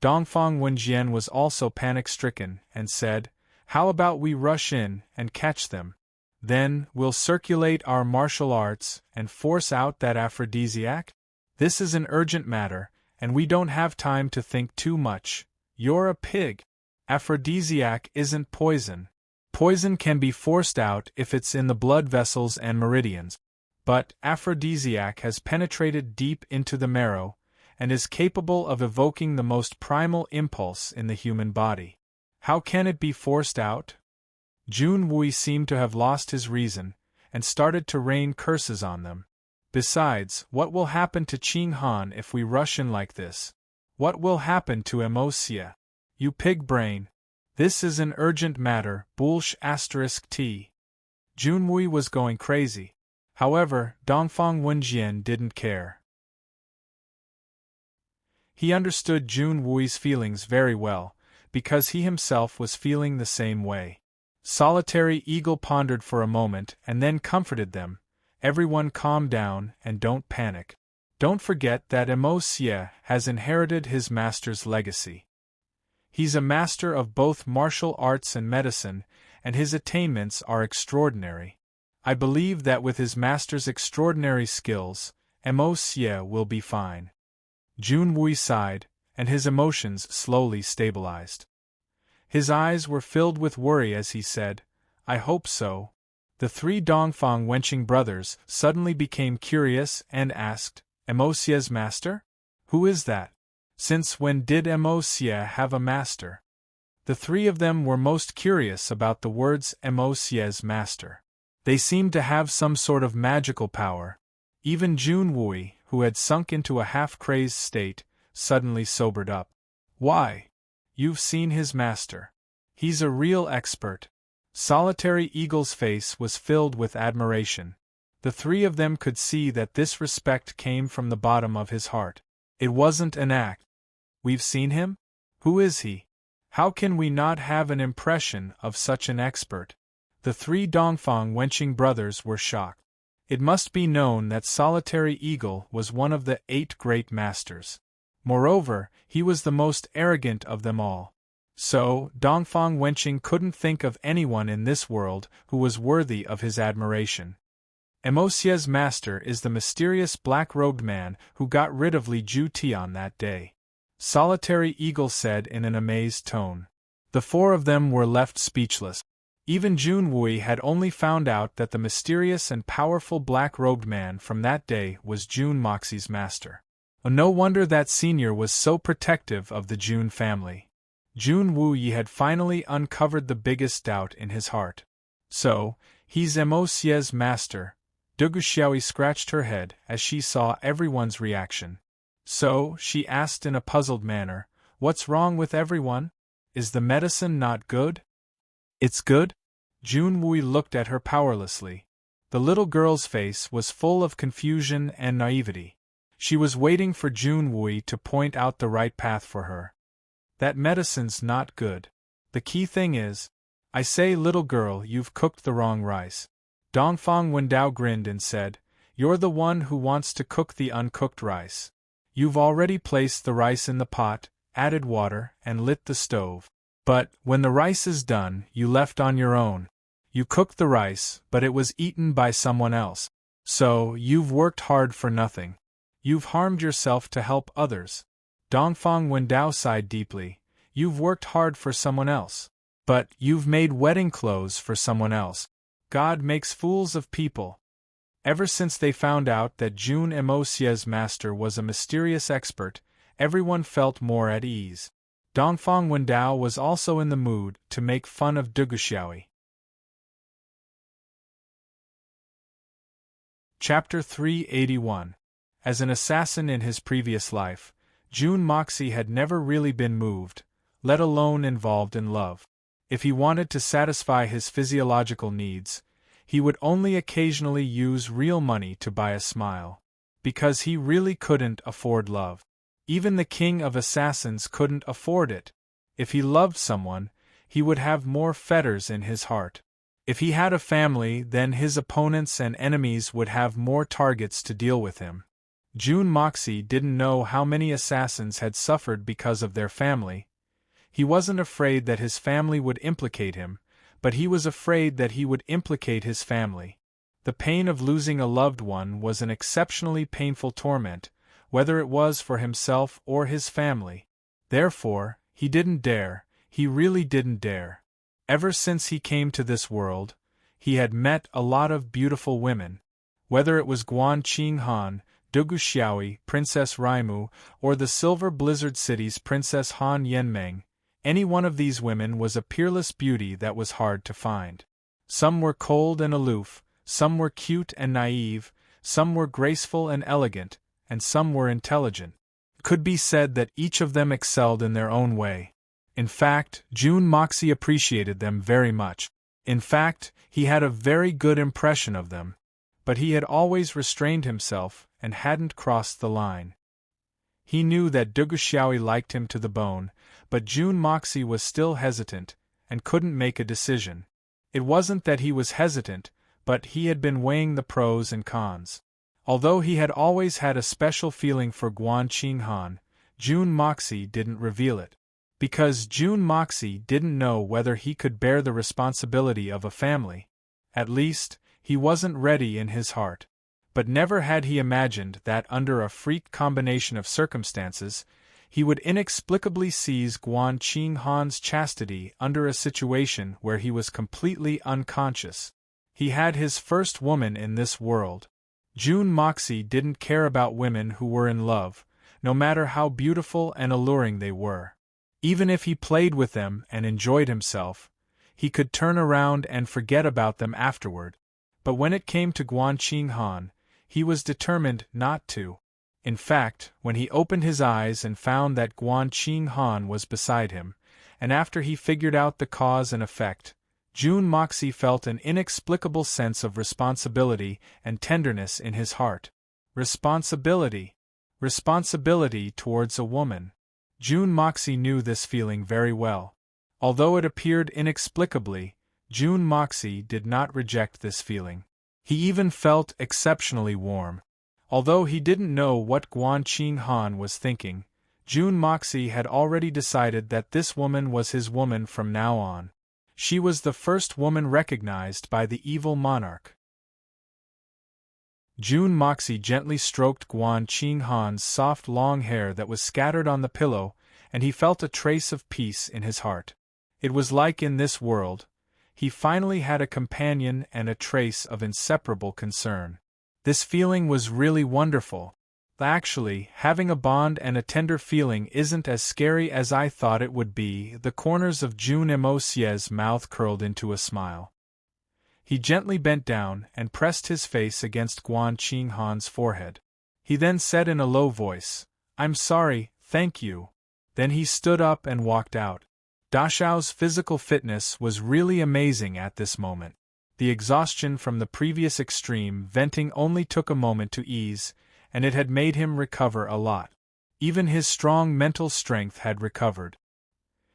Dongfang Wenjian was also panic-stricken, and said, "How about we rush in and catch them? Then, we'll circulate our martial arts and force out that aphrodisiac? This is an urgent matter, and we don't have time to think too much. You're a pig. Aphrodisiac isn't poison. Poison can be forced out if it's in the blood vessels and meridians. But aphrodisiac has penetrated deep into the marrow, and is capable of evoking the most primal impulse in the human body. How can it be forced out?" Jun Wui seemed to have lost his reason, and started to rain curses on them. "Besides, what will happen to Qing Han if we rush in like this? What will happen to Mo Xie? You pig brain! This is an urgent matter, **T. Jun Wui was going crazy. However, Dongfang Wenjian didn't care. He understood Jun Wui's feelings very well, because he himself was feeling the same way. Solitary Eagle pondered for a moment and then comforted them. "Everyone calm down and don't panic. Don't forget that Mo Xie has inherited his master's legacy. He's a master of both martial arts and medicine, and his attainments are extraordinary. I believe that with his master's extraordinary skills, Mo Xie will be fine." Jun Wui sighed, and his emotions slowly stabilized. His eyes were filled with worry as he said, "I hope so." The 3 Dongfang Wenqing brothers suddenly became curious and asked, "Mo Xie's master? Who is that? Since when did Mo Xie have a master?" The 3 of them were most curious about the words Mo Xie's master. They seemed to have some sort of magical power. Even Jun Wui, who had sunk into a half-crazed state, suddenly sobered up. "Why? You've seen his master. He's a real expert." Solitary Eagle's face was filled with admiration. The three of them could see that this respect came from the bottom of his heart. It wasn't an act. We've seen him? Who is he? How can we not have an impression of such an expert? The three Dongfang Wenqing brothers were shocked. It must be known that Solitary Eagle was one of the 8 great masters. Moreover, he was the most arrogant of them all. So, Dongfang Wenqing couldn't think of anyone in this world who was worthy of his admiration. Emosie's master is the mysterious black-robed man who got rid of Li Ju Tian that day. Solitary Eagle said in an amazed tone. The 4 of them were left speechless. Even Jun Wui had only found out that the mysterious and powerful black-robed man from that day was Jun Moxie's master. No wonder that senior was so protective of the Jun family. Jun Wui had finally uncovered the biggest doubt in his heart. So, he's Emosie's master. Dugu Xiaoyi scratched her head as she saw everyone's reaction. So, she asked in a puzzled manner, "What's wrong with everyone? Is the medicine not good?" "It's good?" Jun Wui looked at her powerlessly. The little girl's face was full of confusion and naivety. She was waiting for Jun Wui to point out the right path for her. "That medicine's not good. The key thing is, I say, little girl, you've cooked the wrong rice." Dongfang Wendao grinned and said, "You're the one who wants to cook the uncooked rice. You've already placed the rice in the pot, added water, and lit the stove. But, when the rice is done, you left on your own. You cooked the rice, but it was eaten by someone else. So, you've worked hard for nothing. You've harmed yourself to help others." Dongfang Wendao sighed deeply. "You've worked hard for someone else. But, you've made wedding clothes for someone else. God makes fools of people." Ever since they found out that Jun Emosie's master was a mysterious expert, everyone felt more at ease. Dongfang Wendao was also in the mood to make fun of Dugu Xiaoyi. Chapter 381. As an assassin in his previous life, Jun Moxie had never really been moved, let alone involved in love. If he wanted to satisfy his physiological needs, he would only occasionally use real money to buy a smile. Because he really couldn't afford love. Even the king of assassins couldn't afford it. If he loved someone, he would have more fetters in his heart. If he had a family, then his opponents and enemies would have more targets to deal with him. Jun Moxie didn't know how many assassins had suffered because of their family. He wasn't afraid that his family would implicate him, but he was afraid that he would implicate his family. The pain of losing a loved one was an exceptionally painful torment, whether it was for himself or his family. Therefore, he didn't dare, he really didn't dare. Ever since he came to this world, he had met a lot of beautiful women. Whether it was Guan Qing Han, Dugu Xiaoyi, Princess Raimu, or the Silver Blizzard City's Princess Han Yenmeng, any one of these women was a peerless beauty that was hard to find. Some were cold and aloof, some were cute and naive, some were graceful and elegant, and some were intelligent. It could be said that each of them excelled in their own way. In fact, Jun Moxie appreciated them very much. In fact, he had a very good impression of them. But he had always restrained himself and hadn't crossed the line. He knew that Dugu Xiaoyi liked him to the bone, but Jun Moxie was still hesitant, and couldn't make a decision. It wasn't that he was hesitant, but he had been weighing the pros and cons. Although he had always had a special feeling for Guan Qing Han, Jun Moxie didn't reveal it. Because Jun Moxie didn't know whether he could bear the responsibility of a family. At least, he wasn't ready in his heart. But never had he imagined that under a freak combination of circumstances, he would inexplicably seize Guan Qing Han's chastity under a situation where he was completely unconscious. He had his first woman in this world. Jun Moxie didn't care about women who were in love, no matter how beautiful and alluring they were. Even if he played with them and enjoyed himself, he could turn around and forget about them afterward. But when it came to Guan Qing Han, he was determined not to. In fact, when he opened his eyes and found that Guan Qing Han was beside him, and after he figured out the cause and effect, June Moxie felt an inexplicable sense of responsibility and tenderness in his heart. Responsibility. Responsibility towards a woman. June Moxie knew this feeling very well. Although it appeared inexplicably, June Moxie did not reject this feeling. He even felt exceptionally warm. Although he didn't know what Guan Qing Han was thinking, June Moxie had already decided that this woman was his woman from now on. She was the first woman recognized by the evil monarch. June Moxie gently stroked Guan Qing Han's soft long hair that was scattered on the pillow, and he felt a trace of peace in his heart. It was like in this world, he finally had a companion and a trace of inseparable concern. This feeling was really wonderful. Actually, having a bond and a tender feeling isn't as scary as I thought it would be. The corners of June Mocie's mouth curled into a smile. He gently bent down and pressed his face against Guan Qing Han's forehead. He then said in a low voice, "I'm sorry, thank you." Then he stood up and walked out. Da Xiao's physical fitness was really amazing at this moment. The exhaustion from the previous extreme venting only took a moment to ease, and it had made him recover a lot. Even his strong mental strength had recovered.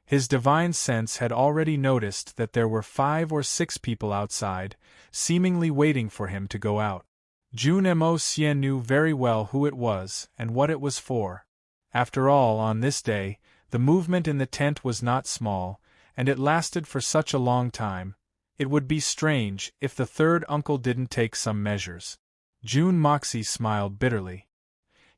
His divine sense had already noticed that there were 5 or 6 people outside, seemingly waiting for him to go out. June Mocie knew very well who it was and what it was for. After all, on this day, the movement in the tent was not small, and it lasted for such a long time. It would be strange if the third uncle didn't take some measures. June Moxie smiled bitterly.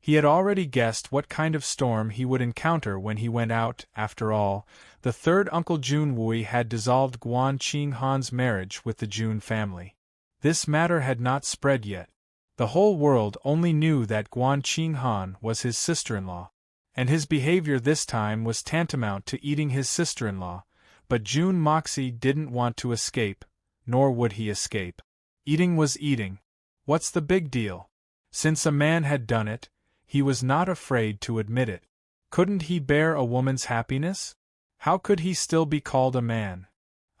He had already guessed what kind of storm he would encounter when he went out. After all, the third uncle June Wui had dissolved Guan Qing Han's marriage with the June family. This matter had not spread yet. The whole world only knew that Guan Qing Han was his sister-in-law, and his behavior this time was tantamount to eating his sister-in-law, but June Moxie didn't want to escape, nor would he escape. Eating was eating. What's the big deal? Since a man had done it, he was not afraid to admit it. Couldn't he bear a woman's happiness? How could he still be called a man?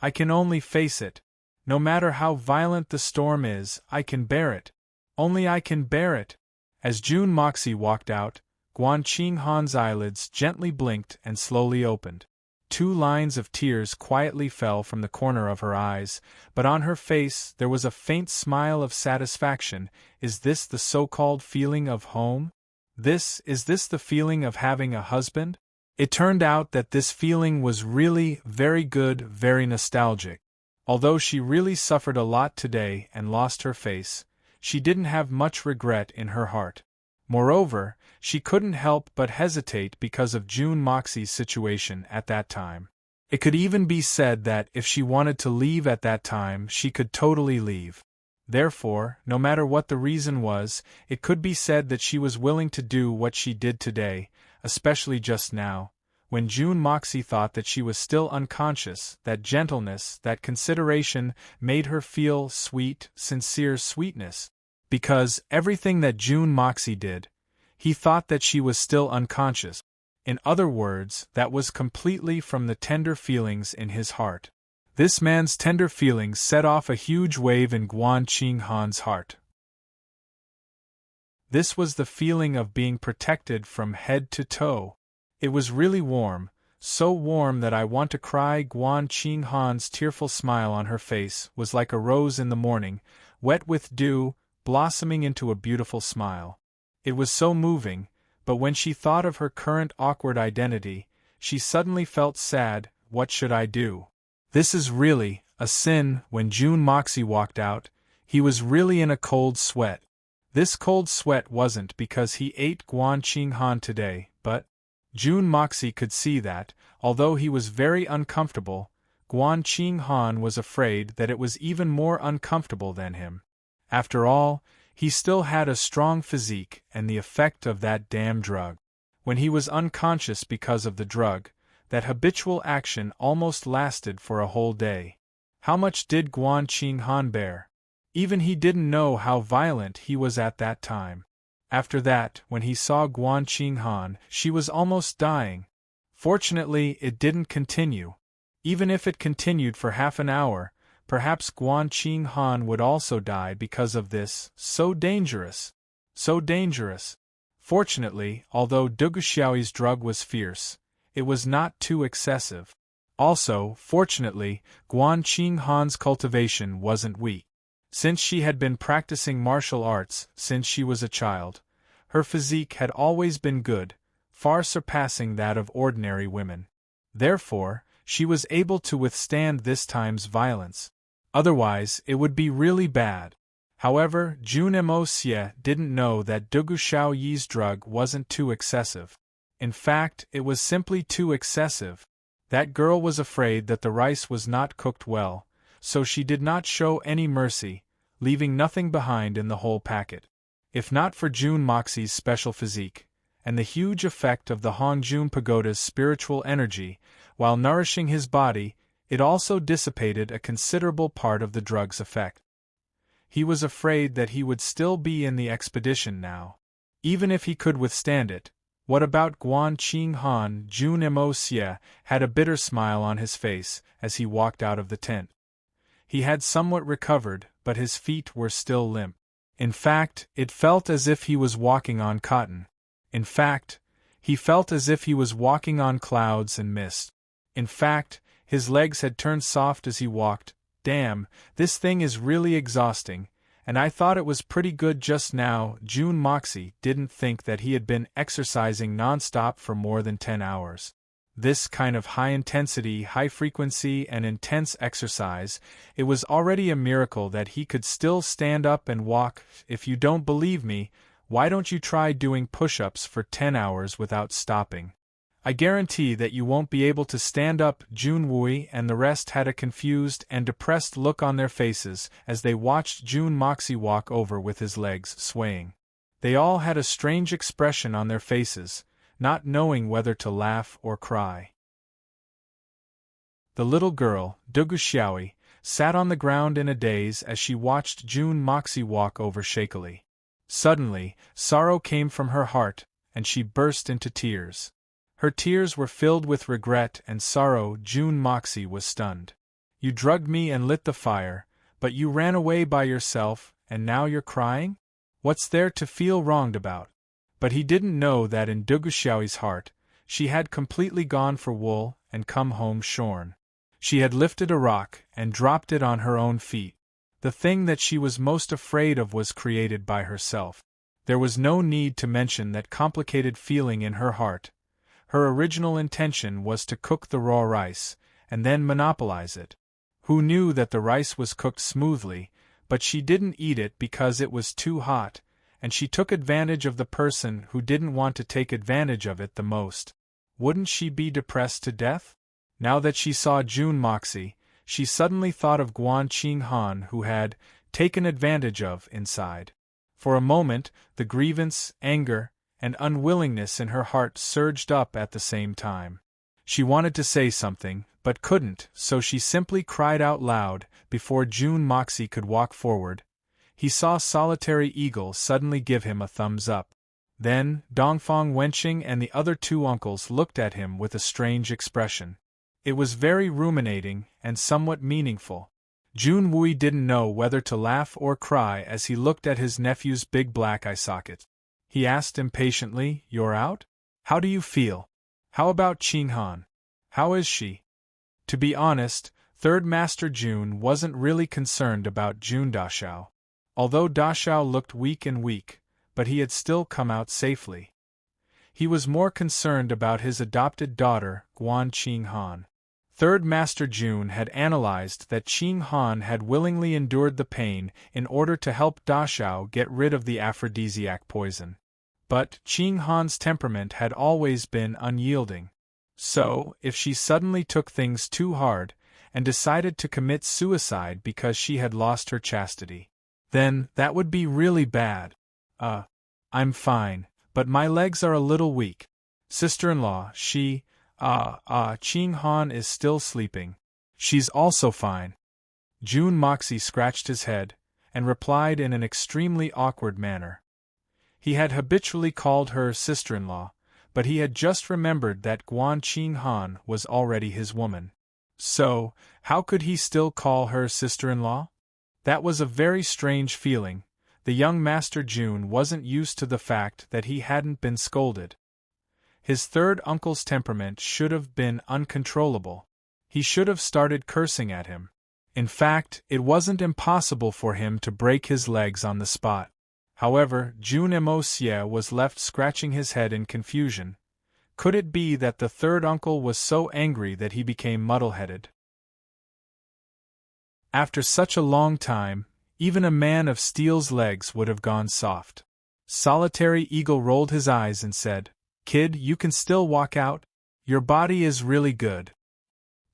I can only face it. No matter how violent the storm is, I can bear it. Only I can bear it. As June Moxie walked out, Guan Qing Han's eyelids gently blinked and slowly opened. 2 lines of tears quietly fell from the corner of her eyes, but on her face there was a faint smile of satisfaction. Is this the so-called feeling of home? Is this the feeling of having a husband? It turned out that this feeling was really very good, very nostalgic. Although she really suffered a lot today and lost her face, she didn't have much regret in her heart. Moreover, she couldn't help but hesitate because of June Moxie's situation at that time. It could even be said that if she wanted to leave at that time, she could totally leave. Therefore, no matter what the reason was, it could be said that she was willing to do what she did today, especially just now, when June Moxie thought that she was still unconscious. That gentleness, that consideration made her feel sweet, sincere sweetness. Because everything that June Moxie did, he thought that she was still unconscious. In other words, that was completely from the tender feelings in his heart. This man's tender feelings set off a huge wave in Guan Qing Han's heart. This was the feeling of being protected from head to toe. It was really warm, so warm that I want to cry. Guan Qing Han's tearful smile on her face was like a rose in the morning, wet with dew, blossoming into a beautiful smile. It was so moving, but when she thought of her current awkward identity, she suddenly felt sad. What should I do? This is really a sin. When June Moxie walked out, he was really in a cold sweat. This cold sweat wasn't because he ate Guan Qing Han today, but June Moxie could see that, although he was very uncomfortable, Guan Qing Han was afraid that it was even more uncomfortable than him. After all, he still had a strong physique and the effect of that damn drug. When he was unconscious because of the drug, that habitual action almost lasted for a whole day. How much did Guan Qing Han bear? Even he didn't know how violent he was at that time. After that, when he saw Guan Qing Han, she was almost dying. Fortunately, it didn't continue. Even if it continued for half an hour, perhaps Guan Qing Han would also die because of this. So dangerous! So dangerous! Fortunately, although Duguxiao's drug was fierce, it was not too excessive. Also, fortunately, Guan Qing Han's cultivation wasn't weak. Since she had been practicing martial arts since she was a child, her physique had always been good, far surpassing that of ordinary women. Therefore, she was able to withstand this time's violence. Otherwise, it would be really bad. However, Jun Mo Xie didn't know that Dugu Xiaoyi's drug wasn't too excessive. In fact, it was simply too excessive. That girl was afraid that the rice was not cooked well, so she did not show any mercy, leaving nothing behind in the whole packet. If not for Jun Moxie's special physique, and the huge effect of the Hongjun Pagoda's spiritual energy, while nourishing his body, it also dissipated a considerable part of the drug's effect. He was afraid that he would still be in the expedition now. Even if he could withstand it, what about Guan Qing Han? Jun Mo Xie had a bitter smile on his face as he walked out of the tent. He had somewhat recovered, but his feet were still limp. In fact, it felt as if he was walking on cotton. In fact, he felt as if he was walking on clouds and mist. In fact, his legs had turned soft as he walked. Damn, this thing is really exhausting, and I thought it was pretty good just now. Jun Moxie didn't think that he had been exercising non-stop for more than 10 hours. This kind of high-intensity, high-frequency, and intense exercise, it was already a miracle that he could still stand up and walk. If you don't believe me, why don't you try doing push-ups for 10 hours without stopping? I guarantee that you won't be able to stand up. Jun Wui and the rest had a confused and depressed look on their faces as they watched Jun Moxie walk over with his legs swaying. They all had a strange expression on their faces, not knowing whether to laugh or cry. The little girl, Dugu Xiaoi, sat on the ground in a daze as she watched Jun Moxie walk over shakily. Suddenly, sorrow came from her heart, and she burst into tears. Her tears were filled with regret and sorrow. Jun Moxie was stunned. You drugged me and lit the fire, but you ran away by yourself, and now you're crying? What's there to feel wronged about? But he didn't know that in Dugu Xiaoi's heart, she had completely gone for wool and come home shorn. She had lifted a rock and dropped it on her own feet. The thing that she was most afraid of was created by herself. There was no need to mention that complicated feeling in her heart. Her original intention was to cook the raw rice, and then monopolize it. Who knew that the rice was cooked smoothly, but she didn't eat it because it was too hot, and she took advantage of the person who didn't want to take advantage of it the most. Wouldn't she be depressed to death? Now that she saw Jun Moxie, she suddenly thought of Guan Qing Han who had taken advantage of inside. For a moment, the grievance, anger, and unwillingness in her heart surged up at the same time. She wanted to say something, but couldn't, so she simply cried out loud. Before Jun Moxie could walk forward, he saw Solitary Eagle suddenly give him a thumbs up. Then, Dongfang Wenqing and the other two uncles looked at him with a strange expression. It was very ruminating and somewhat meaningful. Jun Wui didn't know whether to laugh or cry as he looked at his nephew's big black eye socket. He asked impatiently, "You're out? How do you feel? How about Qing Han? How is she?" To be honest, Third Master Jun wasn't really concerned about Jun Dashao. Although Dashao looked weak, but he had still come out safely. He was more concerned about his adopted daughter, Guan Qing Han. Third Master Jun had analyzed that Qing Han had willingly endured the pain in order to help Dashao get rid of the aphrodisiac poison. But Qing Han's temperament had always been unyielding. So, if she suddenly took things too hard, and decided to commit suicide because she had lost her chastity, then that would be really bad. I'm fine, but my legs are a little weak. Sister-in-law, Qing Han is still sleeping. She's also fine. Jun Moxie scratched his head, and replied in an extremely awkward manner. He had habitually called her sister-in-law, but he had just remembered that Guan Qing Han was already his woman. So, how could he still call her sister-in-law? That was a very strange feeling. The young Master June wasn't used to the fact that he hadn't been scolded. His third uncle's temperament should have been uncontrollable. He should have started cursing at him. In fact, it wasn't impossible for him to break his legs on the spot. However, June Emosia was left scratching his head in confusion. Could it be that the third uncle was so angry that he became muddle-headed? After such a long time, even a man of steel's legs would have gone soft. Solitary Eagle rolled his eyes and said, "Kid, you can still walk out? Your body is really good.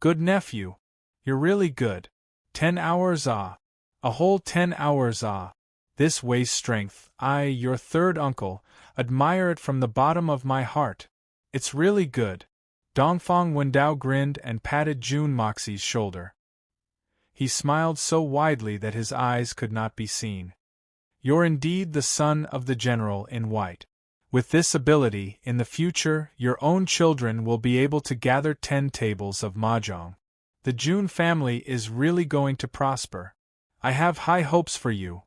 Good nephew. You're really good. 10 hours ah. A whole 10 hours ah. This wastes strength. I, your third uncle, admire it from the bottom of my heart. It's really good." Dongfang Wendao grinned and patted June Moxie's shoulder. He smiled so widely that his eyes could not be seen. "You're indeed the son of the general in white. With this ability, in the future, your own children will be able to gather 10 tables of mahjong. The June family is really going to prosper. I have high hopes for you."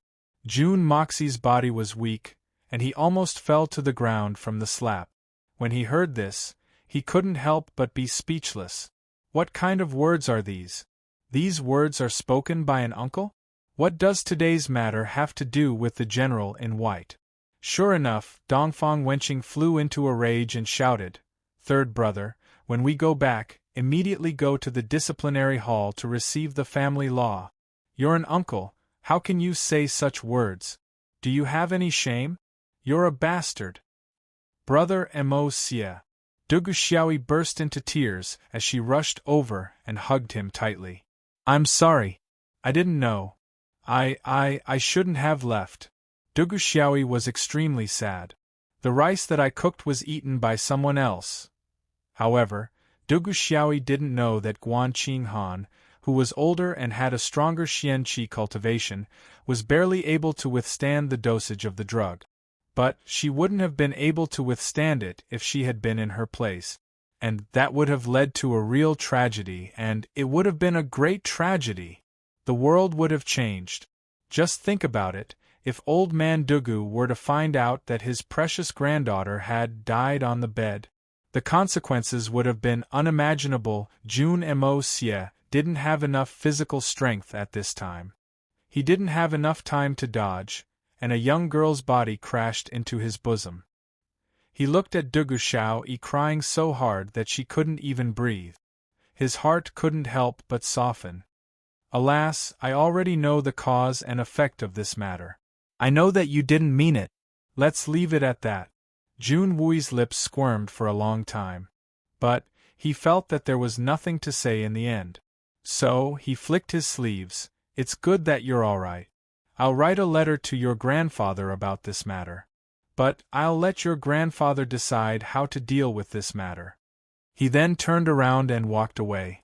June Moxie's body was weak, and he almost fell to the ground from the slap. When he heard this, he couldn't help but be speechless. What kind of words are these? These words are spoken by an uncle? What does today's matter have to do with the general in white? Sure enough, Dongfang Wenqing flew into a rage and shouted, "Third brother, when we go back, immediately go to the disciplinary hall to receive the family law. You're an uncle, how can you say such words? Do you have any shame? You're a bastard." Brother Emosia. Dugu Xiaoyi burst into tears as she rushed over and hugged him tightly. "I'm sorry. I didn't know. I shouldn't have left." Dugu Xiaoyi was extremely sad. The rice that I cooked was eaten by someone else. However, Dugu Xiaoyi didn't know that Guan Qinghan, who was older and had a stronger xianqi cultivation, was barely able to withstand the dosage of the drug. But she wouldn't have been able to withstand it if she had been in her place. And that would have led to a real tragedy, and it would have been a great tragedy. The world would have changed. Just think about it, if old man Dugu were to find out that his precious granddaughter had died on the bed. The consequences would have been unimaginable. June Emosia didn't have enough physical strength at this time. He didn't have enough time to dodge, and a young girl's body crashed into his bosom. He looked at Dugu Xiaoyi crying so hard that she couldn't even breathe. His heart couldn't help but soften. "Alas, I already know the cause and effect of this matter. I know that you didn't mean it. Let's leave it at that." June Wui's lips squirmed for a long time. But he felt that there was nothing to say in the end. So he flicked his sleeves. "It's good that you're all right. I'll write a letter to your grandfather about this matter. But I'll let your grandfather decide how to deal with this matter." He then turned around and walked away.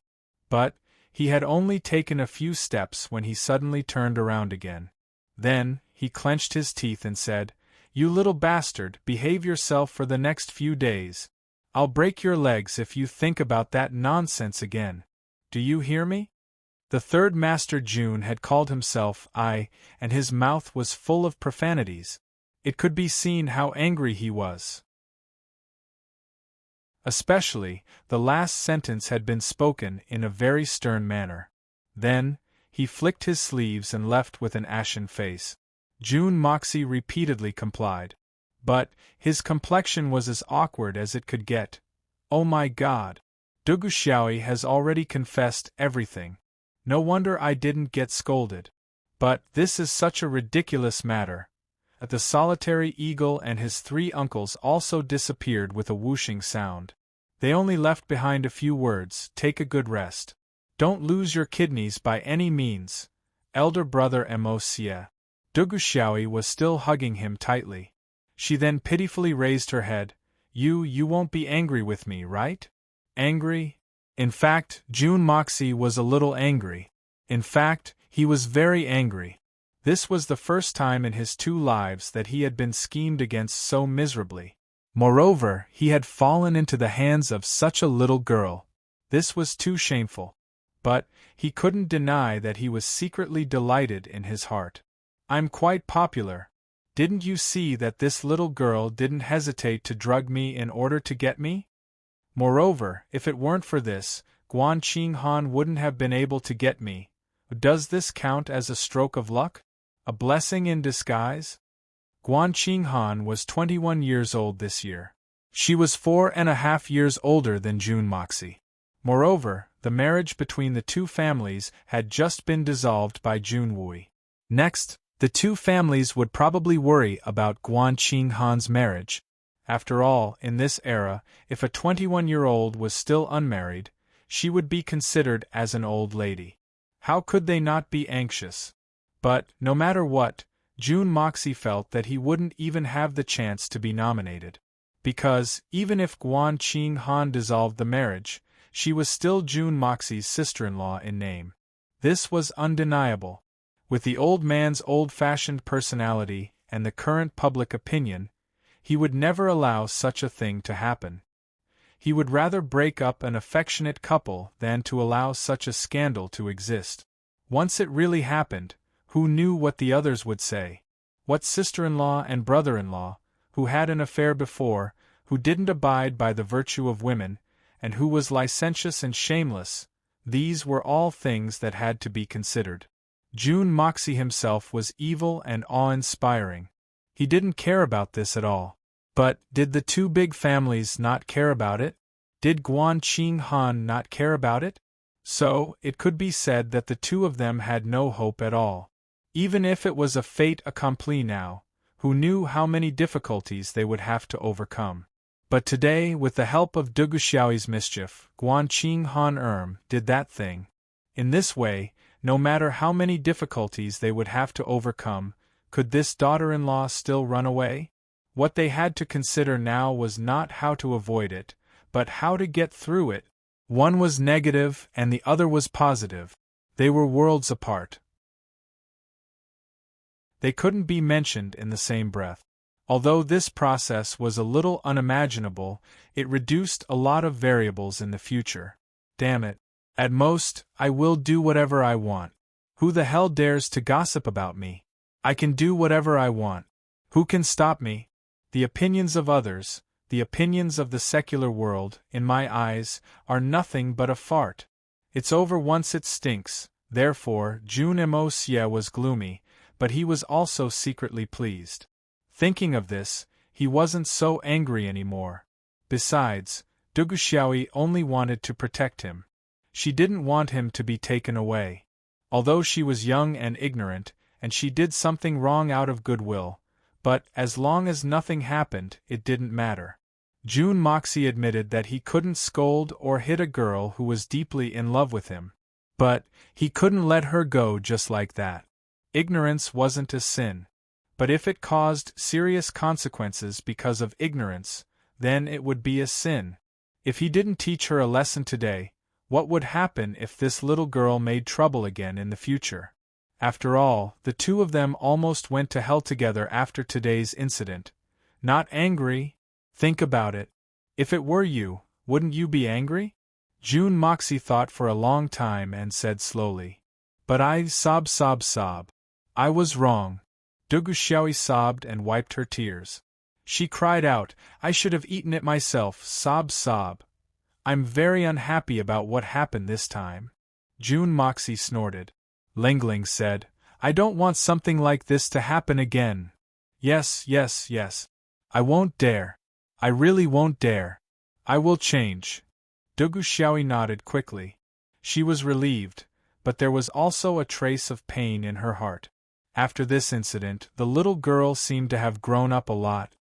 But he had only taken a few steps when he suddenly turned around again. Then he clenched his teeth and said, "You little bastard, behave yourself for the next few days. I'll break your legs if you think about that nonsense again. Do you hear me?" The third Master June had called himself I, and his mouth was full of profanities. It could be seen how angry he was. Especially, the last sentence had been spoken in a very stern manner. Then, he flicked his sleeves and left with an ashen face. June Moxie repeatedly complied. But his complexion was as awkward as it could get. Oh my God! Dugu Xiaoyi has already confessed everything. No wonder I didn't get scolded. But this is such a ridiculous matter. The solitary eagle and his 3 uncles also disappeared with a whooshing sound. They only left behind a few words: "Take a good rest. Don't lose your kidneys by any means. Elder brother Emosia." Dugu Xiaoyi was still hugging him tightly. She then pitifully raised her head. You won't be angry with me, right?" Angry? In fact, June Moxie was a little angry. In fact, he was very angry. This was the first time in his 2 lives that he had been schemed against so miserably. Moreover, he had fallen into the hands of such a little girl. This was too shameful. But he couldn't deny that he was secretly delighted in his heart. "I'm quite popular. Didn't you see that this little girl didn't hesitate to drug me in order to get me? Moreover, if it weren't for this, Guan Qinghan wouldn't have been able to get me. Does this count as a stroke of luck? A blessing in disguise?" Guan Qinghan was 21 years old this year. She was 4.5 years older than June Moxie. Moreover, the marriage between the two families had just been dissolved by June Wui. Next, the two families would probably worry about Guan Qinghan's marriage. After all, in this era, if a 21-year-old was still unmarried, she would be considered as an old lady. How could they not be anxious? But, no matter what, June Moxie felt that he wouldn't even have the chance to be nominated. Because, even if Guan Qinghan dissolved the marriage, she was still June Moxie's sister-in-law in name. This was undeniable. With the old man's old-fashioned personality and the current public opinion, he would never allow such a thing to happen. He would rather break up an affectionate couple than to allow such a scandal to exist. Once it really happened, who knew what the others would say? What sister-in-law and brother-in-law, who had an affair before, who didn't abide by the virtue of women, and who was licentious and shameless, these were all things that had to be considered. June Moxie himself was evil and awe-inspiring. He didn't care about this at all. But, did the two big families not care about it? Did Guan Qinghan not care about it? So, it could be said that the two of them had no hope at all. Even if it was a fait accompli now, who knew how many difficulties they would have to overcome. But today, with the help of Duguxiao's mischief, Guan Qinghan did that thing. In this way, no matter how many difficulties they would have to overcome, could this daughter-in-law still run away? What they had to consider now was not how to avoid it, but how to get through it. One was negative and the other was positive. They were worlds apart. They couldn't be mentioned in the same breath. Although this process was a little unimaginable, it reduced a lot of variables in the future. Damn it. At most, I will do whatever I want. Who the hell dares to gossip about me? I can do whatever I want. Who can stop me? The opinions of others, the opinions of the secular world, in my eyes, are nothing but a fart. It's over once it stinks. Therefore, June Moxie was gloomy, but he was also secretly pleased. Thinking of this, he wasn't so angry anymore. Besides, Duguxiao only wanted to protect him. She didn't want him to be taken away. Although she was young and ignorant, and she did something wrong out of goodwill, but as long as nothing happened, it didn't matter. June Moxie admitted that he couldn't scold or hit a girl who was deeply in love with him. But he couldn't let her go just like that. Ignorance wasn't a sin. But if it caused serious consequences because of ignorance, then it would be a sin. If he didn't teach her a lesson today, what would happen if this little girl made trouble again in the future? After all, the two of them almost went to hell together after today's incident. Not angry? Think about it. If it were you, wouldn't you be angry? June Moxie thought for a long time and said slowly. But I sob. I was wrong. Duguxiao sobbed and wiped her tears. She cried out, I should have eaten it myself, sob. I'm very unhappy about what happened this time. June Moxie snorted. Lengling said, I don't want something like this to happen again. Yes. I won't dare. I really won't dare. I will change. Duguxiao nodded quickly. She was relieved, but there was also a trace of pain in her heart. After this incident, the little girl seemed to have grown up a lot.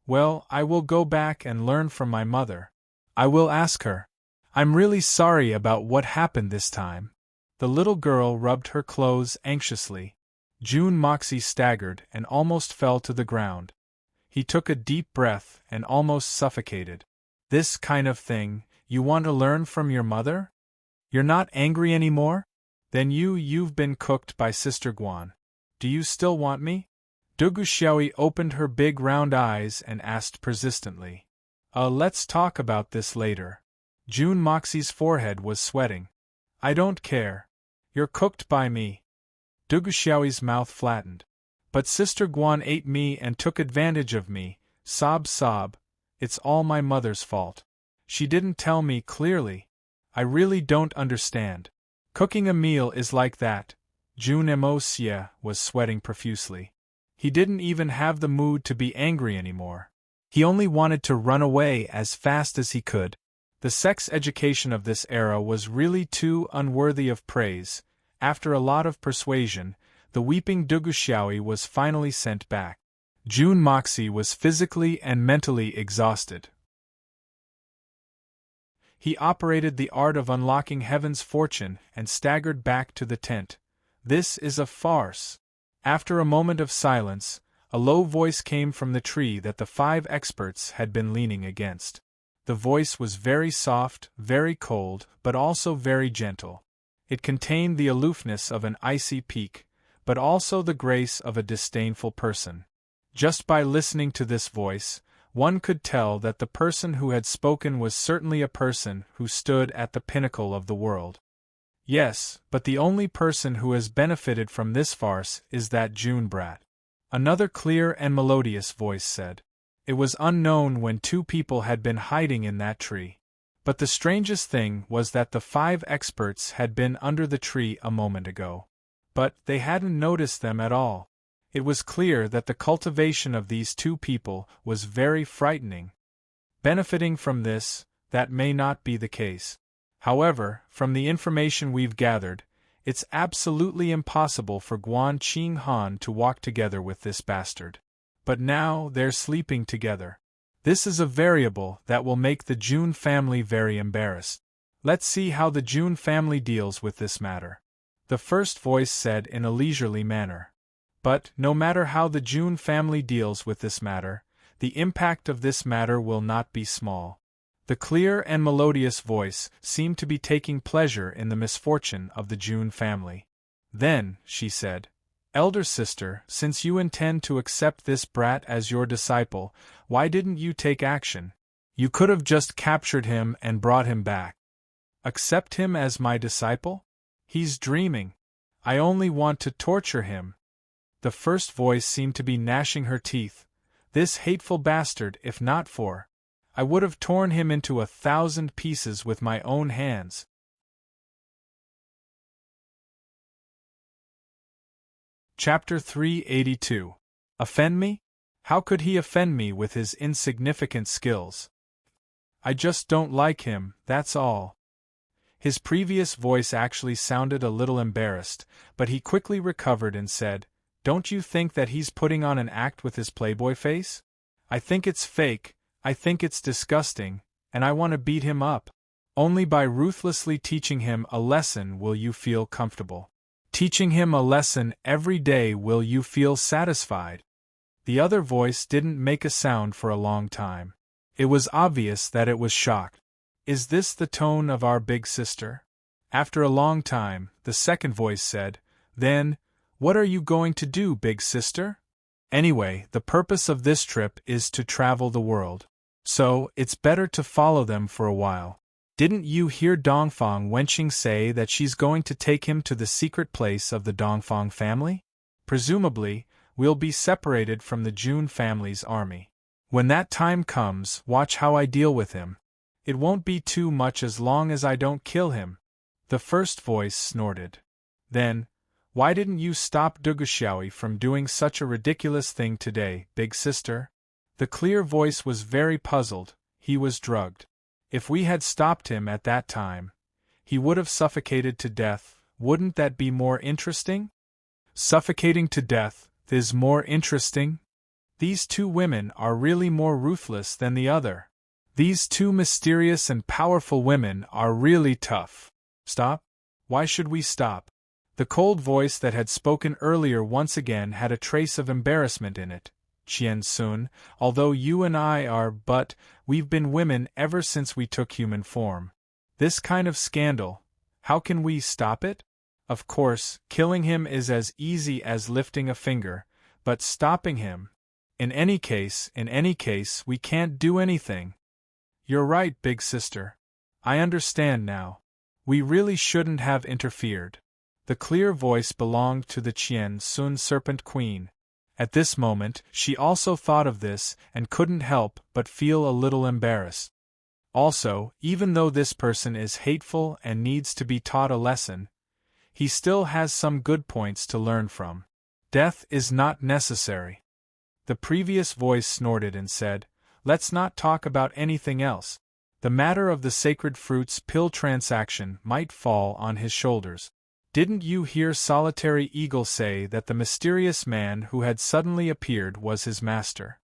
Well, I will go back and learn from my mother. I will ask her. I'm really sorry about what happened this time. The little girl rubbed her clothes anxiously. June Moxie staggered and almost fell to the ground. He took a deep breath and almost suffocated. This kind of thing, you want to learn from your mother? You're not angry anymore? Then you've been cooked by Sister Guan. Do you still want me? Duguxiao opened her big round eyes and asked persistently. Let's talk about this later. June Moxie's forehead was sweating. I don't care. You're cooked by me. Duguxiao's mouth flattened. But Sister Guan ate me and took advantage of me, sob. It's all my mother's fault. She didn't tell me clearly. I really don't understand. Cooking a meal is like that. Jun Emosia was sweating profusely. He didn't even have the mood to be angry anymore. He only wanted to run away as fast as he could. The sex education of this era was really too unworthy of praise. After a lot of persuasion, the weeping Duguxiao was finally sent back. Jun Moxie was physically and mentally exhausted. He operated the art of unlocking heaven's fortune and staggered back to the tent. This is a farce. After a moment of silence, a low voice came from the tree that the 5 experts had been leaning against. The voice was very soft, very cold, but also very gentle. It contained the aloofness of an icy peak, but also the grace of a disdainful person. Just by listening to this voice, one could tell that the person who had spoken was certainly a person who stood at the pinnacle of the world. Yes, but the only person who has benefited from this farce is that June brat. Another clear and melodious voice said. It was unknown when 2 people had been hiding in that tree. But the strangest thing was that the 5 experts had been under the tree a moment ago. But they hadn't noticed them at all. It was clear that the cultivation of these 2 people was very frightening. Benefiting from this, that may not be the case. However, from the information we've gathered, it's absolutely impossible for Guan Qing Han to walk together with this bastard. But now they're sleeping together. This is a variable that will make the Jun family very embarrassed. Let's see how the Jun family deals with this matter. The first voice said in a leisurely manner. But, no matter how the Jun family deals with this matter, the impact of this matter will not be small. The clear and melodious voice seemed to be taking pleasure in the misfortune of the Jun family. Then, she said, Elder sister, since you intend to accept this brat as your disciple, why didn't you take action? You could have just captured him and brought him back. Accept him as my disciple? He's dreaming. I only want to torture him. The first voice seemed to be gnashing her teeth. This hateful bastard, if not for, I would have torn him into 1,000 pieces with my own hands. Chapter 382. Offend me? How could he offend me with his insignificant skills? I just don't like him, that's all. His previous voice actually sounded a little embarrassed, but he quickly recovered and said, Don't you think that he's putting on an act with his playboy face? I think it's fake, I think it's disgusting, and I want to beat him up. Only by ruthlessly teaching him a lesson will you feel comfortable. Teaching him a lesson every day will you feel satisfied. The other voice didn't make a sound for a long time. It was obvious that it was shocked. Is this the tone of our big sister? After a long time, the second voice said, Then, what are you going to do, big sister? Anyway, the purpose of this trip is to travel the world. So, it's better to follow them for a while. Didn't you hear Dongfang Wenqing say that she's going to take him to the secret place of the Dongfang family? Presumably, we'll be separated from the Jun family's army. When that time comes, watch how I deal with him. It won't be too much as long as I don't kill him. The first voice snorted. Then, why didn't you stop Duguxiao from doing such a ridiculous thing today, big sister? The clear voice was very puzzled. He was drugged. If we had stopped him at that time, he would have suffocated to death. Wouldn't that be more interesting? Suffocating to death is more interesting? These 2 women are really more ruthless than the other. These 2 mysterious and powerful women are really tough. Stop? Why should we stop? The cold voice that had spoken earlier once again had a trace of embarrassment in it. Qian Sun, although you and I are but, we've been women ever since we took human form. This kind of scandal, how can we stop it? Of course, killing him is as easy as lifting a finger, but stopping him. In any case, we can't do anything. You're right, big sister. I understand now. We really shouldn't have interfered. The clear voice belonged to the Qian Sun Serpent Queen. At this moment, she also thought of this and couldn't help but feel a little embarrassed. Also, even though this person is hateful and needs to be taught a lesson, he still has some good points to learn from. Death is not necessary. The previous voice snorted and said, "Let's not talk about anything else." The matter of the sacred fruits pill transaction might fall on his shoulders. Didn't you hear Solitary Eagle say that the mysterious man who had suddenly appeared was his master?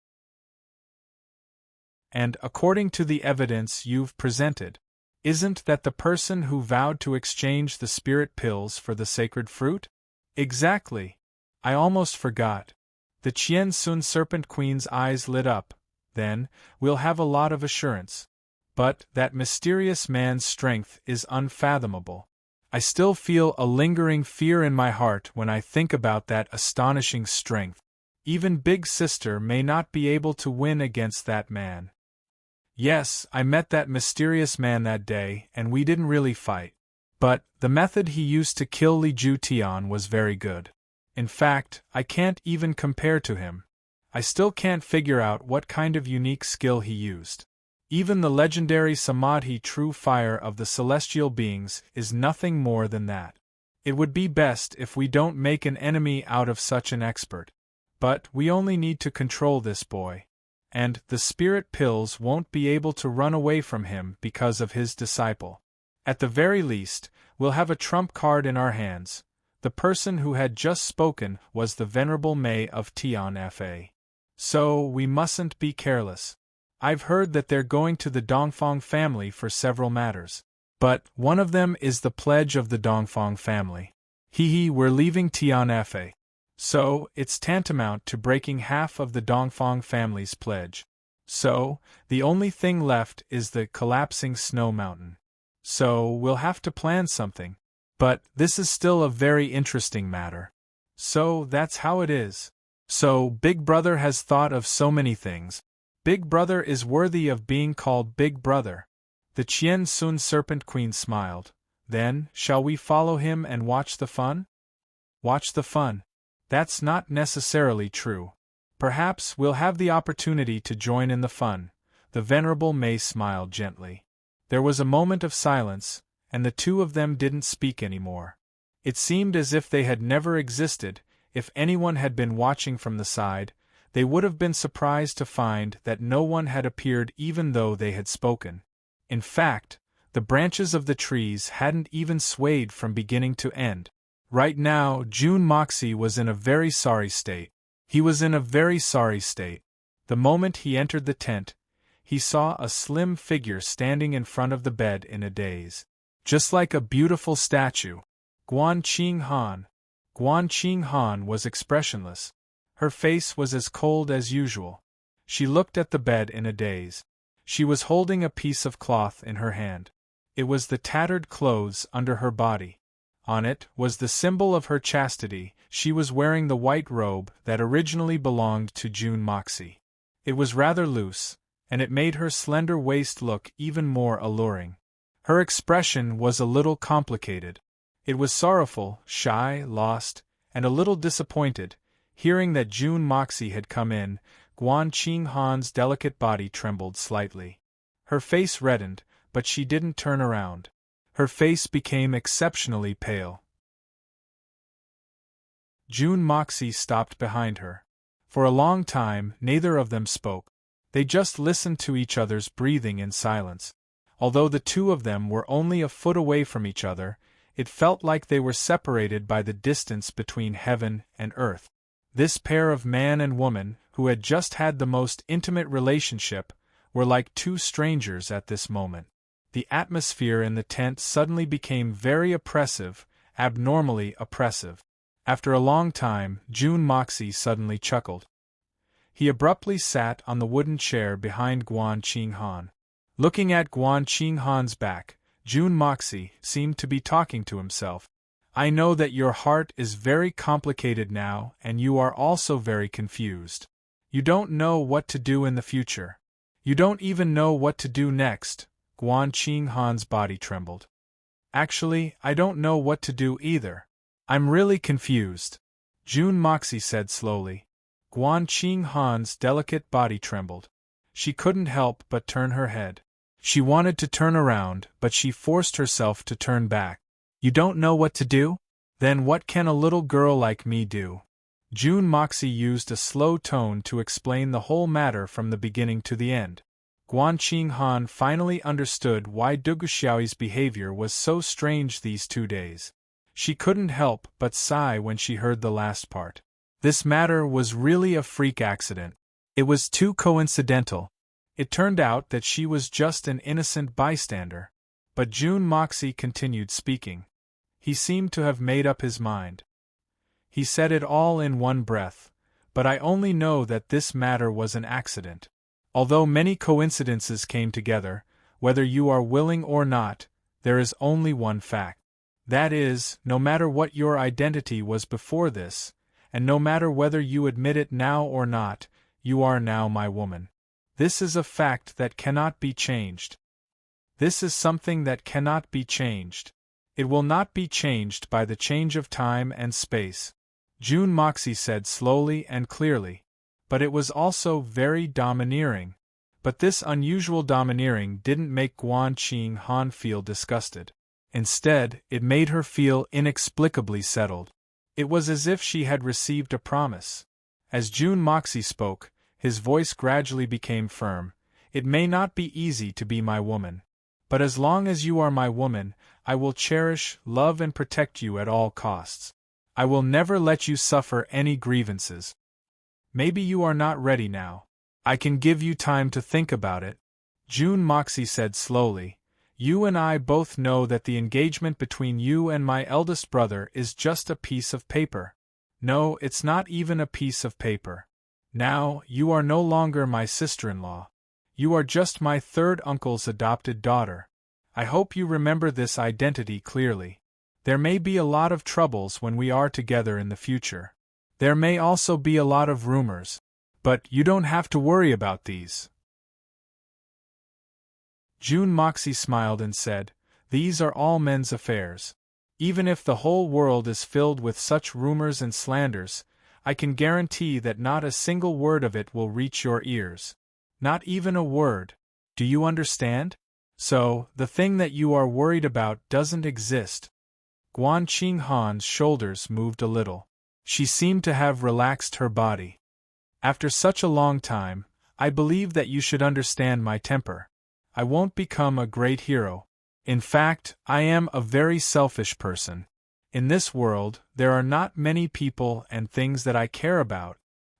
And according to the evidence you've presented, isn't that the person who vowed to exchange the spirit pills for the sacred fruit? Exactly. I almost forgot. The Qian Sun Serpent Queen's eyes lit up. Then, we'll have a lot of assurance. But that mysterious man's strength is unfathomable. I still feel a lingering fear in my heart when I think about that astonishing strength. Even Big Sister may not be able to win against that man. Yes, I met that mysterious man that day, and we didn't really fight. But the method he used to kill Li Ju Tian was very good. In fact, I can't even compare to him. I still can't figure out what kind of unique skill he used. Even the legendary Samadhi true fire of the celestial beings is nothing more than that. It would be best if we don't make an enemy out of such an expert. But we only need to control this boy. And the spirit pills won't be able to run away from him because of his disciple. At the very least, we'll have a trump card in our hands. The person who had just spoken was the Venerable Mei of Tian Fa. So we mustn't be careless. I've heard that they're going to the Dongfang family for several matters. But one of them is the pledge of the Dongfang family. We're leaving Tian Fa. So, it's tantamount to breaking half of the Dongfang family's pledge. So, the only thing left is the collapsing snow mountain. So, we'll have to plan something. But this is still a very interesting matter. So, that's how it is. So, Big Brother has thought of so many things. Big Brother is worthy of being called Big Brother. The Qian Sun Serpent Queen smiled. Then, shall we follow him and watch the fun? Watch the fun. That's not necessarily true. Perhaps we'll have the opportunity to join in the fun. The Venerable Mei smiled gently. There was a moment of silence, and the two of them didn't speak anymore. It seemed as if they had never existed. If anyone had been watching from the side, they would have been surprised to find that no one had appeared even though they had spoken. In fact, the branches of the trees hadn't even swayed from beginning to end. Right now, Jun Moxie was in a very sorry state. He was in a very sorry state. The moment he entered the tent, he saw a slim figure standing in front of the bed in a daze. Just like a beautiful statue. Guan Qing Han. Guan Qing Han was expressionless. Her face was as cold as usual. She looked at the bed in a daze. She was holding a piece of cloth in her hand. It was the tattered clothes under her body. On it was the symbol of her chastity. She was wearing the white robe that originally belonged to Jun Moxie. It was rather loose, and it made her slender waist look even more alluring. Her expression was a little complicated. It was sorrowful, shy, lost, and a little disappointed. Hearing that Jun Moxie had come in, Guan Qing Han's delicate body trembled slightly. Her face reddened, but she didn't turn around. Her face became exceptionally pale. Jun Moxie stopped behind her. For a long time, neither of them spoke. They just listened to each other's breathing in silence. Although the two of them were only a foot away from each other, it felt like they were separated by the distance between heaven and earth. This pair of man and woman, who had just had the most intimate relationship, were like two strangers at this moment. The atmosphere in the tent suddenly became very oppressive, abnormally oppressive. After a long time, Jun Moxie suddenly chuckled. He abruptly sat on the wooden chair behind Guan Qing Han. Looking at Guan Qing Han's back, Jun Moxie seemed to be talking to himself. I know that your heart is very complicated now, and you are also very confused. You don't know what to do in the future. You don't even know what to do next. Guan Qing Han's body trembled. Actually, I don't know what to do either. I'm really confused. June Moxie said slowly. Guan Qing Han's delicate body trembled. She couldn't help but turn her head. She wanted to turn around, but she forced herself to turn back. You don't know what to do? Then what can a little girl like me do? June Moxie used a slow tone to explain the whole matter from the beginning to the end. Guan Qing Han finally understood why Duguxiao's behavior was so strange these 2 days. She couldn't help but sigh when she heard the last part. This matter was really a freak accident. It was too coincidental. It turned out that she was just an innocent bystander. But June Moxie continued speaking. He seemed to have made up his mind. He said it all in one breath, but I only know that this matter was an accident. Although many coincidences came together, whether you are willing or not, there is only one fact. That is, no matter what your identity was before this, and no matter whether you admit it now or not, you are now my woman. This is a fact that cannot be changed. This is something that cannot be changed. It will not be changed by the change of time and space. June Moxie said slowly and clearly. But it was also very domineering. But this unusual domineering didn't make Guan Qing Han feel disgusted. Instead, it made her feel inexplicably settled. It was as if she had received a promise. As June Moxie spoke, his voice gradually became firm. It may not be easy to be my woman. But as long as you are my woman, I will cherish, love and protect you at all costs. I will never let you suffer any grievances. Maybe you are not ready now. I can give you time to think about it. June Moxie said slowly. You and I both know that the engagement between you and my eldest brother is just a piece of paper. No, it's not even a piece of paper. Now, you are no longer my sister-in-law. You are just my third uncle's adopted daughter. I hope you remember this identity clearly. There may be a lot of troubles when we are together in the future. There may also be a lot of rumors. But you don't have to worry about these. June Moxie smiled and said, These are all men's affairs. Even if the whole world is filled with such rumors and slanders, I can guarantee that not a single word of it will reach your ears. Not even a word. Do you understand? So, the thing that you are worried about doesn't exist. Guan Qing Han's shoulders moved a little. She seemed to have relaxed her body. After such a long time, I believe that you should understand my temper. I won't become a great hero. In fact, I am a very selfish person. In this world, there are not many people and things that I care about.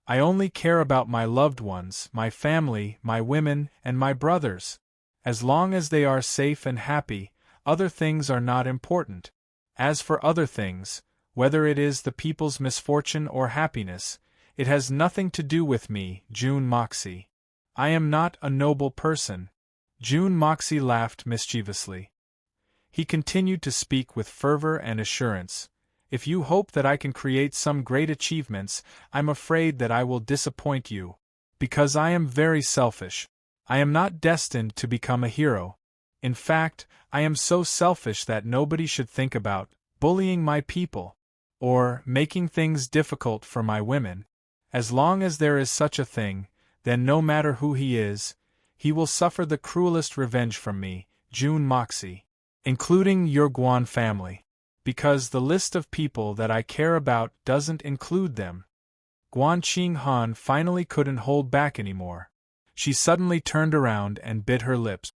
I only care about my loved ones, my family, my women, and my brothers. As long as they are safe and happy, other things are not important. As for other things, whether it is the people's misfortune or happiness, it has nothing to do with me, June Moxie. I am not a noble person. June Moxie laughed mischievously. He continued to speak with fervor and assurance. If you hope that I can create some great achievements, I'm afraid that I will disappoint you. Because I am very selfish. I am not destined to become a hero. In fact, I am so selfish that nobody should think about bullying my people, or making things difficult for my women. As long as there is such a thing, then no matter who he is, he will suffer the cruelest revenge from me, June Moxie, including your Guan family, because the list of people that I care about doesn't include them. Guan Qing Han finally couldn't hold back anymore. She suddenly turned around and bit her lips.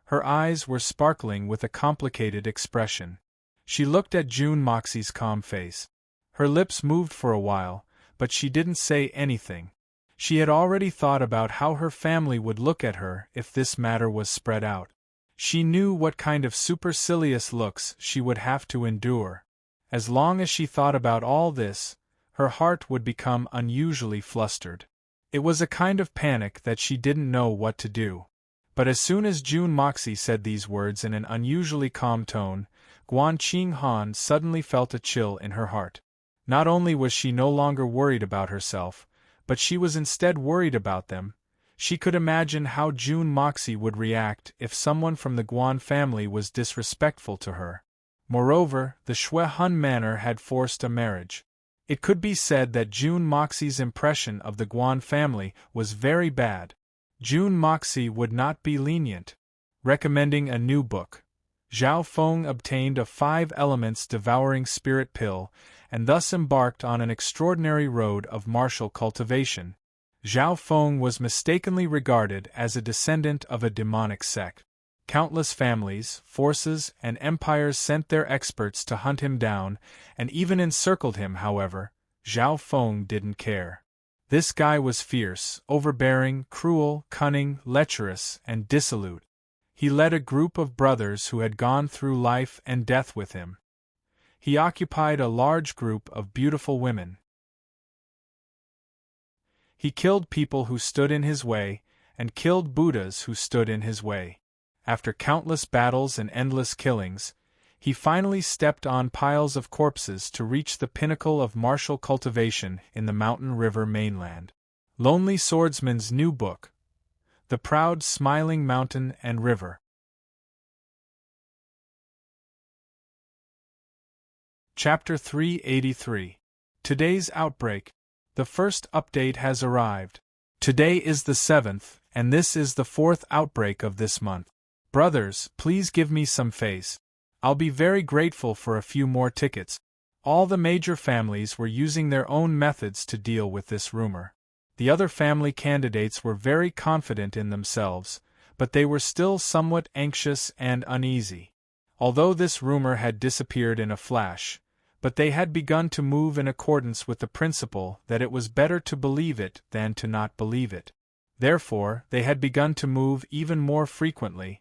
Her eyes were sparkling with a complicated expression. She looked at June Moxie's calm face. Her lips moved for a while, but she didn't say anything. She had already thought about how her family would look at her if this matter was spread out. She knew what kind of supercilious looks she would have to endure. As long as she thought about all this, her heart would become unusually flustered. It was a kind of panic that she didn't know what to do. But as soon as June Moxie said these words in an unusually calm tone, Guan Qing Han suddenly felt a chill in her heart. Not only was she no longer worried about herself, but she was instead worried about them. She could imagine how June Moxie would react if someone from the Guan family was disrespectful to her. Moreover, the Shui Hun manor had forced a marriage. It could be said that Jun Moxi's impression of the Guan family was very bad. Jun Moxi would not be lenient. Recommending a new book, Zhao Feng obtained a 5 elements devouring spirit pill, and thus embarked on an extraordinary road of martial cultivation. Zhao Feng was mistakenly regarded as a descendant of a demonic sect. Countless families, forces, and empires sent their experts to hunt him down, and even encircled him. However, Zhao Feng didn't care. This guy was fierce, overbearing, cruel, cunning, lecherous, and dissolute. He led a group of brothers who had gone through life and death with him. He occupied a large group of beautiful women. He killed people who stood in his way, and killed Buddhas who stood in his way. After countless battles and endless killings, he finally stepped on piles of corpses to reach the pinnacle of martial cultivation in the mountain river mainland. Lonely Swordsman's new book, The Proud Smiling Mountain and River. Chapter 383. Today's Outbreak. The first update has arrived. Today is the 7th, and this is the 4th outbreak of this month. Brothers, please give me some face. I'll be very grateful for a few more tickets. All the major families were using their own methods to deal with this rumor. The other family candidates were very confident in themselves, but they were still somewhat anxious and uneasy. Although this rumor had disappeared in a flash, but they had begun to move in accordance with the principle that it was better to believe it than to not believe it. Therefore, they had begun to move even more frequently.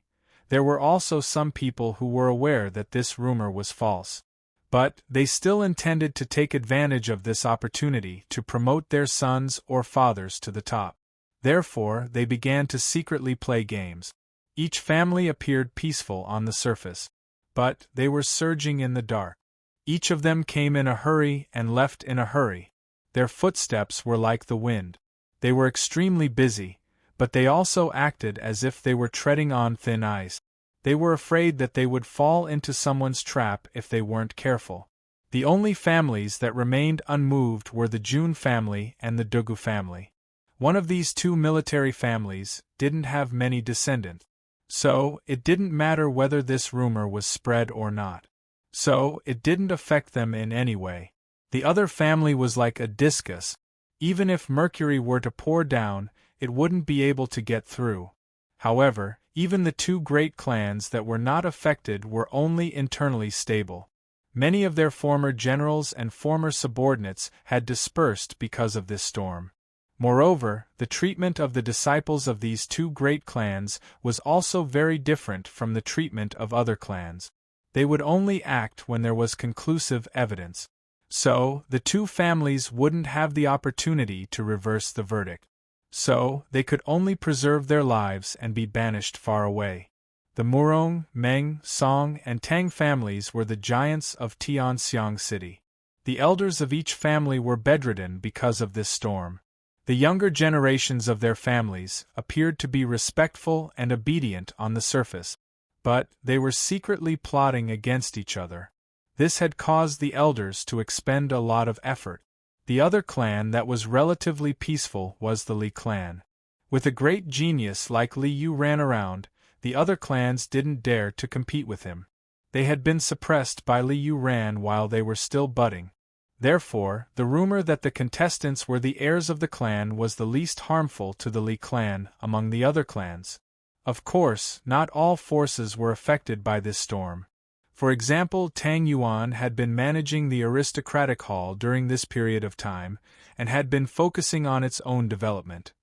There were also some people who were aware that this rumor was false. But they still intended to take advantage of this opportunity to promote their sons or fathers to the top. Therefore, they began to secretly play games. Each family appeared peaceful on the surface, but they were surging in the dark. Each of them came in a hurry and left in a hurry. Their footsteps were like the wind. They were extremely busy, but they also acted as if they were treading on thin ice. They were afraid that they would fall into someone's trap if they weren't careful. The only families that remained unmoved were the Jun family and the Dugu family. One of these two military families didn't have many descendants. So, it didn't matter whether this rumor was spread or not. So, it didn't affect them in any way. The other family was like a discus. Even if mercury were to pour down, it wouldn't be able to get through. However, even the two great clans that were not affected were only internally stable. Many of their former generals and former subordinates had dispersed because of this storm. Moreover, the treatment of the disciples of these two great clans was also very different from the treatment of other clans. They would only act when there was conclusive evidence. So, the two families wouldn't have the opportunity to reverse the verdict. So, they could only preserve their lives and be banished far away. The Murong, Meng, Song, and Tang families were the giants of Tianxiang City. The elders of each family were bedridden because of this storm. The younger generations of their families appeared to be respectful and obedient on the surface, but they were secretly plotting against each other. This had caused the elders to expend a lot of effort. The other clan that was relatively peaceful was the Li clan. With a great genius like Li Yu ran around, the other clans didn't dare to compete with him. They had been suppressed by Li Yu ran while they were still budding. Therefore, the rumor that the contestants were the heirs of the clan was the least harmful to the Li clan among the other clans. Of course, not all forces were affected by this storm. For example, Tang Yuan had been managing the aristocratic hall during this period of time, and had been focusing on its own development.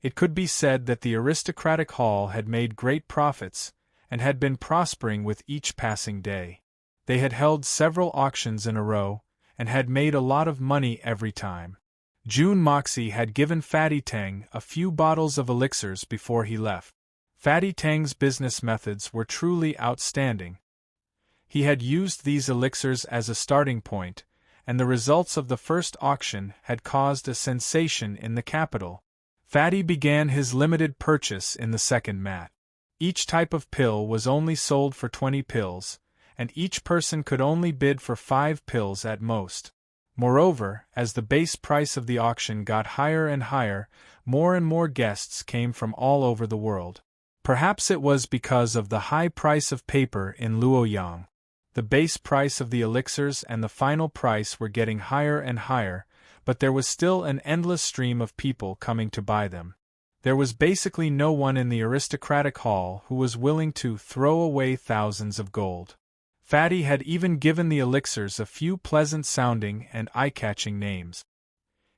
It could be said that the aristocratic hall had made great profits, and had been prospering with each passing day. They had held several auctions in a row, and had made a lot of money every time. Jun Moxi had given Fatty Tang a few bottles of elixirs before he left. Fatty Tang's business methods were truly outstanding. He had used these elixirs as a starting point, and the results of the first auction had caused a sensation in the capital. Fatty began his limited purchase in the second mat. Each type of pill was only sold for 20 pills, and each person could only bid for 5 pills at most. Moreover, as the base price of the auction got higher and higher, more and more guests came from all over the world. Perhaps it was because of the high price of paper in Luoyang. The base price of the elixirs and the final price were getting higher and higher, but there was still an endless stream of people coming to buy them. There was basically no one in the aristocratic hall who was willing to throw away thousands of gold. Fatty had even given the elixirs a few pleasant-sounding and eye-catching names.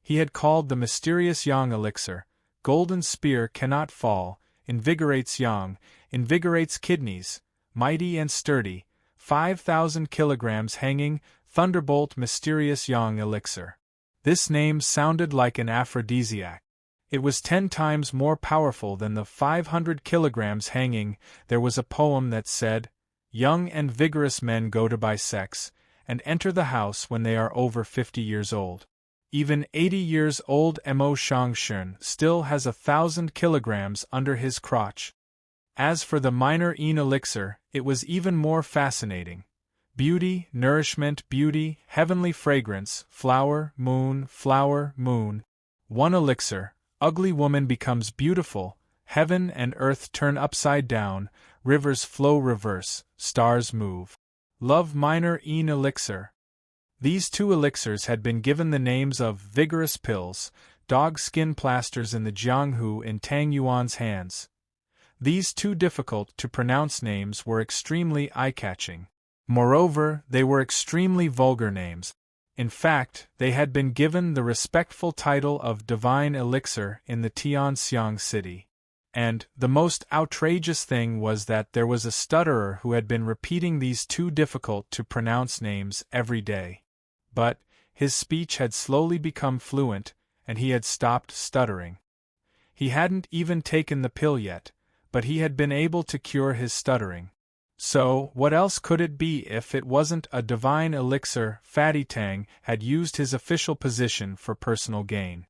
He had called the mysterious Yang elixir, Golden Spear Cannot Fall, Invigorates Yang, Invigorates Kidneys, Mighty and Sturdy, 5,000 kilograms hanging, Thunderbolt Mysterious Yang elixir. This name sounded like an aphrodisiac. It was 10 times more powerful than the 500 kilograms hanging. There was a poem that said, "Young and vigorous men go to buy sex, and enter the house when they are over 50 years old. Even 80 years old Mo Shangshun still has 1,000 kilograms under his crotch." As for the minor Yin elixir, it was even more fascinating. Beauty, nourishment, beauty, heavenly fragrance, flower, moon, 1 elixir. Ugly woman becomes beautiful, heaven and earth turn upside down, rivers flow reverse, stars move. Love minor Yin elixir. These 2 elixirs had been given the names of vigorous pills, dog skin plasters in the Jianghu in Tang Yuan's hands. These 2 difficult-to-pronounce names were extremely eye-catching. Moreover, they were extremely vulgar names. In fact, they had been given the respectful title of Divine Elixir in the Tianxiang city. And the most outrageous thing was that there was a stutterer who had been repeating these 2 difficult-to-pronounce names every day. But his speech had slowly become fluent, and he had stopped stuttering. He hadn't even taken the pill yet, but he had been able to cure his stuttering. So, what else could it be if it wasn't a divine elixir? Fatty Tang had used his official position for personal gain.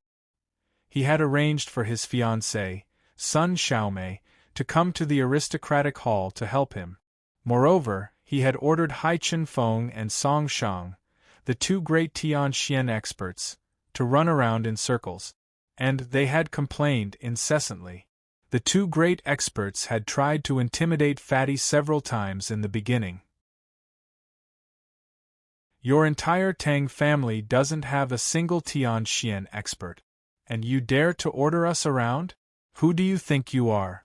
He had arranged for his fiancée, Sun Xiaomei, to come to the aristocratic hall to help him. Moreover, he had ordered Hai Chen-feng and Song Shang, the 2 great Tianxian experts, to run around in circles. And they had complained incessantly. The 2 great experts had tried to intimidate Fatty several times in the beginning. "Your entire Tang family doesn't have a single Tianxian expert, and you dare to order us around? Who do you think you are?"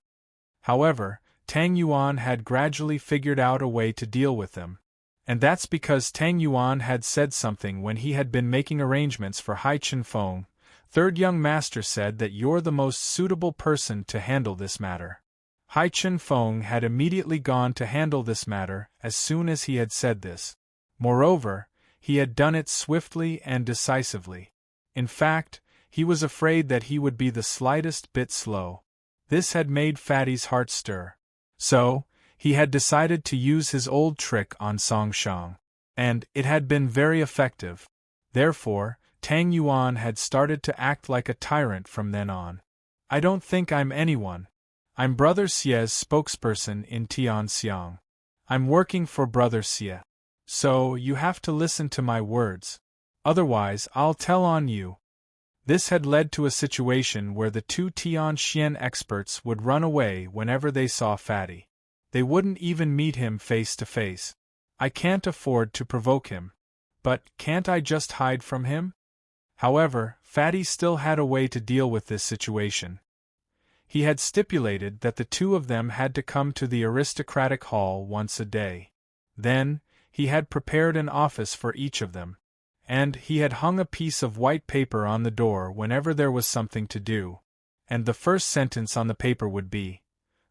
However, Tang Yuan had gradually figured out a way to deal with them. And that's because Tang Yuan had said something when he had been making arrangements for Hai Chen-feng. "Third young master said that you're the most suitable person to handle this matter." Hai Chen-feng had immediately gone to handle this matter as soon as he had said this. Moreover, he had done it swiftly and decisively. In fact, he was afraid that he would be the slightest bit slow. This had made Fatty's heart stir. So, he had decided to use his old trick on Song Shang. And it had been very effective. Therefore, Tang Yuan had started to act like a tyrant from then on. "I don't think I'm anyone. I'm Brother Xie's spokesperson in Tianxiang. I'm working for Brother Xie. So you have to listen to my words. Otherwise I'll tell on you." This had led to a situation where the 2 Tianxian experts would run away whenever they saw Fatty. They wouldn't even meet him face to face. "I can't afford to provoke him. But can't I just hide from him?" However, Fatty still had a way to deal with this situation. He had stipulated that the 2 of them had to come to the aristocratic hall once a day. Then, he had prepared an office for each of them. And he had hung a piece of white paper on the door whenever there was something to do. And the first sentence on the paper would be,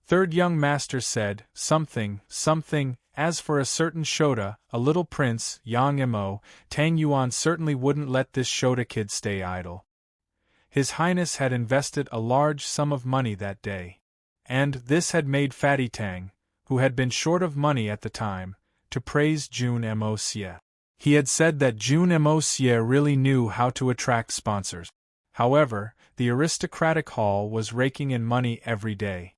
"Third young master said, something, something, as for a certain Shota, a little prince, Yang Mo, Tang Yuan certainly wouldn't let this Shota kid stay idle." His Highness had invested a large sum of money that day. And this had made Fatty Tang, who had been short of money at the time, to praise Jun Mo Xie. He had said that Jun Mo Xie really knew how to attract sponsors. However, the aristocratic hall was raking in money every day.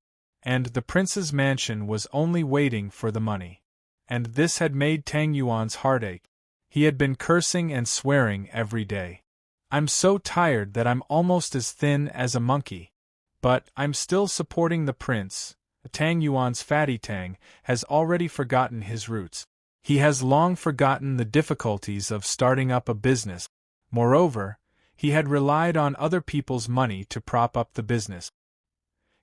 and the prince's mansion was only waiting for the money. And this had made Tang Yuan's heart ache. He had been cursing and swearing every day. "I'm so tired that I'm almost as thin as a monkey. But I'm still supporting the prince." Tang Yuan's fatty Tang has already forgotten his roots. He has long forgotten the difficulties of starting up a business. Moreover, he had relied on other people's money to prop up the business.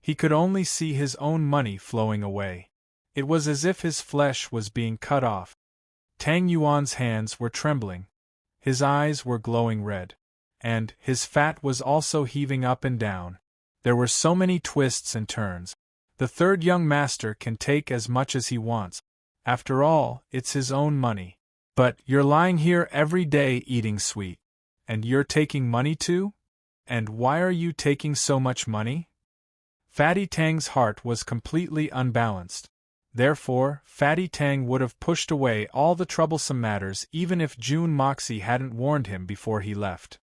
He could only see his own money flowing away. It was as if his flesh was being cut off. Tang Yuan's hands were trembling. His eyes were glowing red. And his fat was also heaving up and down. There were so many twists and turns. The third young master can take as much as he wants. After all, it's his own money. But you're lying here every day eating sweet. And you're taking money too? And why are you taking so much money? Fatty Tang's heart was completely unbalanced. Therefore, Fatty Tang would have pushed away all the troublesome matters even if June Moxie hadn't warned him before he left.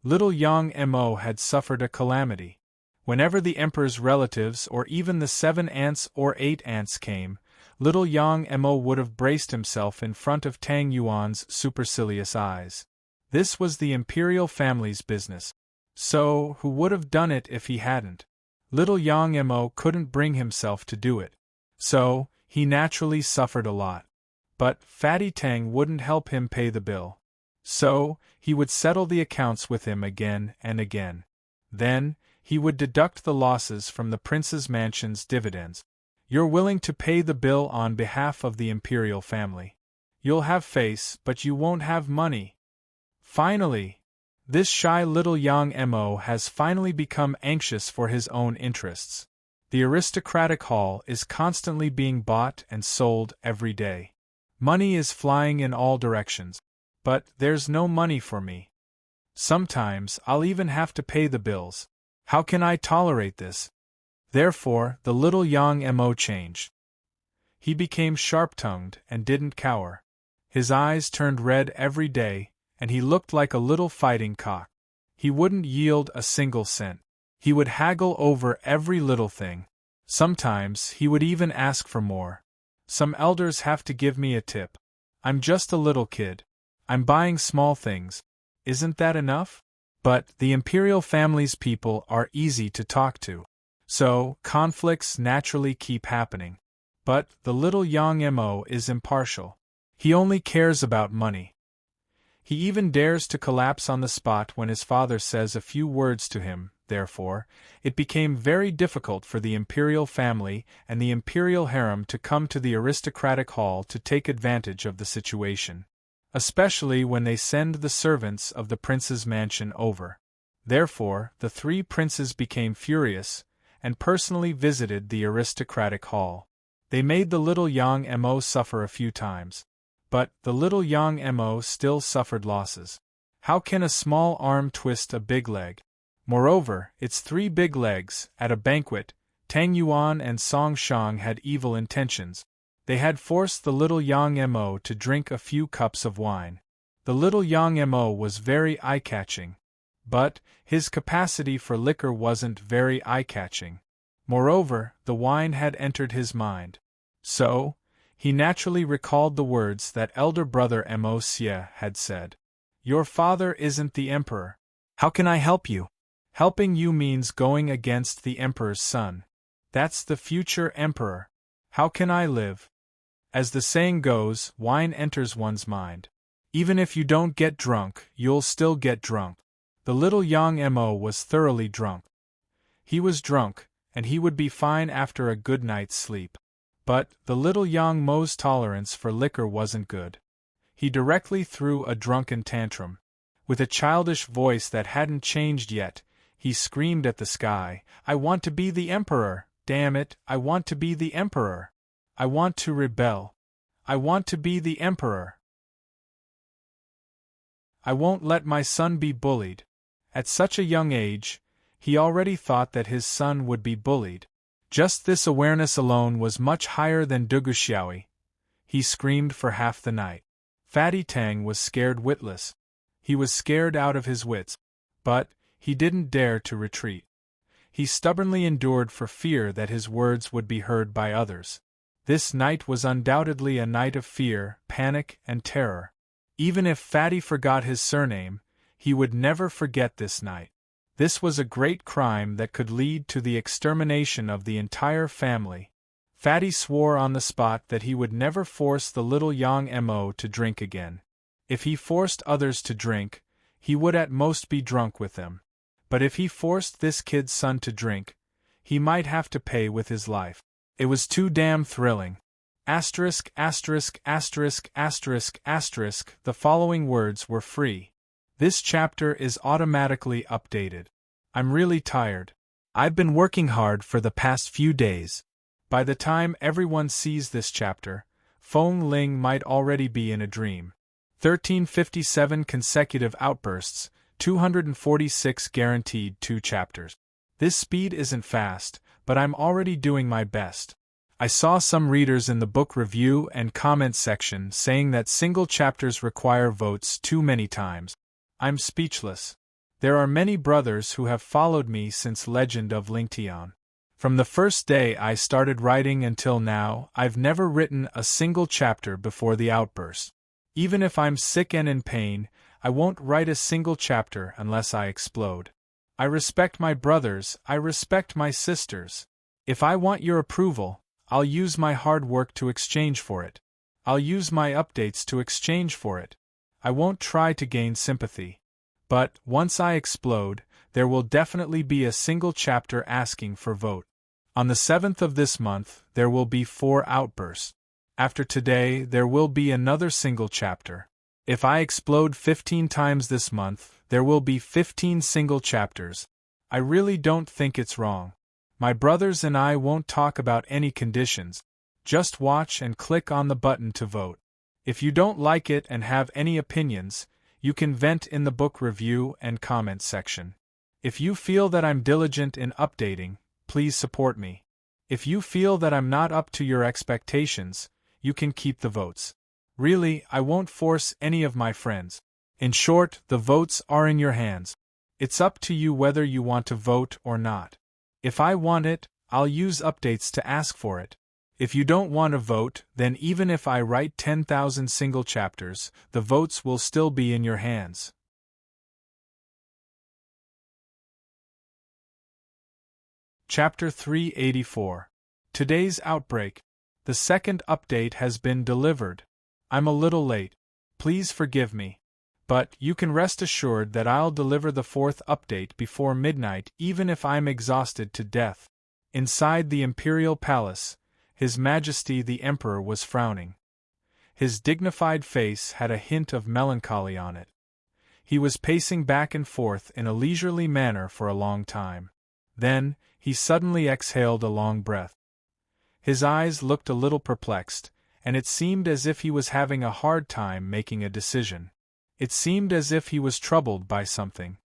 Little Yang Mo had suffered a calamity. Whenever the emperor's relatives or even the 7 aunts or 8 aunts came, little Yang Mo would have braced himself in front of Tang Yuan's supercilious eyes. This was the imperial family's business. So, who would have done it if he hadn't? Little Yang Mo couldn't bring himself to do it. So, he naturally suffered a lot. But Fatty Tang wouldn't help him pay the bill. So, he would settle the accounts with him again and again. Then, he would deduct the losses from the prince's mansion's dividends. "You're willing to pay the bill on behalf of the imperial family. You'll have face, but you won't have money." Finally, this shy little Yang Mo has finally become anxious for his own interests. The aristocratic hall is constantly being bought and sold every day. Money is flying in all directions. But there's no money for me. Sometimes I'll even have to pay the bills. How can I tolerate this? Therefore, the little Yang Mo changed. He became sharp-tongued and didn't cower. His eyes turned red every day, and he looked like a little fighting cock. He wouldn't yield a single cent. He would haggle over every little thing. Sometimes he would even ask for more. "Some elders have to give me a tip. I'm just a little kid. I'm buying small things. Isn't that enough?" But the imperial family's people are easy to talk to. So, conflicts naturally keep happening. But the little Yang Mo is impartial. He only cares about money. He even dares to collapse on the spot when his father says a few words to him. Therefore, it became very difficult for the imperial family and the imperial harem to come to the aristocratic hall to take advantage of the situation. Especially when they send the servants of the prince's mansion over. Therefore, the 3 princes became furious, and personally visited the aristocratic hall. They made the little Yang Mo suffer a few times. But the little Yang Mo still suffered losses. How can a small arm twist a big leg? Moreover, its 3 big legs, at a banquet, Tang Yuan and Song Shang had evil intentions. They had forced the little Yang Mo to drink a few cups of wine. The little Yang Mo was very eye-catching. But his capacity for liquor wasn't very eye-catching. Moreover, the wine had entered his mind. So, he naturally recalled the words that elder brother Mo Xie had said. "Your father isn't the emperor. How can I help you?" Helping you means going against the emperor's son. That's the future emperor. How can I live? As the saying goes, wine enters one's mind. Even if you don't get drunk, you'll still get drunk. The little Yang Mo was thoroughly drunk. He was drunk, and he would be fine after a good night's sleep. But the little Yang Mo's tolerance for liquor wasn't good. He directly threw a drunken tantrum. With a childish voice that hadn't changed yet, he screamed at the sky, "I want to be the emperor! Damn it, I want to be the emperor! I want to rebel. I want to be the emperor. I won't let my son be bullied." At such a young age, he already thought that his son would be bullied. Just this awareness alone was much higher than Duguxiaoyi. He screamed for half the night. Fatty Tang was scared witless. He was scared out of his wits. But he didn't dare to retreat. he stubbornly endured for fear that his words would be heard by others. This night was undoubtedly a night of fear, panic, and terror. Even if Fatty forgot his surname, he would never forget this night. This was a great crime that could lead to the extermination of the entire family. Fatty swore on the spot that he would never force the little young Mo to drink again. If he forced others to drink, he would at most be drunk with them. But if he forced this kid's son to drink, he might have to pay with his life. It was too damn thrilling. Asterisk, asterisk, asterisk, asterisk, asterisk, the following words were free. This chapter is automatically updated. I'm really tired. I've been working hard for the past few days. By the time everyone sees this chapter, Feng Ling might already be in a dream. 1357 consecutive outbursts, 246 guaranteed 2 chapters. This speed isn't fast, but I'm already doing my best. I saw some readers in the book review and comment section saying that single chapters require votes too many times. I'm speechless. There are many brothers who have followed me since Legend of Lingtian. From the first day I started writing until now, I've never written a single chapter before the outburst. Even if I'm sick and in pain, I won't write a single chapter unless I explode. I respect my brothers, I respect my sisters. If I want your approval, I'll use my hard work to exchange for it. I'll use my updates to exchange for it. I won't try to gain sympathy. But, once I explode, there will definitely be a single chapter asking for vote. On the 7th of this month, there will be 4 outbursts. After today, there will be another single chapter. If I explode 15 times this month, there will be 15 single chapters. I really don't think it's wrong. My brothers and I won't talk about any conditions. Just watch and click on the button to vote. If you don't like it and have any opinions, you can vent in the book review and comment section. If you feel that I'm diligent in updating, please support me. If you feel that I'm not up to your expectations, you can keep the votes. Really, I won't force any of my friends. In short, the votes are in your hands. It's up to you whether you want to vote or not. If I want it, I'll use updates to ask for it. If you don't want to vote, then even if I write 10,000 single chapters, the votes will still be in your hands. Chapter 384. Today's Outbreak. The second update has been delivered. I'm a little late. Please forgive me. But you can rest assured that I'll deliver the 4th update before midnight even if I'm exhausted to death. Inside the Imperial Palace, His Majesty the Emperor was frowning. His dignified face had a hint of melancholy on it. He was pacing back and forth in a leisurely manner for a long time. Then, he suddenly exhaled a long breath. His eyes looked a little perplexed, and it seemed as if he was having a hard time making a decision. It seemed as if he was troubled by something.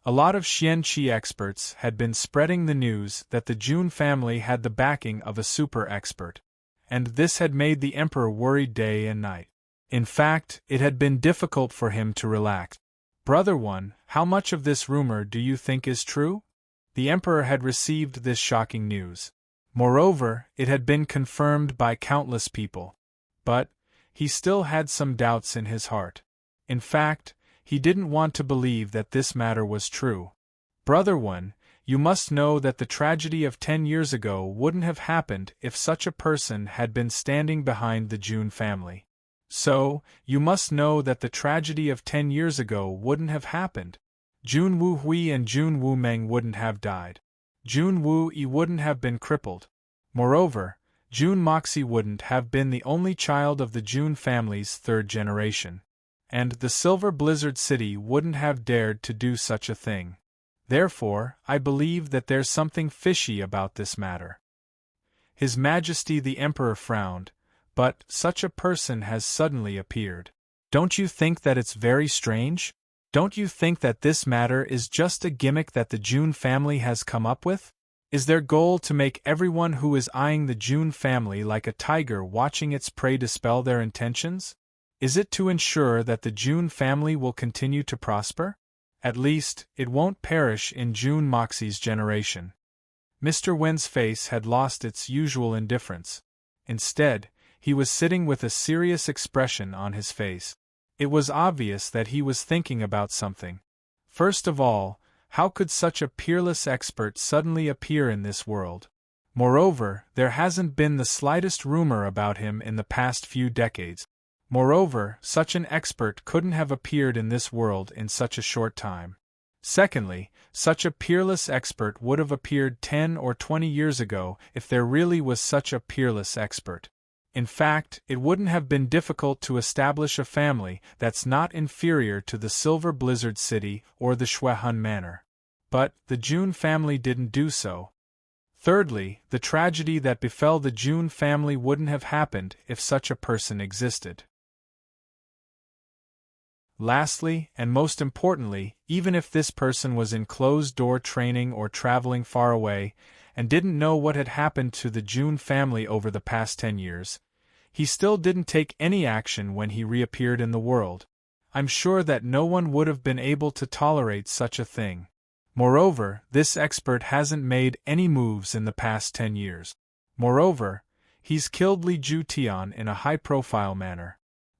A lot of Xianqi experts had been spreading the news that the Jun family had the backing of a super expert, and this had made the Emperor worried day and night. In fact, it had been difficult for him to relax. Brother One, how much of this rumor do you think is true? The Emperor had received this shocking news. Moreover, it had been confirmed by countless people. But, he still had some doubts in his heart. In fact, he didn't want to believe that this matter was true. Brother One, you must know that the tragedy of 10 years ago wouldn't have happened if such a person had been standing behind the Jun family. So, you must know that the tragedy of 10 years ago wouldn't have happened. Jun Wu Hui and Jun Wu Meng wouldn't have died. Jun Wu Yi wouldn't have been crippled. Moreover, Jun Moxie wouldn't have been the only child of the Jun family's 3rd generation. And the Silver Blizzard City wouldn't have dared to do such a thing. Therefore, I believe that there's something fishy about this matter. His Majesty the Emperor frowned, but such a person has suddenly appeared. Don't you think that it's very strange? Don't you think that this matter is just a gimmick that the Jun family has come up with? Is their goal to make everyone who is eyeing the Jun family like a tiger watching its prey dispel their intentions? Is it to ensure that the Jun family will continue to prosper? At least, it won't perish in Jun Moxie's generation. Mr. Wen's face had lost its usual indifference. Instead, he was sitting with a serious expression on his face. It was obvious that he was thinking about something. First of all, how could such a peerless expert suddenly appear in this world? Moreover, there hasn't been the slightest rumor about him in the past few decades. Moreover, such an expert couldn't have appeared in this world in such a short time. Secondly, such a peerless expert would have appeared 10 or 20 years ago if there really was such a peerless expert. In fact, it wouldn't have been difficult to establish a family that's not inferior to the Silver Blizzard City or the Shuehun Manor. But the June family didn't do so. Thirdly, the tragedy that befell the June family wouldn't have happened if such a person existed. Lastly, and most importantly, even if this person was in closed-door training or traveling far away, and didn't know what had happened to the June family over the past 10 years, he still didn't take any action when he reappeared in the world. I'm sure that no one would have been able to tolerate such a thing. Moreover, this expert hasn't made any moves in the past 10 years. Moreover, he's killed Li Jutian in a high-profile manner.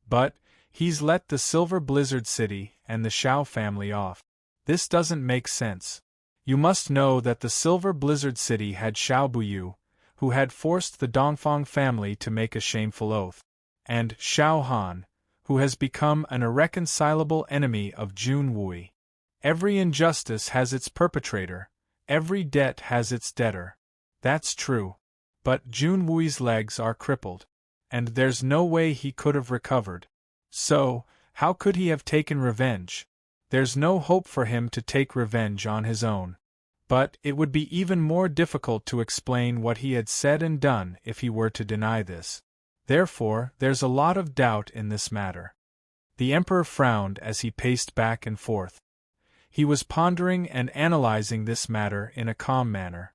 But he's let the Silver Blizzard City and the Shao family off. This doesn't make sense. You must know that the Silver Blizzard City had Shao Buyu, who had forced the Dongfang family to make a shameful oath, and Shao Han, who has become an irreconcilable enemy of Jun Wui. Every injustice has its perpetrator, every debt has its debtor. That's true. But Jun Wui's legs are crippled, and there's no way he could have recovered. So, how could he have taken revenge? There's no hope for him to take revenge on his own. But it would be even more difficult to explain what he had said and done if he were to deny this. Therefore, there's a lot of doubt in this matter. The Emperor frowned as he paced back and forth. He was pondering and analyzing this matter in a calm manner.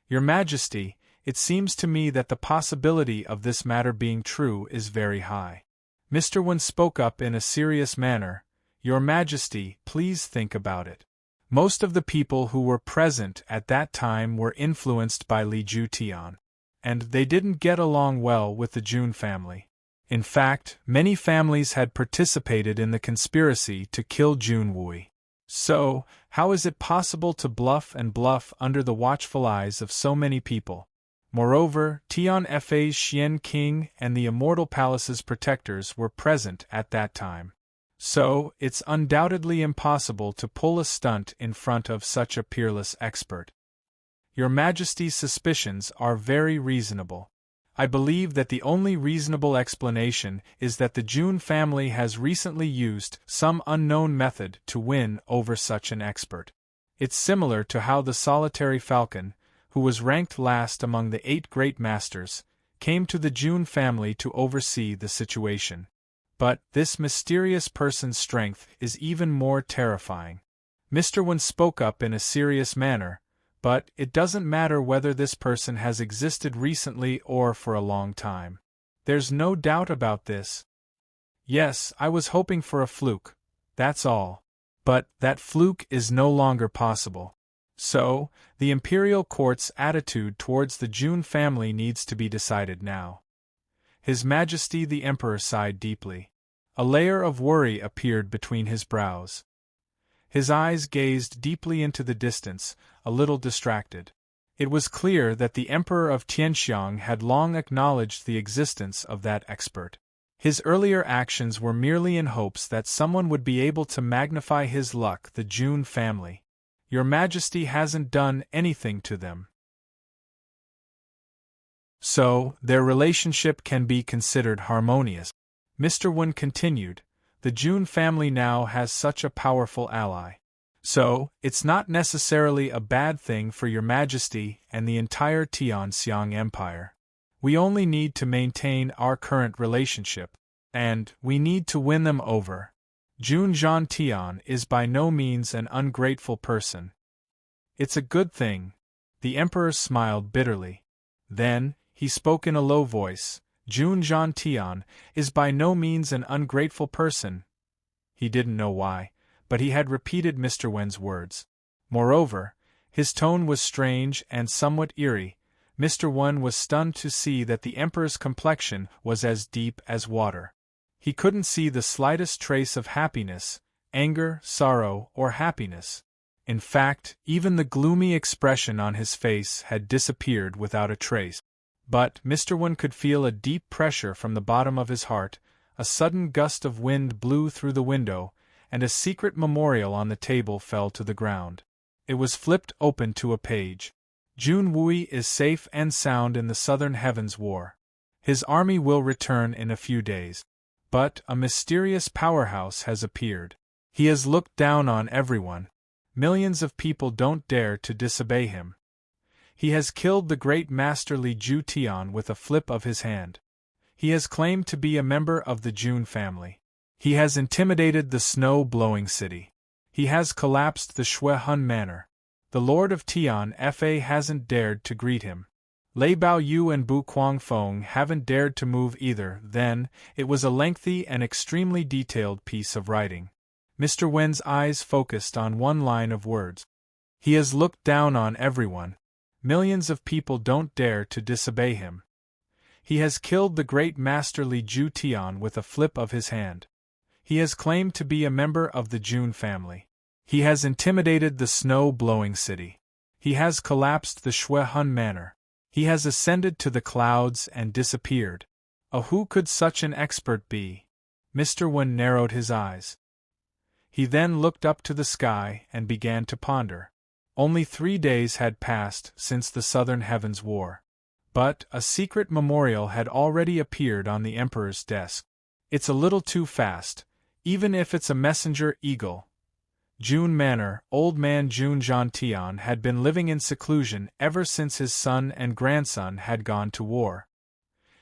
Your Majesty, it seems to me that the possibility of this matter being true is very high. Mr. Wen spoke up in a serious manner. Your Majesty, please think about it. Most of the people who were present at that time were influenced by Li Jutian, and they didn't get along well with the Jun family. In fact, many families had participated in the conspiracy to kill Jun Wui. So, how is it possible to bluff under the watchful eyes of so many people? Moreover, Tian Fa's Xian King and the Immortal Palace's protectors were present at that time. So, it's undoubtedly impossible to pull a stunt in front of such a peerless expert. Your Majesty's suspicions are very reasonable. I believe that the only reasonable explanation is that the Jun family has recently used some unknown method to win over such an expert. It's similar to how the solitary falcon, who was ranked last among the 8 great masters, came to the Jun family to oversee the situation. But this mysterious person's strength is even more terrifying. Mr. Wen spoke up in a serious manner, but it doesn't matter whether this person has existed recently or for a long time. There's no doubt about this. Yes, I was hoping for a fluke, that's all. But that fluke is no longer possible. So, the imperial court's attitude towards the Jun family needs to be decided now. His Majesty the Emperor sighed deeply. A layer of worry appeared between his brows. His eyes gazed deeply into the distance, a little distracted. It was clear that the Emperor of Tianxiang had long acknowledged the existence of that expert. His earlier actions were merely in hopes that someone would be able to magnify his luck, the Jun family. Your Majesty hasn't done anything to them. So, their relationship can be considered harmonious. Mr. Wen continued, the Jun family now has such a powerful ally. So, it's not necessarily a bad thing for Your Majesty and the entire Tianxiang Empire. We only need to maintain our current relationship, and we need to win them over. Jun Zhantian is by no means an ungrateful person. It's a good thing. The Emperor smiled bitterly. Then, he spoke in a low voice. Jun Zhantian is by no means an ungrateful person. He didn't know why, but he had repeated Mr. Wen's words. Moreover, His tone was strange and somewhat eerie. Mr. Wen was stunned to see that the Emperor's complexion was as deep as water. He couldn't see the slightest trace of happiness, anger, sorrow, or happiness. In fact, even the gloomy expression on his face had disappeared without a trace. But Mr. Wen could feel a deep pressure from the bottom of his heart. A sudden gust of wind blew through the window, and a secret memorial on the table fell to the ground. It was flipped open to a page. Jun Wui is safe and sound in the Southern Heavens War. His army will return in a few days. But a mysterious powerhouse has appeared. He has looked down on everyone. Millions of people don't dare to disobey him. He has killed the great master Li Ju Tian with a flip of his hand. He has claimed to be a member of the Jun family. He has intimidated the snow-blowing city. He has collapsed the Shui Hun Manor. The Lord of Tian Fa hasn't dared to greet him. Lei Bao Yu and Bu Guangfeng haven't dared to move either. Then, it was a lengthy and extremely detailed piece of writing. Mr. Wen's eyes focused on one line of words. He has looked down on everyone. Millions of people don't dare to disobey him. He has killed the great master Li Ju Tian with a flip of his hand. He has claimed to be a member of the Jun family. He has intimidated the snow-blowing city. He has collapsed the Shui Hun Manor. He has ascended to the clouds and disappeared. Who could such an expert be? Mr. Wen narrowed his eyes. He then looked up to the sky and began to ponder. Only 3 days had passed since the Southern Heavens War. But a secret memorial had already appeared on the Emperor's desk. It's a little too fast, even if it's a messenger eagle. Jun Manor, old man Jun Zhantian had been living in seclusion ever since his son and grandson had gone to war.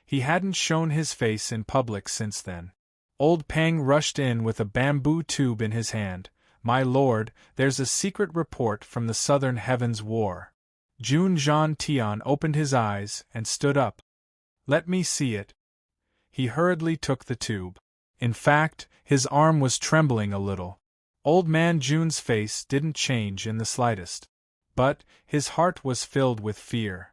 He hadn't shown his face in public since then. Old Peng rushed in with a bamboo tube in his hand. "My lord, there's a secret report from the Southern Heavens War." Jun Zhantian opened his eyes and stood up. "Let me see it." He hurriedly took the tube. In fact, his arm was trembling a little. Old man Jun's face didn't change in the slightest. But his heart was filled with fear.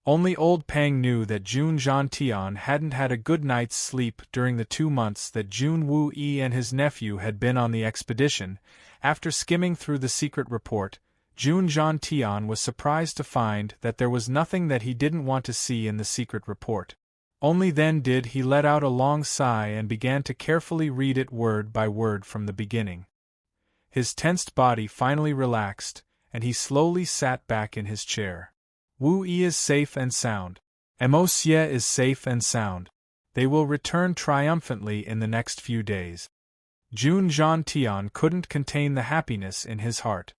Only old Peng knew that Jun Zhantian hadn't had a good night's sleep during the 2 months that Jun Wu Yi and his nephew had been on the expedition. After skimming through the secret report, Jun Zhantian was surprised to find that there was nothing that he didn't want to see in the secret report. Only then did he let out a long sigh and began to carefully read it word by word from the beginning. His tensed body finally relaxed, and he slowly sat back in his chair. Wu Yi is safe and sound. Mo Xie is safe and sound. They will return triumphantly in the next few days. Jun Zhantian couldn't contain the happiness in his heart.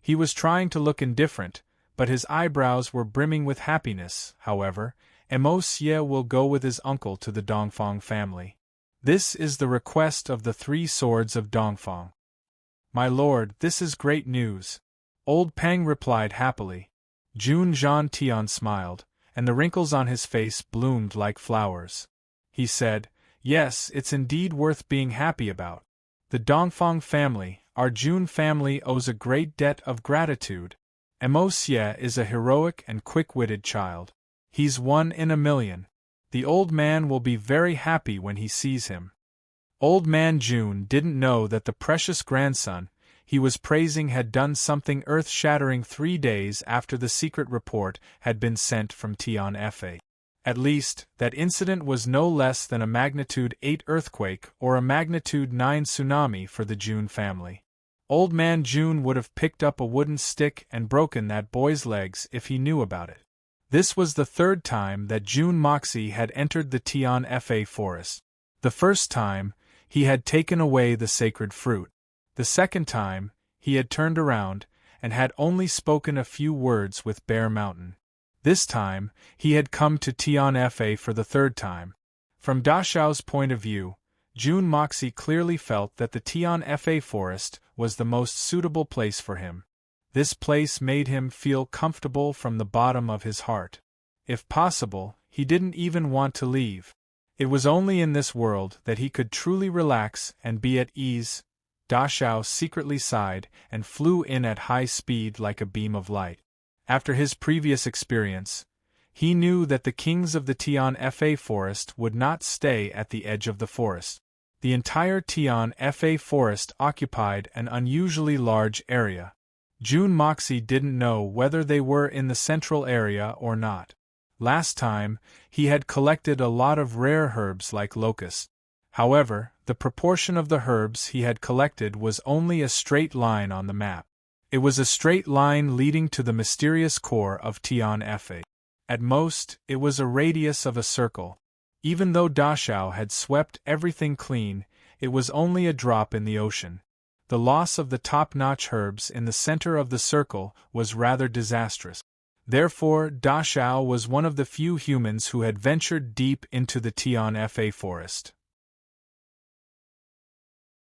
He was trying to look indifferent, but his eyebrows were brimming with happiness. However, Mo Xie will go with his uncle to the Dongfang family. This is the request of the 3 swords of Dongfang. "My lord, this is great news," old Peng replied happily. Jun Zhantian smiled, and the wrinkles on his face bloomed like flowers. He said, "Yes, it's indeed worth being happy about. The Dongfang family, our Jun family, owes a great debt of gratitude. Mo Xie is a heroic and quick-witted child. He's 1 in a million. The old man will be very happy when he sees him." Old man Jun didn't know that the precious grandson he was praising had done something earth-shattering 3 days after the secret report had been sent from Tian Fa. At least, that incident was no less than a magnitude 8 earthquake or a magnitude 9 tsunami for the Jun family. Old man Jun would have picked up a wooden stick and broken that boy's legs if he knew about it. This was the 3rd time that Jun Moxie had entered the Tian Fa forest. The first time, he had taken away the sacred fruit. The second time, he had turned around, and had only spoken a few words with Bear Mountain. This time, he had come to Tian Fa for the 3rd time. From Da Xiao's point of view, Jun Moxie clearly felt that the Tian Fa forest was the most suitable place for him. This place made him feel comfortable from the bottom of his heart. If possible, he didn't even want to leave. It was only in this world that he could truly relax and be at ease. Da Xiao secretly sighed and flew in at high speed like a beam of light. After his previous experience, he knew that the kings of the Tian Fa forest would not stay at the edge of the forest. The entire Tian Fa forest occupied an unusually large area. Jun Moxie didn't know whether they were in the central area or not. Last time, he had collected a lot of rare herbs like locusts. However, the proportion of the herbs he had collected was only a straight line on the map. It was a straight line leading to the mysterious core of Tian Fa. At most, it was a radius of a circle. Even though Da Xiao had swept everything clean, it was only a drop in the ocean. The loss of the top-notch herbs in the center of the circle was rather disastrous. Therefore, Da Xiao was one of the few humans who had ventured deep into the Tian Fa forest.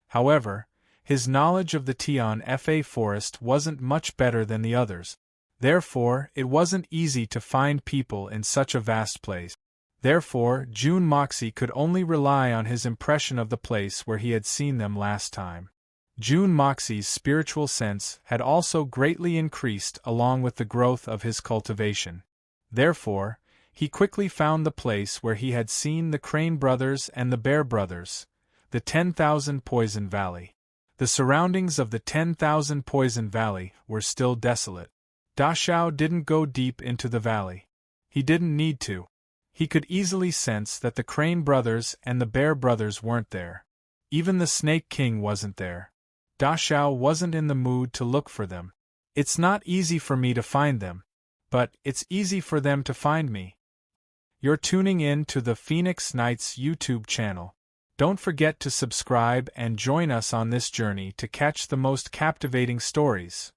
However, his knowledge of the Tian Fa forest wasn't much better than the others. Therefore, it wasn't easy to find people in such a vast place. Therefore, Jun Moxie could only rely on his impression of the place where he had seen them last time. Jun Moxie's spiritual sense had also greatly increased along with the growth of his cultivation. Therefore, he quickly found the place where he had seen the Crane brothers and the Bear brothers, the 10,000 Poison Valley. The surroundings of the 10,000 Poison Valley were still desolate. Da Xiao didn't go deep into the valley. He didn't need to. He could easily sense that the Crane brothers and the Bear brothers weren't there. Even the Snake King wasn't there. Da Xiao wasn't in the mood to look for them. It's not easy for me to find them, but it's easy for them to find me. You're tuning in to the Phoenix Nights YouTube channel. Don't forget to subscribe and join us on this journey to catch the most captivating stories.